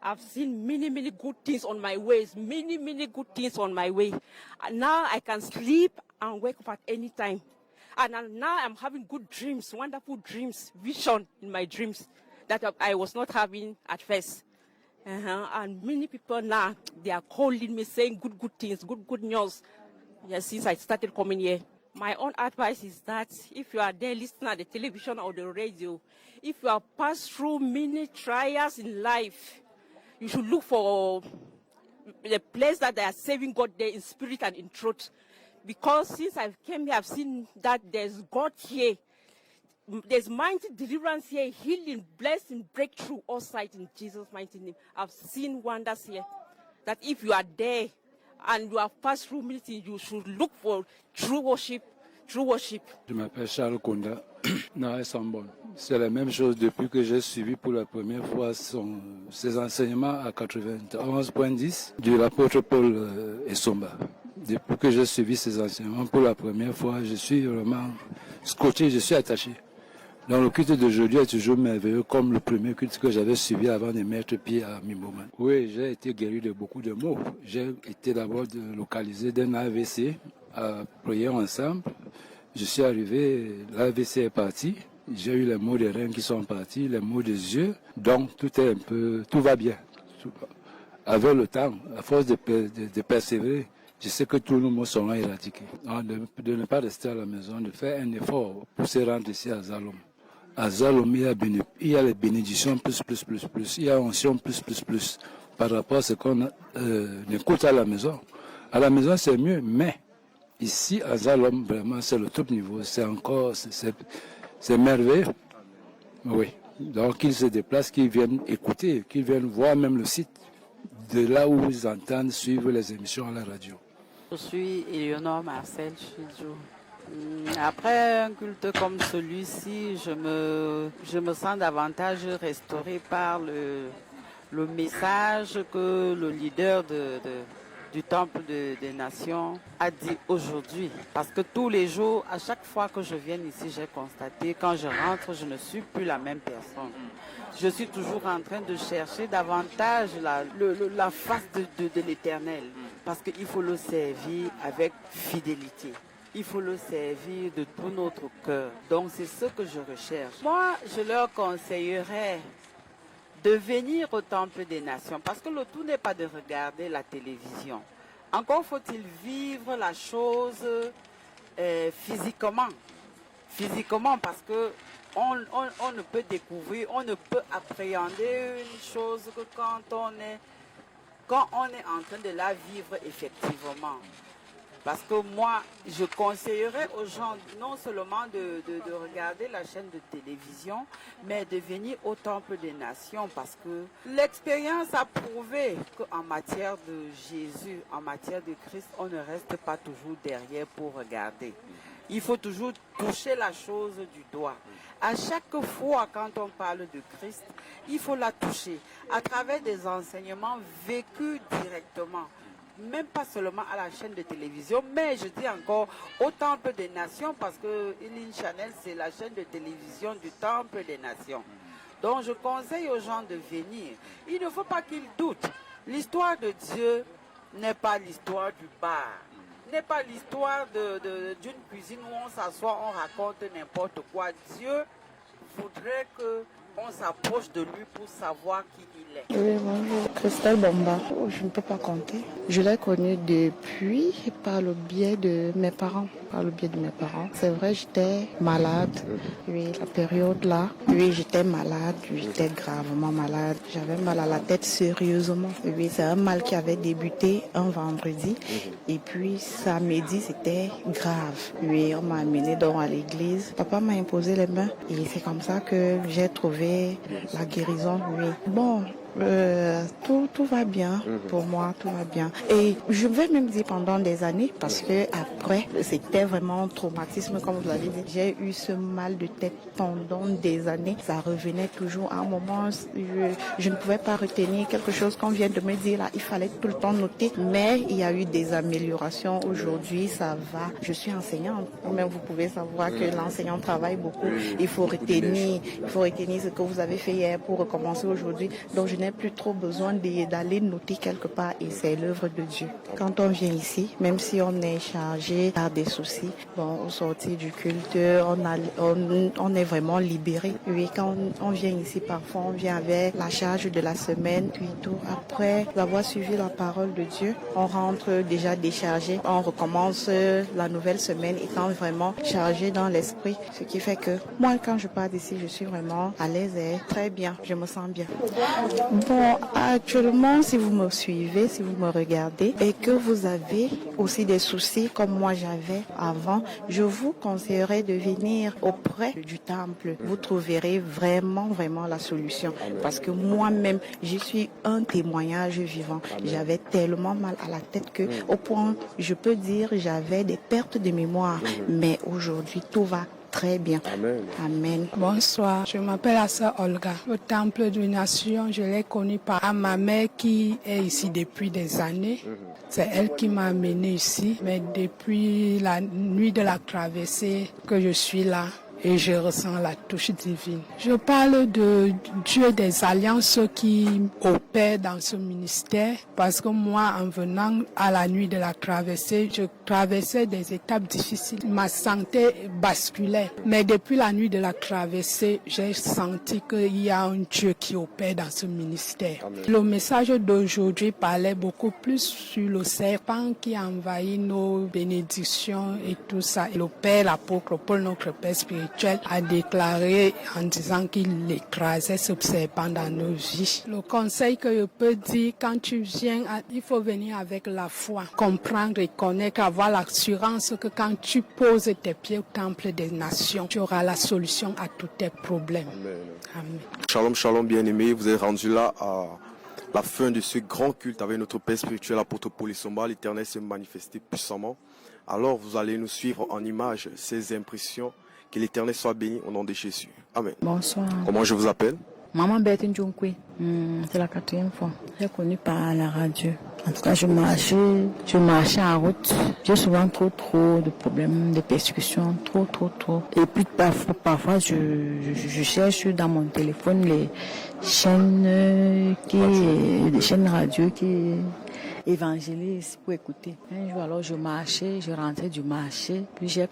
I've seen many good things on my ways, many good things on my way. And now I can sleep and wake up at any time. And now I'm having good dreams, wonderful dreams, vision in my dreams that I was not having at first. And many people now, they are calling me saying good things, good news. Yes, since I started coming here. My own advice is that if you are there listening at the television or the radio, if you have passed through many trials in life, you should look for the place that they are serving God there in spirit and in truth. Because since I came here, I've seen that there's God here. There's mighty deliverance here, healing, blessing, breakthrough, all sight in Jesus' mighty name. I've seen wonders here. That if you are there, and you have passed through many things, you should look for true worship. Je m'appelle Charles Konda, Naï Sambon. C'est la même chose depuis que j'ai suivi pour la première fois ses enseignements à 91.10 de l'apôtre Paul et Somba. Depuis que j'ai suivi ses enseignements pour la première fois, je suis vraiment scotché, je suis attaché. Donc le culte d'aujourd'hui est toujours merveilleux comme le premier culte que j'avais suivi avant de mettre pied à Mimoman. Oui, j'ai été guéri de beaucoup de maux. J'ai été d'abord localisé d'un AVC à prier ensemble. Je suis arrivé, l'AVC est parti. J'ai eu les maux des reins qui sont partis, les maux des yeux. Donc tout va bien. Avec le temps, à force de persévérer, je sais que tous nos maux seront éradiqués. Donc, de ne pas rester à la maison, de faire un effort pour se rendre ici à Zalom. À Zalom, il y a les bénédictions plus. Il y a onction plus. Par rapport à ce qu'on écoute à la maison. À la maison, c'est mieux, mais ici, à Zalom, vraiment, c'est le top niveau. C'est encore, c'est merveilleux. Oui. Donc, qu'ils se déplacent, qu'ils viennent écouter, qu'ils viennent voir même le site de là où ils entendent suivre les émissions à la radio. Je suis Éléonore Marcel Chidjou. Après un culte comme celui-ci, je me sens davantage restaurée par le message que le leader du Temple des Nations a dit aujourd'hui. Parce que tous les jours, à chaque fois que je viens ici, j'ai constaté, quand je rentre, je ne suis plus la même personne. Je suis toujours en train de chercher davantage la face de l'Éternel. Parce qu'il faut le servir avec fidélité. Il faut le servir de tout notre cœur. Donc c'est ce que je recherche. Moi, je leur conseillerais de venir au Temple des Nations. Parce que le tout n'est pas de regarder la télévision. Encore faut-il vivre la chose physiquement. Physiquement, parce que on ne peut découvrir, on ne peut appréhender une chose que quand on est en train de la vivre effectivement. Parce que moi, je conseillerais aux gens non seulement de regarder la chaîne de télévision, mais de venir au Temple des Nations, parce que l'expérience a prouvé qu'en matière de Jésus, en matière de Christ, on ne reste pas toujours derrière pour regarder. Il faut toujours toucher la chose du doigt. À chaque fois quand on parle de Christ, il faut la toucher à travers des enseignements vécus directement. Même pas seulement à la chaîne de télévision, mais je dis encore au Temple des Nations, parce que Healing Channel, c'est la chaîne de télévision du Temple des Nations. Donc je conseille aux gens de venir. Il ne faut pas qu'ils doutent. L'histoire de Dieu n'est pas l'histoire du bar. N'est pas l'histoire d'une cuisine où on s'assoit, on raconte n'importe quoi. Dieu voudrait qu'on s'approche de lui pour savoir qui il est. Oui, bonjour. Christelle Bomba. Je ne peux pas compter. Je l'ai connue depuis par le biais de mes parents. C'est vrai, j'étais malade. Oui, la période là. Oui, j'étais malade. J'étais gravement malade. J'avais mal à la tête sérieusement. Oui, c'est un mal qui avait débuté un vendredi. Et puis, samedi, c'était grave. Oui, on m'a amené donc à l'église. Papa m'a imposé les mains. Et c'est comme ça que j'ai trouvé la guérison. Oui. Bon. Tout va bien pour moi, tout va bien. Et je vais même dire pendant des années, parce que après, c'était vraiment un traumatisme, comme vous l'avez dit. J'ai eu ce mal de tête pendant des années. Ça revenait toujours. À un moment, je ne pouvais pas retenir quelque chose qu'on vient de me dire là. Il fallait tout le temps noter. Mais il y a eu des améliorations. Aujourd'hui, ça va. Je suis enseignante. Même vous pouvez savoir que l'enseignant travaille beaucoup. Il faut retenir ce que vous avez fait hier pour recommencer aujourd'hui. Donc, je n'ai plus trop besoin d'aller noter quelque part, et c'est l'œuvre de Dieu. Quand on vient ici, même si on est chargé par des soucis, bon, au sortir du culte, on est vraiment libéré. Oui, quand on vient ici, parfois on vient avec la charge de la semaine, puis tout. Après avoir suivi la parole de Dieu, on rentre déjà déchargé. On recommence la nouvelle semaine étant vraiment chargé dans l'esprit, ce qui fait que moi, quand je pars d'ici, je suis vraiment à l'aise et très bien. Je me sens bien. Bon, actuellement, si vous me suivez, si vous me regardez et que vous avez aussi des soucis comme moi j'avais avant, je vous conseillerais de venir auprès du temple. Vous trouverez vraiment la solution. Parce que moi-même, je suis un témoignage vivant. J'avais tellement mal à la tête que, au point, je peux dire, j'avais des pertes de mémoire. Mais aujourd'hui, tout va très bien. Amen. Amen. Bonsoir, je m'appelle Assa Olga. Au Temple de Nation, je l'ai connu par ma mère qui est ici depuis des années. C'est elle qui m'a amené ici, mais depuis la nuit de la traversée que je suis là. Et je ressens la touche divine. Je parle de Dieu des alliances qui opère dans ce ministère parce que moi, en venant à la nuit de la traversée, je traversais des étapes difficiles. Ma santé basculait. Mais depuis la nuit de la traversée, j'ai senti qu'il y a un Dieu qui opère dans ce ministère. Amen. Le message d'aujourd'hui parlait beaucoup plus sur le serpent qui envahit nos bénédictions et tout ça. Et le Père, l'apôtre Paul, notre Père spirituel, a déclaré en disant qu'il écrasait ce serpent dans nos vies. Le conseil que je peux dire, quand tu viens, il faut venir avec la foi, comprendre et connaître, avoir l'assurance que quand tu poses tes pieds au temple des nations, tu auras la solution à tous tes problèmes. Amen. Amen. Shalom, shalom, bien-aimés. Vous êtes rendus là à la fin de ce grand culte avec notre Père spirituel, l'apôtre Paul Essomba. L'Éternel s'est manifesté puissamment. Alors vous allez nous suivre en images, ces impressions. Que l'Éternel soit béni au nom de Jésus. Amen. Bonsoir. Comment je vous appelle? Maman Berthe Ndjonkwe. C'est la 4e fois. J'ai connu par la radio. En tout cas, je marchais en route. J'ai souvent trop de problèmes, de persécutions, trop. Et puis parfois je cherche dans mon téléphone les chaînes radio qui évangéliste pour écouter. Un jour alors je marchais, je rentrais du marché, puis j'ai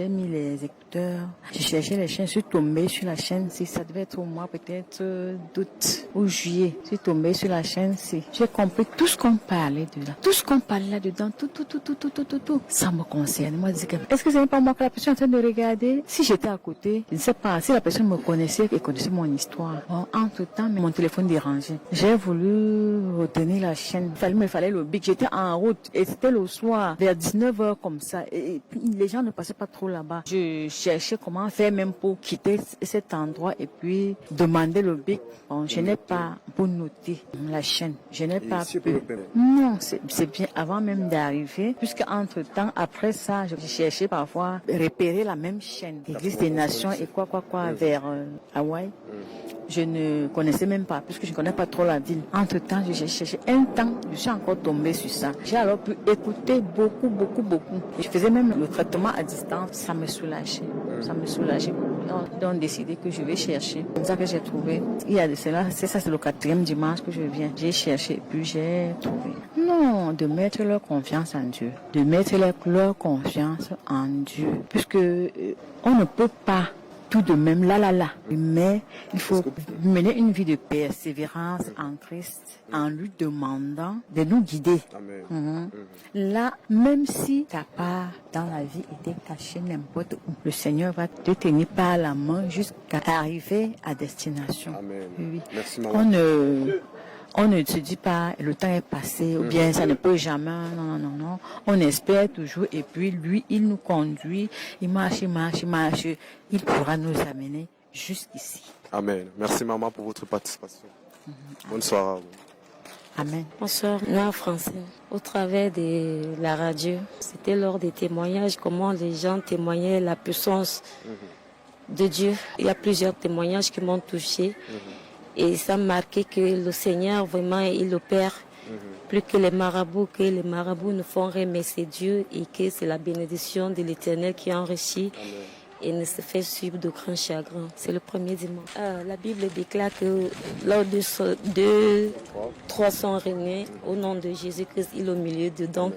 mis les écouteurs, je cherchais les chaînes, je suis tombée sur la chaîne C, ça devait être au mois peut-être d'août ou juillet, je suis tombée sur la chaîne C. J'ai compris tout ce qu'on parlait dedans, tout, ça me concerne. Moi je dis est-ce que c'est pas moi que la personne est en train de regarder? Si j'étais à côté, je ne sais pas, si la personne me connaissait et connaissait mon histoire. Bon, entre temps, mon téléphone dérangeait. J'ai voulu retenir la chaîne, il me fallait le bic, j'étais en route et c'était le soir vers 19h comme ça et puis les gens ne passaient pas trop là-bas. Je cherchais comment faire même pour quitter cet endroit et puis demander le bic. Bon, je n'ai pas pour noter la chaîne, je n'ai pas pu. Non, c'est bien avant même d'arriver, puisque entre temps après ça je cherchais parfois repérer la même chaîne, Église des Nations et quoi vers Hawaï. Je ne connaissais même pas, puisque je ne connais pas trop la ville. Entre temps, j'ai cherché un temps, je suis encore tombée sur ça. J'ai alors pu écouter beaucoup. Et je faisais même le traitement à distance, ça me soulageait beaucoup. Donc décidé que je vais chercher. C'est ça que j'ai trouvé. Il y a de cela, c'est le 4e dimanche que je viens. J'ai cherché, puis j'ai trouvé. Non, de mettre leur confiance en Dieu. Puisque on ne peut pas tout de même, mais il faut mener une vie de persévérance en Christ, en lui demandant de nous guider. Amen. Là, même si ta part dans la vie était cachée n'importe où, le Seigneur va te tenir par la main jusqu'à arriver à destination. Amen. Oui. Merci, maman. On ne se dit pas le temps est passé ou bien ça ne peut jamais. Non. On espère toujours et puis lui, il nous conduit, il marche. Il pourra nous amener jusqu'ici. Amen. Merci maman pour votre participation. Bonne soirée à vous. Amen. Bonsoir, moi français. Au travers de la radio, c'était lors des témoignages, comment les gens témoignaient la puissance de Dieu. Il y a plusieurs témoignages qui m'ont touché. Et ça m'a marqué que le Seigneur, vraiment, il opère plus que les marabouts ne font rien, mais c'est Dieu et que c'est la bénédiction de l'Éternel qui enrichit et ne se fait suivre de grands chagrins. C'est le premier dimanche. La Bible déclare que lors de 300 réunis, au nom de Jésus-Christ, il est au milieu d'eux. Donc,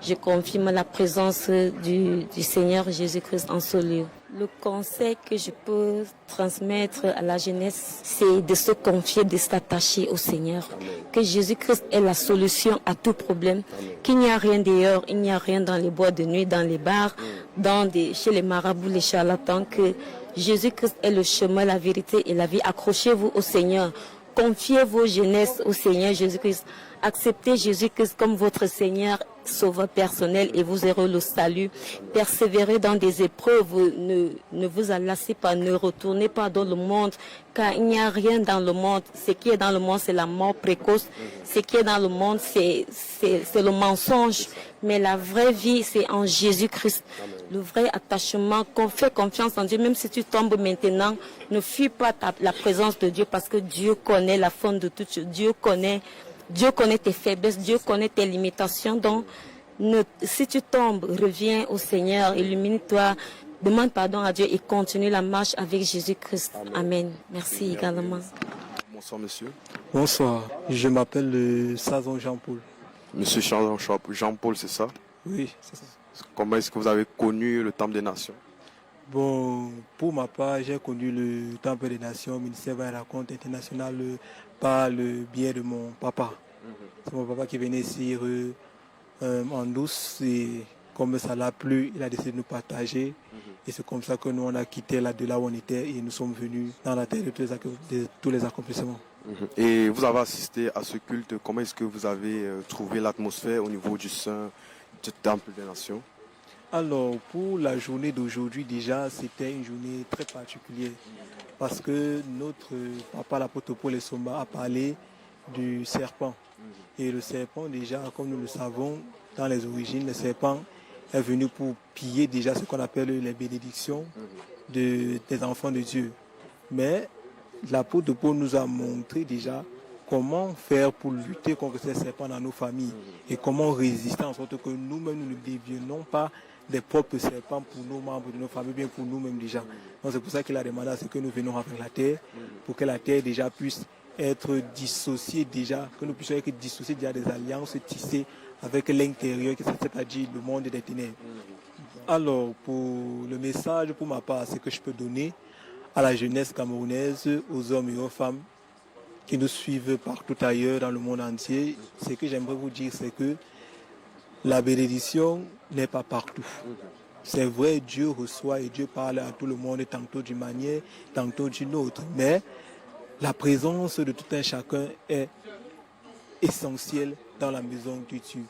je confirme la présence du Seigneur Jésus-Christ en ce lieu. Le conseil que je peux transmettre à la jeunesse, c'est de se confier, de s'attacher au Seigneur. Amen. Que Jésus-Christ est la solution à tout problème. Amen. Qu'il n'y a rien dehors, il n'y a rien dans les bois de nuit, dans les bars, chez les marabouts, les charlatans. Que Jésus-Christ est le chemin, la vérité et la vie. Accrochez-vous au Seigneur. Confiez vos jeunesses au Seigneur Jésus-Christ. Acceptez Jésus-Christ comme votre Seigneur, sauveur personnel et vous aurez le salut. Persévérez dans des épreuves, ne vous lassez pas, ne retournez pas dans le monde, car il n'y a rien dans le monde. Ce qui est dans le monde, c'est la mort précoce. Ce qui est dans le monde, c'est le mensonge. Mais la vraie vie, c'est en Jésus-Christ. Le vrai attachement, qu'on fait confiance en Dieu, même si tu tombes maintenant, ne fuis pas la présence de Dieu, parce que Dieu connaît la fin de toute chose. Dieu connaît tes faiblesses, Dieu connaît tes limitations. Donc, si tu tombes, reviens au Seigneur, illumine-toi, demande pardon à Dieu et continue la marche avec Jésus-Christ. Amen. Merci également. Bonsoir, monsieur. Bonsoir, je m'appelle Sazon Jean-Paul. Monsieur Jean-Paul, c'est ça? Oui, c'est ça. Comment est-ce que vous avez connu le Temple des Nations? Bon, pour ma part, j'ai connu le Temple des Nations, ministère de la Raconte internationale, par le biais de mon papa. C'est mon papa qui venait ici en douce, et comme ça l'a plu, il a décidé de nous partager. Et c'est comme ça que nous, on a quitté là où on était et nous sommes venus dans la terre de tous les accomplissements. Et vous avez assisté à ce culte, comment est-ce que vous avez trouvé l'atmosphère au niveau du sein du Temple des Nations? Alors, pour la journée d'aujourd'hui, déjà, c'était une journée très particulière. Parce que notre papa, l'apôtre Paul Esomba, a parlé du serpent. Et le serpent, déjà, comme nous le savons, dans les origines, le serpent est venu pour piller déjà ce qu'on appelle les bénédictions des enfants de Dieu. Mais l'apôtre Paul nous a montré déjà comment faire pour lutter contre ces serpents dans nos familles et comment résister en sorte que nous-mêmes nous ne deviennons pas des propres serpents pour nos membres de nos familles, bien pour nous-mêmes déjà. Donc c'est pour ça qu'il a demandé à ce que nous venons avec la terre, pour que la terre déjà puisse être dissociée déjà, que nous puissions être dissociés déjà des alliances tissées avec l'intérieur, c'est-à-dire le monde des ténèbres. Alors, pour le message, pour ma part, ce que je peux donner à la jeunesse camerounaise, aux hommes et aux femmes qui nous suivent partout ailleurs dans le monde entier, ce que j'aimerais vous dire, c'est que la bénédiction n'est pas partout. C'est vrai, Dieu reçoit et Dieu parle à tout le monde, tantôt d'une manière, tantôt d'une autre. Mais la présence de tout un chacun est essentielle dans la maison de Dieu.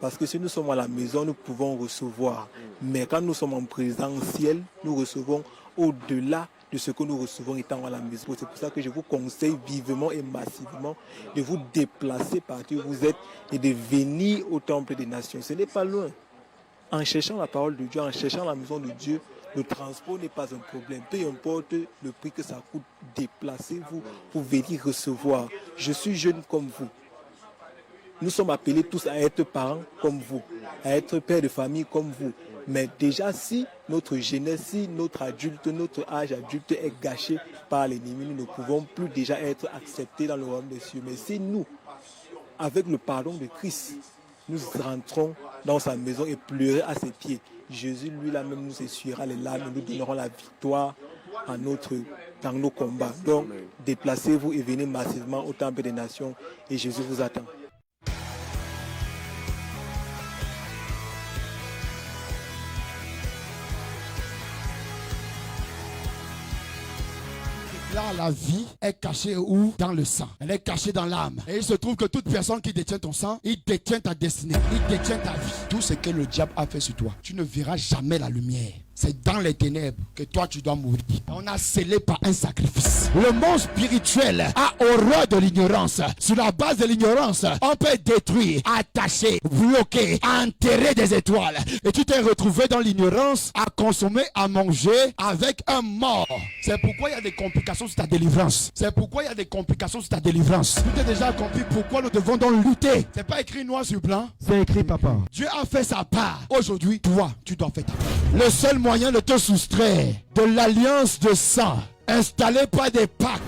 Parce que si nous sommes à la maison, nous pouvons recevoir. Mais quand nous sommes en présentiel, nous recevons au-delà de ce que nous recevons étant à la maison. C'est pour ça que je vous conseille vivement et massivement de vous déplacer partout où vous êtes et de venir au Temple des Nations. Ce n'est pas loin. En cherchant la parole de Dieu, en cherchant la maison de Dieu, le transport n'est pas un problème. Peu importe le prix que ça coûte, déplacez-vous pour venir recevoir. Je suis jeune comme vous. Nous sommes appelés tous à être parents comme vous, à être pères de famille comme vous. Mais déjà, si notre jeunesse, si notre âge adulte est gâché par l'ennemi, nous ne pouvons plus déjà être acceptés dans le royaume des cieux. Mais si nous, avec le pardon de Christ, nous rentrons dans sa maison et pleurons à ses pieds, Jésus lui-même nous essuiera les larmes et nous donnerons la victoire dans nos combats. Donc, déplacez-vous et venez massivement au Temple des Nations et Jésus vous attend. Là, la vie est cachée où? Dans le sang. Elle est cachée dans l'âme. Et il se trouve que toute personne qui détient ton sang, il détient ta destinée, il détient ta vie. Tout ce que le diable a fait sur toi, tu ne verras jamais la lumière. C'est dans les ténèbres que toi tu dois mourir. On a scellé par un sacrifice. Le monde spirituel a horreur de l'ignorance. Sur la base de l'ignorance, on peut détruire, attacher, bloquer, enterrer des étoiles. Et tu t'es retrouvé dans l'ignorance à consommer, à manger avec un mort. C'est pourquoi il y a des complications sur ta délivrance. C'est pourquoi il y a des complications sur ta délivrance. Tu t'es déjà compris pourquoi nous devons donc lutter. C'est pas écrit noir sur blanc. C'est écrit, papa. Dieu a fait sa part. Aujourd'hui, toi, tu dois faire ta part. Le seul moyen de te soustraire de l'alliance de sang installée par des pactes.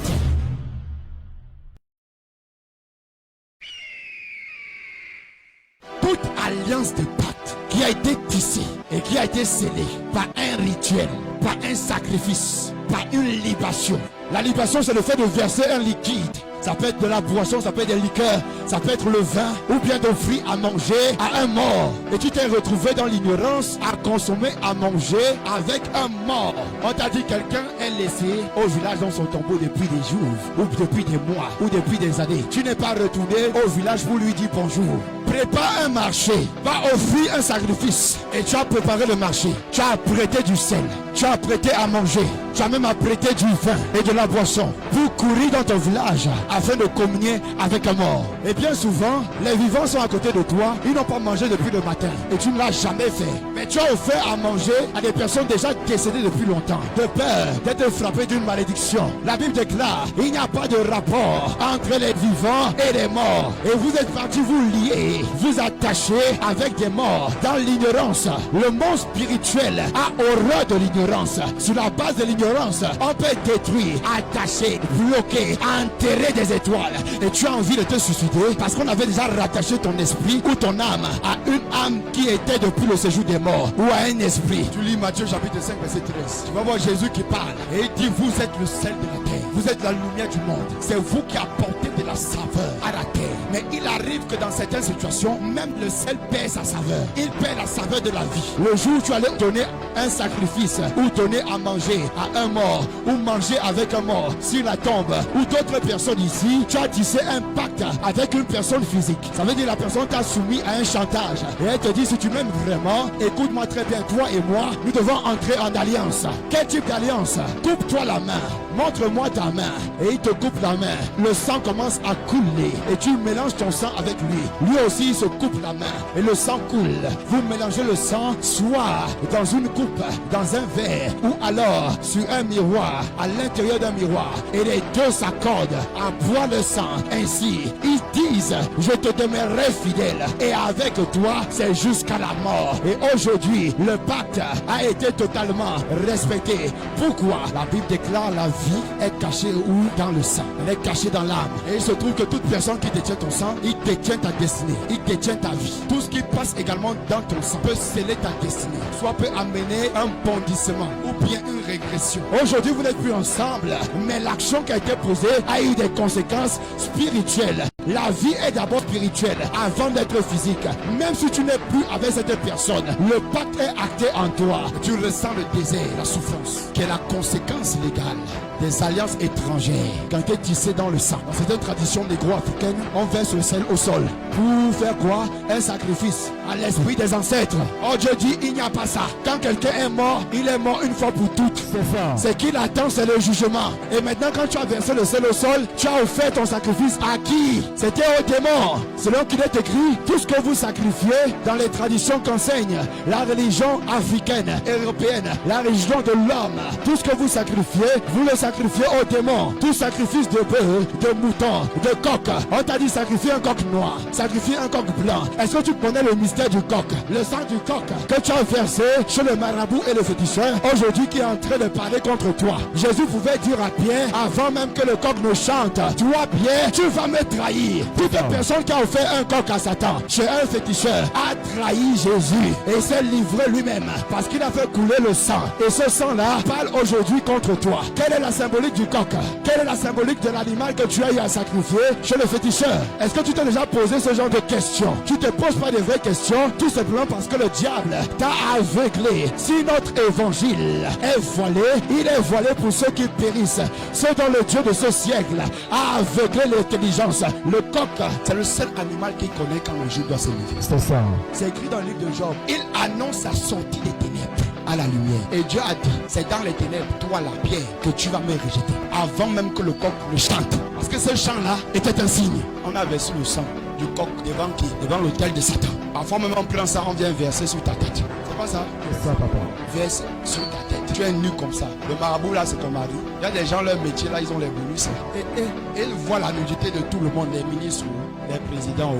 Toute alliance de pacte qui a été tissée et qui a été scellée par un rituel, par un sacrifice, par une libation. La libation, c'est le fait de verser un liquide. Ça peut être de la boisson, ça peut être des liqueurs, Ça peut être le vin ou bien d'offrir à manger à un mort. Et tu t'es retrouvé dans l'ignorance à consommer, à manger avec un mort. On t'a dit quelqu'un est laissé au village dans son tombeau depuis des jours, ou depuis des mois, ou depuis des années. Tu n'es pas retourné au village pour lui dire bonjour. Prépare un marché, va offrir un sacrifice. Et tu as préparé le marché. Tu as apprêté du sel, tu as apprêté à manger, tu as même apprêté du vin et de la boisson pour courir dans ton village afin de communier avec un mort. Et bien souvent, les vivants sont à côté de toi, ils n'ont pas mangé depuis le matin et tu ne l'as jamais fait. Mais tu as offert à manger à des personnes déjà décédées depuis longtemps, de peur d'être frappé d'une malédiction. La Bible déclare, il n'y a pas de rapport entre les vivants et les morts. Et vous êtes partis vous lier, vous attacher avec des morts dans l'ignorance. Le monde spirituel a horreur de l'ignorance. Sur la base de l'ignorance, on peut détruire, attacher, bloquer, enterrer des étoiles. Et tu as envie de te suicider parce qu'on avait déjà rattaché ton esprit ou ton âme à une âme qui était depuis le séjour des morts ou à un esprit. Tu lis Matthieu chapitre 5 verset 13. Tu vas voir Jésus qui parle et il dit vous êtes le sel de la terre. Vous êtes la lumière du monde. C'est vous qui apportez de la saveur à la terre. Mais il arrive que dans certaines situations, même le sel perd sa saveur. Il perd la saveur de la vie. Le jour où tu allais donner un sacrifice ou donner à manger à un mort ou manger avec un mort sur la tombe ou d'autres personnes ici, tu as tissé un pacte avec une personne physique. Ça veut dire la personne t'a soumis à un chantage. Et elle te dit si tu m'aimes vraiment, écoute-moi très bien, toi et moi, nous devons entrer en alliance. Quel type d'alliance? Coupe-toi la main. Montre-moi ta main. Et il te coupe la main. Le sang commence à couler. Et tu mélanges ton sang avec lui. Lui aussi il se coupe la main. Et le sang coule. Vous mélangez le sang soit dans une coupe, dans un verre, ou alors sur un miroir, à l'intérieur d'un miroir. Et les deux s'accordent à boire le sang. Ainsi, ils disent, je te demeurerai fidèle. Et avec toi, c'est jusqu'à la mort. Et aujourd'hui, le pacte a été totalement respecté. Pourquoi? La Bible déclare la vie est cachée où? Dans le sang. Elle est cachée dans l'âme. Et il se trouve que toute personne qui détient ton sang, il détient ta destinée. Il détient ta vie. Tout ce qui passe également dans ton sang peut sceller ta destinée. Soit peut amener un bondissement ou bien une régression. Aujourd'hui, vous n'êtes plus ensemble, mais l'action qui a été posée a eu des conséquences spirituelles. La vie est d'abord spirituelle avant d'être physique. Même si tu n'es plus avec cette personne, le pacte est acté en toi. Tu ressens le désert, la souffrance, qui est la conséquence légale des alliances étrangères qui ont été tissées dans le sang. Dans cette tradition négro-africaine, on verse le sel au sol. Pour faire quoi? Un sacrifice à l'esprit des ancêtres. Oh, Dieu dit, il n'y a pas ça. Quand quelqu'un est mort, il est mort une fois pour toutes. C'est ça. Ce qu'il attend, c'est le jugement. Et maintenant, quand tu as versé le sel au sol, tu as offert ton sacrifice à qui? C'était au démon. Selon qu'il est écrit, tout ce que vous sacrifiez dans les traditions qu'enseigne la religion africaine, européenne, la religion de l'homme, tout ce que vous sacrifiez, vous le sacrifiez au démon. Tout sacrifice de bœuf, de mouton, de coq. On t'a dit sacrifier un coq noir, sacrifier un coq blanc. Est-ce que tu connais le mystère du coq? Le sang du coq que tu as versé chez le marabout et le féticheur, aujourd'hui qui est en train de parler contre toi. Jésus pouvait dire à Pierre, avant même que le coq ne chante, toi Pierre, tu vas me trahir. Toute personne qui a offert un coq à Satan chez un féticheur a trahi Jésus et s'est livré lui-même parce qu'il a fait couler le sang. Et ce sang-là parle aujourd'hui contre toi. Quelle est la symbolique du coq? Quelle est la symbolique de l'animal que tu as eu à sacrifier chez le féticheur? Est-ce que tu t'es déjà posé ce genre de questions? Tu te poses pas de vraies questions tout simplement parce que le diable t'a aveuglé. Si notre évangile est voilé, il est voilé pour ceux qui périssent. Ceux dont le Dieu de ce siècle a aveuglé l'intelligence. Le coq, c'est le seul animal qui connaît quand le jour doit se lever. C'est ça. C'est écrit dans le livre de Job. Il annonce sa sortie des ténèbres à la lumière. Et Dieu a dit, c'est dans les ténèbres, toi la pierre, que tu vas me rejeter. Avant même que le coq ne chante. Parce que ce chant-là était un signe. On a versé le sang du coq devant qui? Devant l'autel de Satan. Parfois même on prend ça, on vient verser sur ta tête. C'est pas ça? C'est ça, papa. Verse sur ta tête. Tu es nu comme ça. Le marabout là, c'est ton mari. Il y a des gens, leur métier là, ils ont les bonus. Et ils voient la nudité de tout le monde, les ministres, les présidents,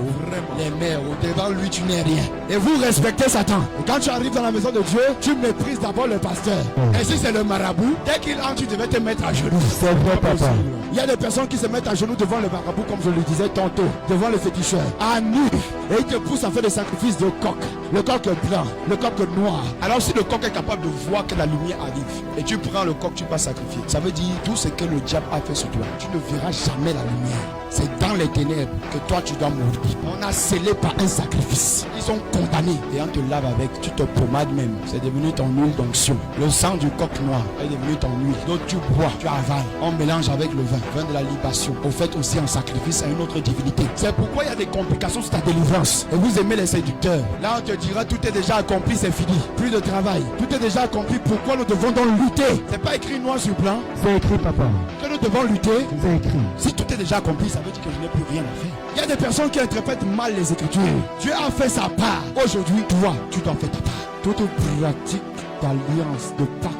les maires. Devant lui, tu n'es rien. Et vous respectez Satan. Et quand tu arrives dans la maison de Dieu, tu méprises d'abord le pasteur. Et si c'est le marabout, dès qu'il entre, tu devais te mettre à genoux. C'est vrai, papa. Il y a des personnes qui se mettent à genoux devant le marabout, comme je le disais tantôt, devant le féticheur, à nu. Et il te pousse à faire des sacrifices de coq. Le coq blanc, le coq noir. Alors si le coq est capable de voir que la lumière arrive, et tu prends le coq, tu vas sacrifier. Ça veut dire tout ce que le diable a fait sur toi. Tu ne verras jamais la lumière. C'est dans les ténèbres que toi toi tu dois mourir. On a scellé par un sacrifice. Ils sont condamnés. Et on te lave avec, tu te pommades même. C'est devenu ton huile d'onction. Le sang du coq noir est devenu ton huile. Donc tu bois, tu avales. On mélange avec le vin de la libation. Au fait aussi en sacrifice à une autre divinité. C'est pourquoi il y a des complications sur ta délivrance. Et vous aimez les séducteurs. Là on te dira tout est déjà accompli, c'est fini. Plus de travail. Tout est déjà accompli. Pourquoi nous devons donc lutter? C'est pas écrit noir sur blanc. C'est écrit, papa. Que nous devons lutter. C'est écrit. Si tout est déjà accompli, ça veut dire que je n'ai plus rien à faire. Il y a des personnes qui interprètent mal les Écritures. Dieu a fait sa part. Aujourd'hui, toi, tu dois faire ta part. Toute pratique d'alliance, de pacte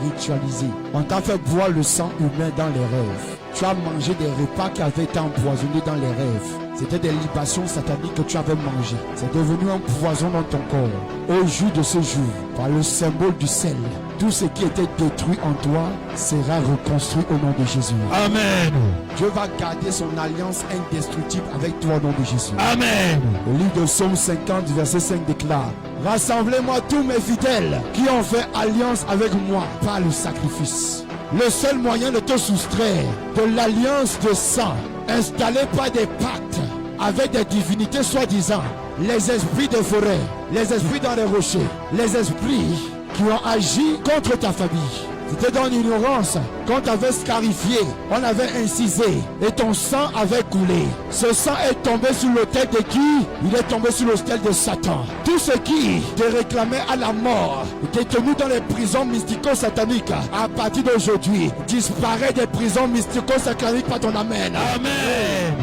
ritualisé. On t'a fait boire le sang humain dans les rêves. Tu as mangé des repas qui avaient été empoisonnés dans les rêves. C'était des libations sataniques que tu avais mangées. C'est devenu un poison dans ton corps. Au jour de ce jour, par le symbole du sel, tout ce qui était détruit en toi sera reconstruit au nom de Jésus. Amen. Dieu va garder son alliance indestructible avec toi au nom de Jésus. Amen. Le livre de Psaume 50, verset 5 déclare: rassemblez-moi tous mes fidèles qui ont fait alliance avec moi par le sacrifice. Le seul moyen de te soustraire de l'alliance de sang installée par des pactes avec des divinités soi-disant, les esprits de forêt, les esprits dans les rochers, les esprits qui ont agi contre ta famille. C'était dans l'ignorance qu'on t'avait scarifié, on avait incisé et ton sang avait coulé. Ce sang est tombé sur l'autel de qui? Il est tombé sur l'autel de Satan. Tout ce qui te réclamait à la mort, détenu dans les prisons mystico-sataniques, à partir d'aujourd'hui, disparaît des prisons mystico-sataniques par ton amen. Amen.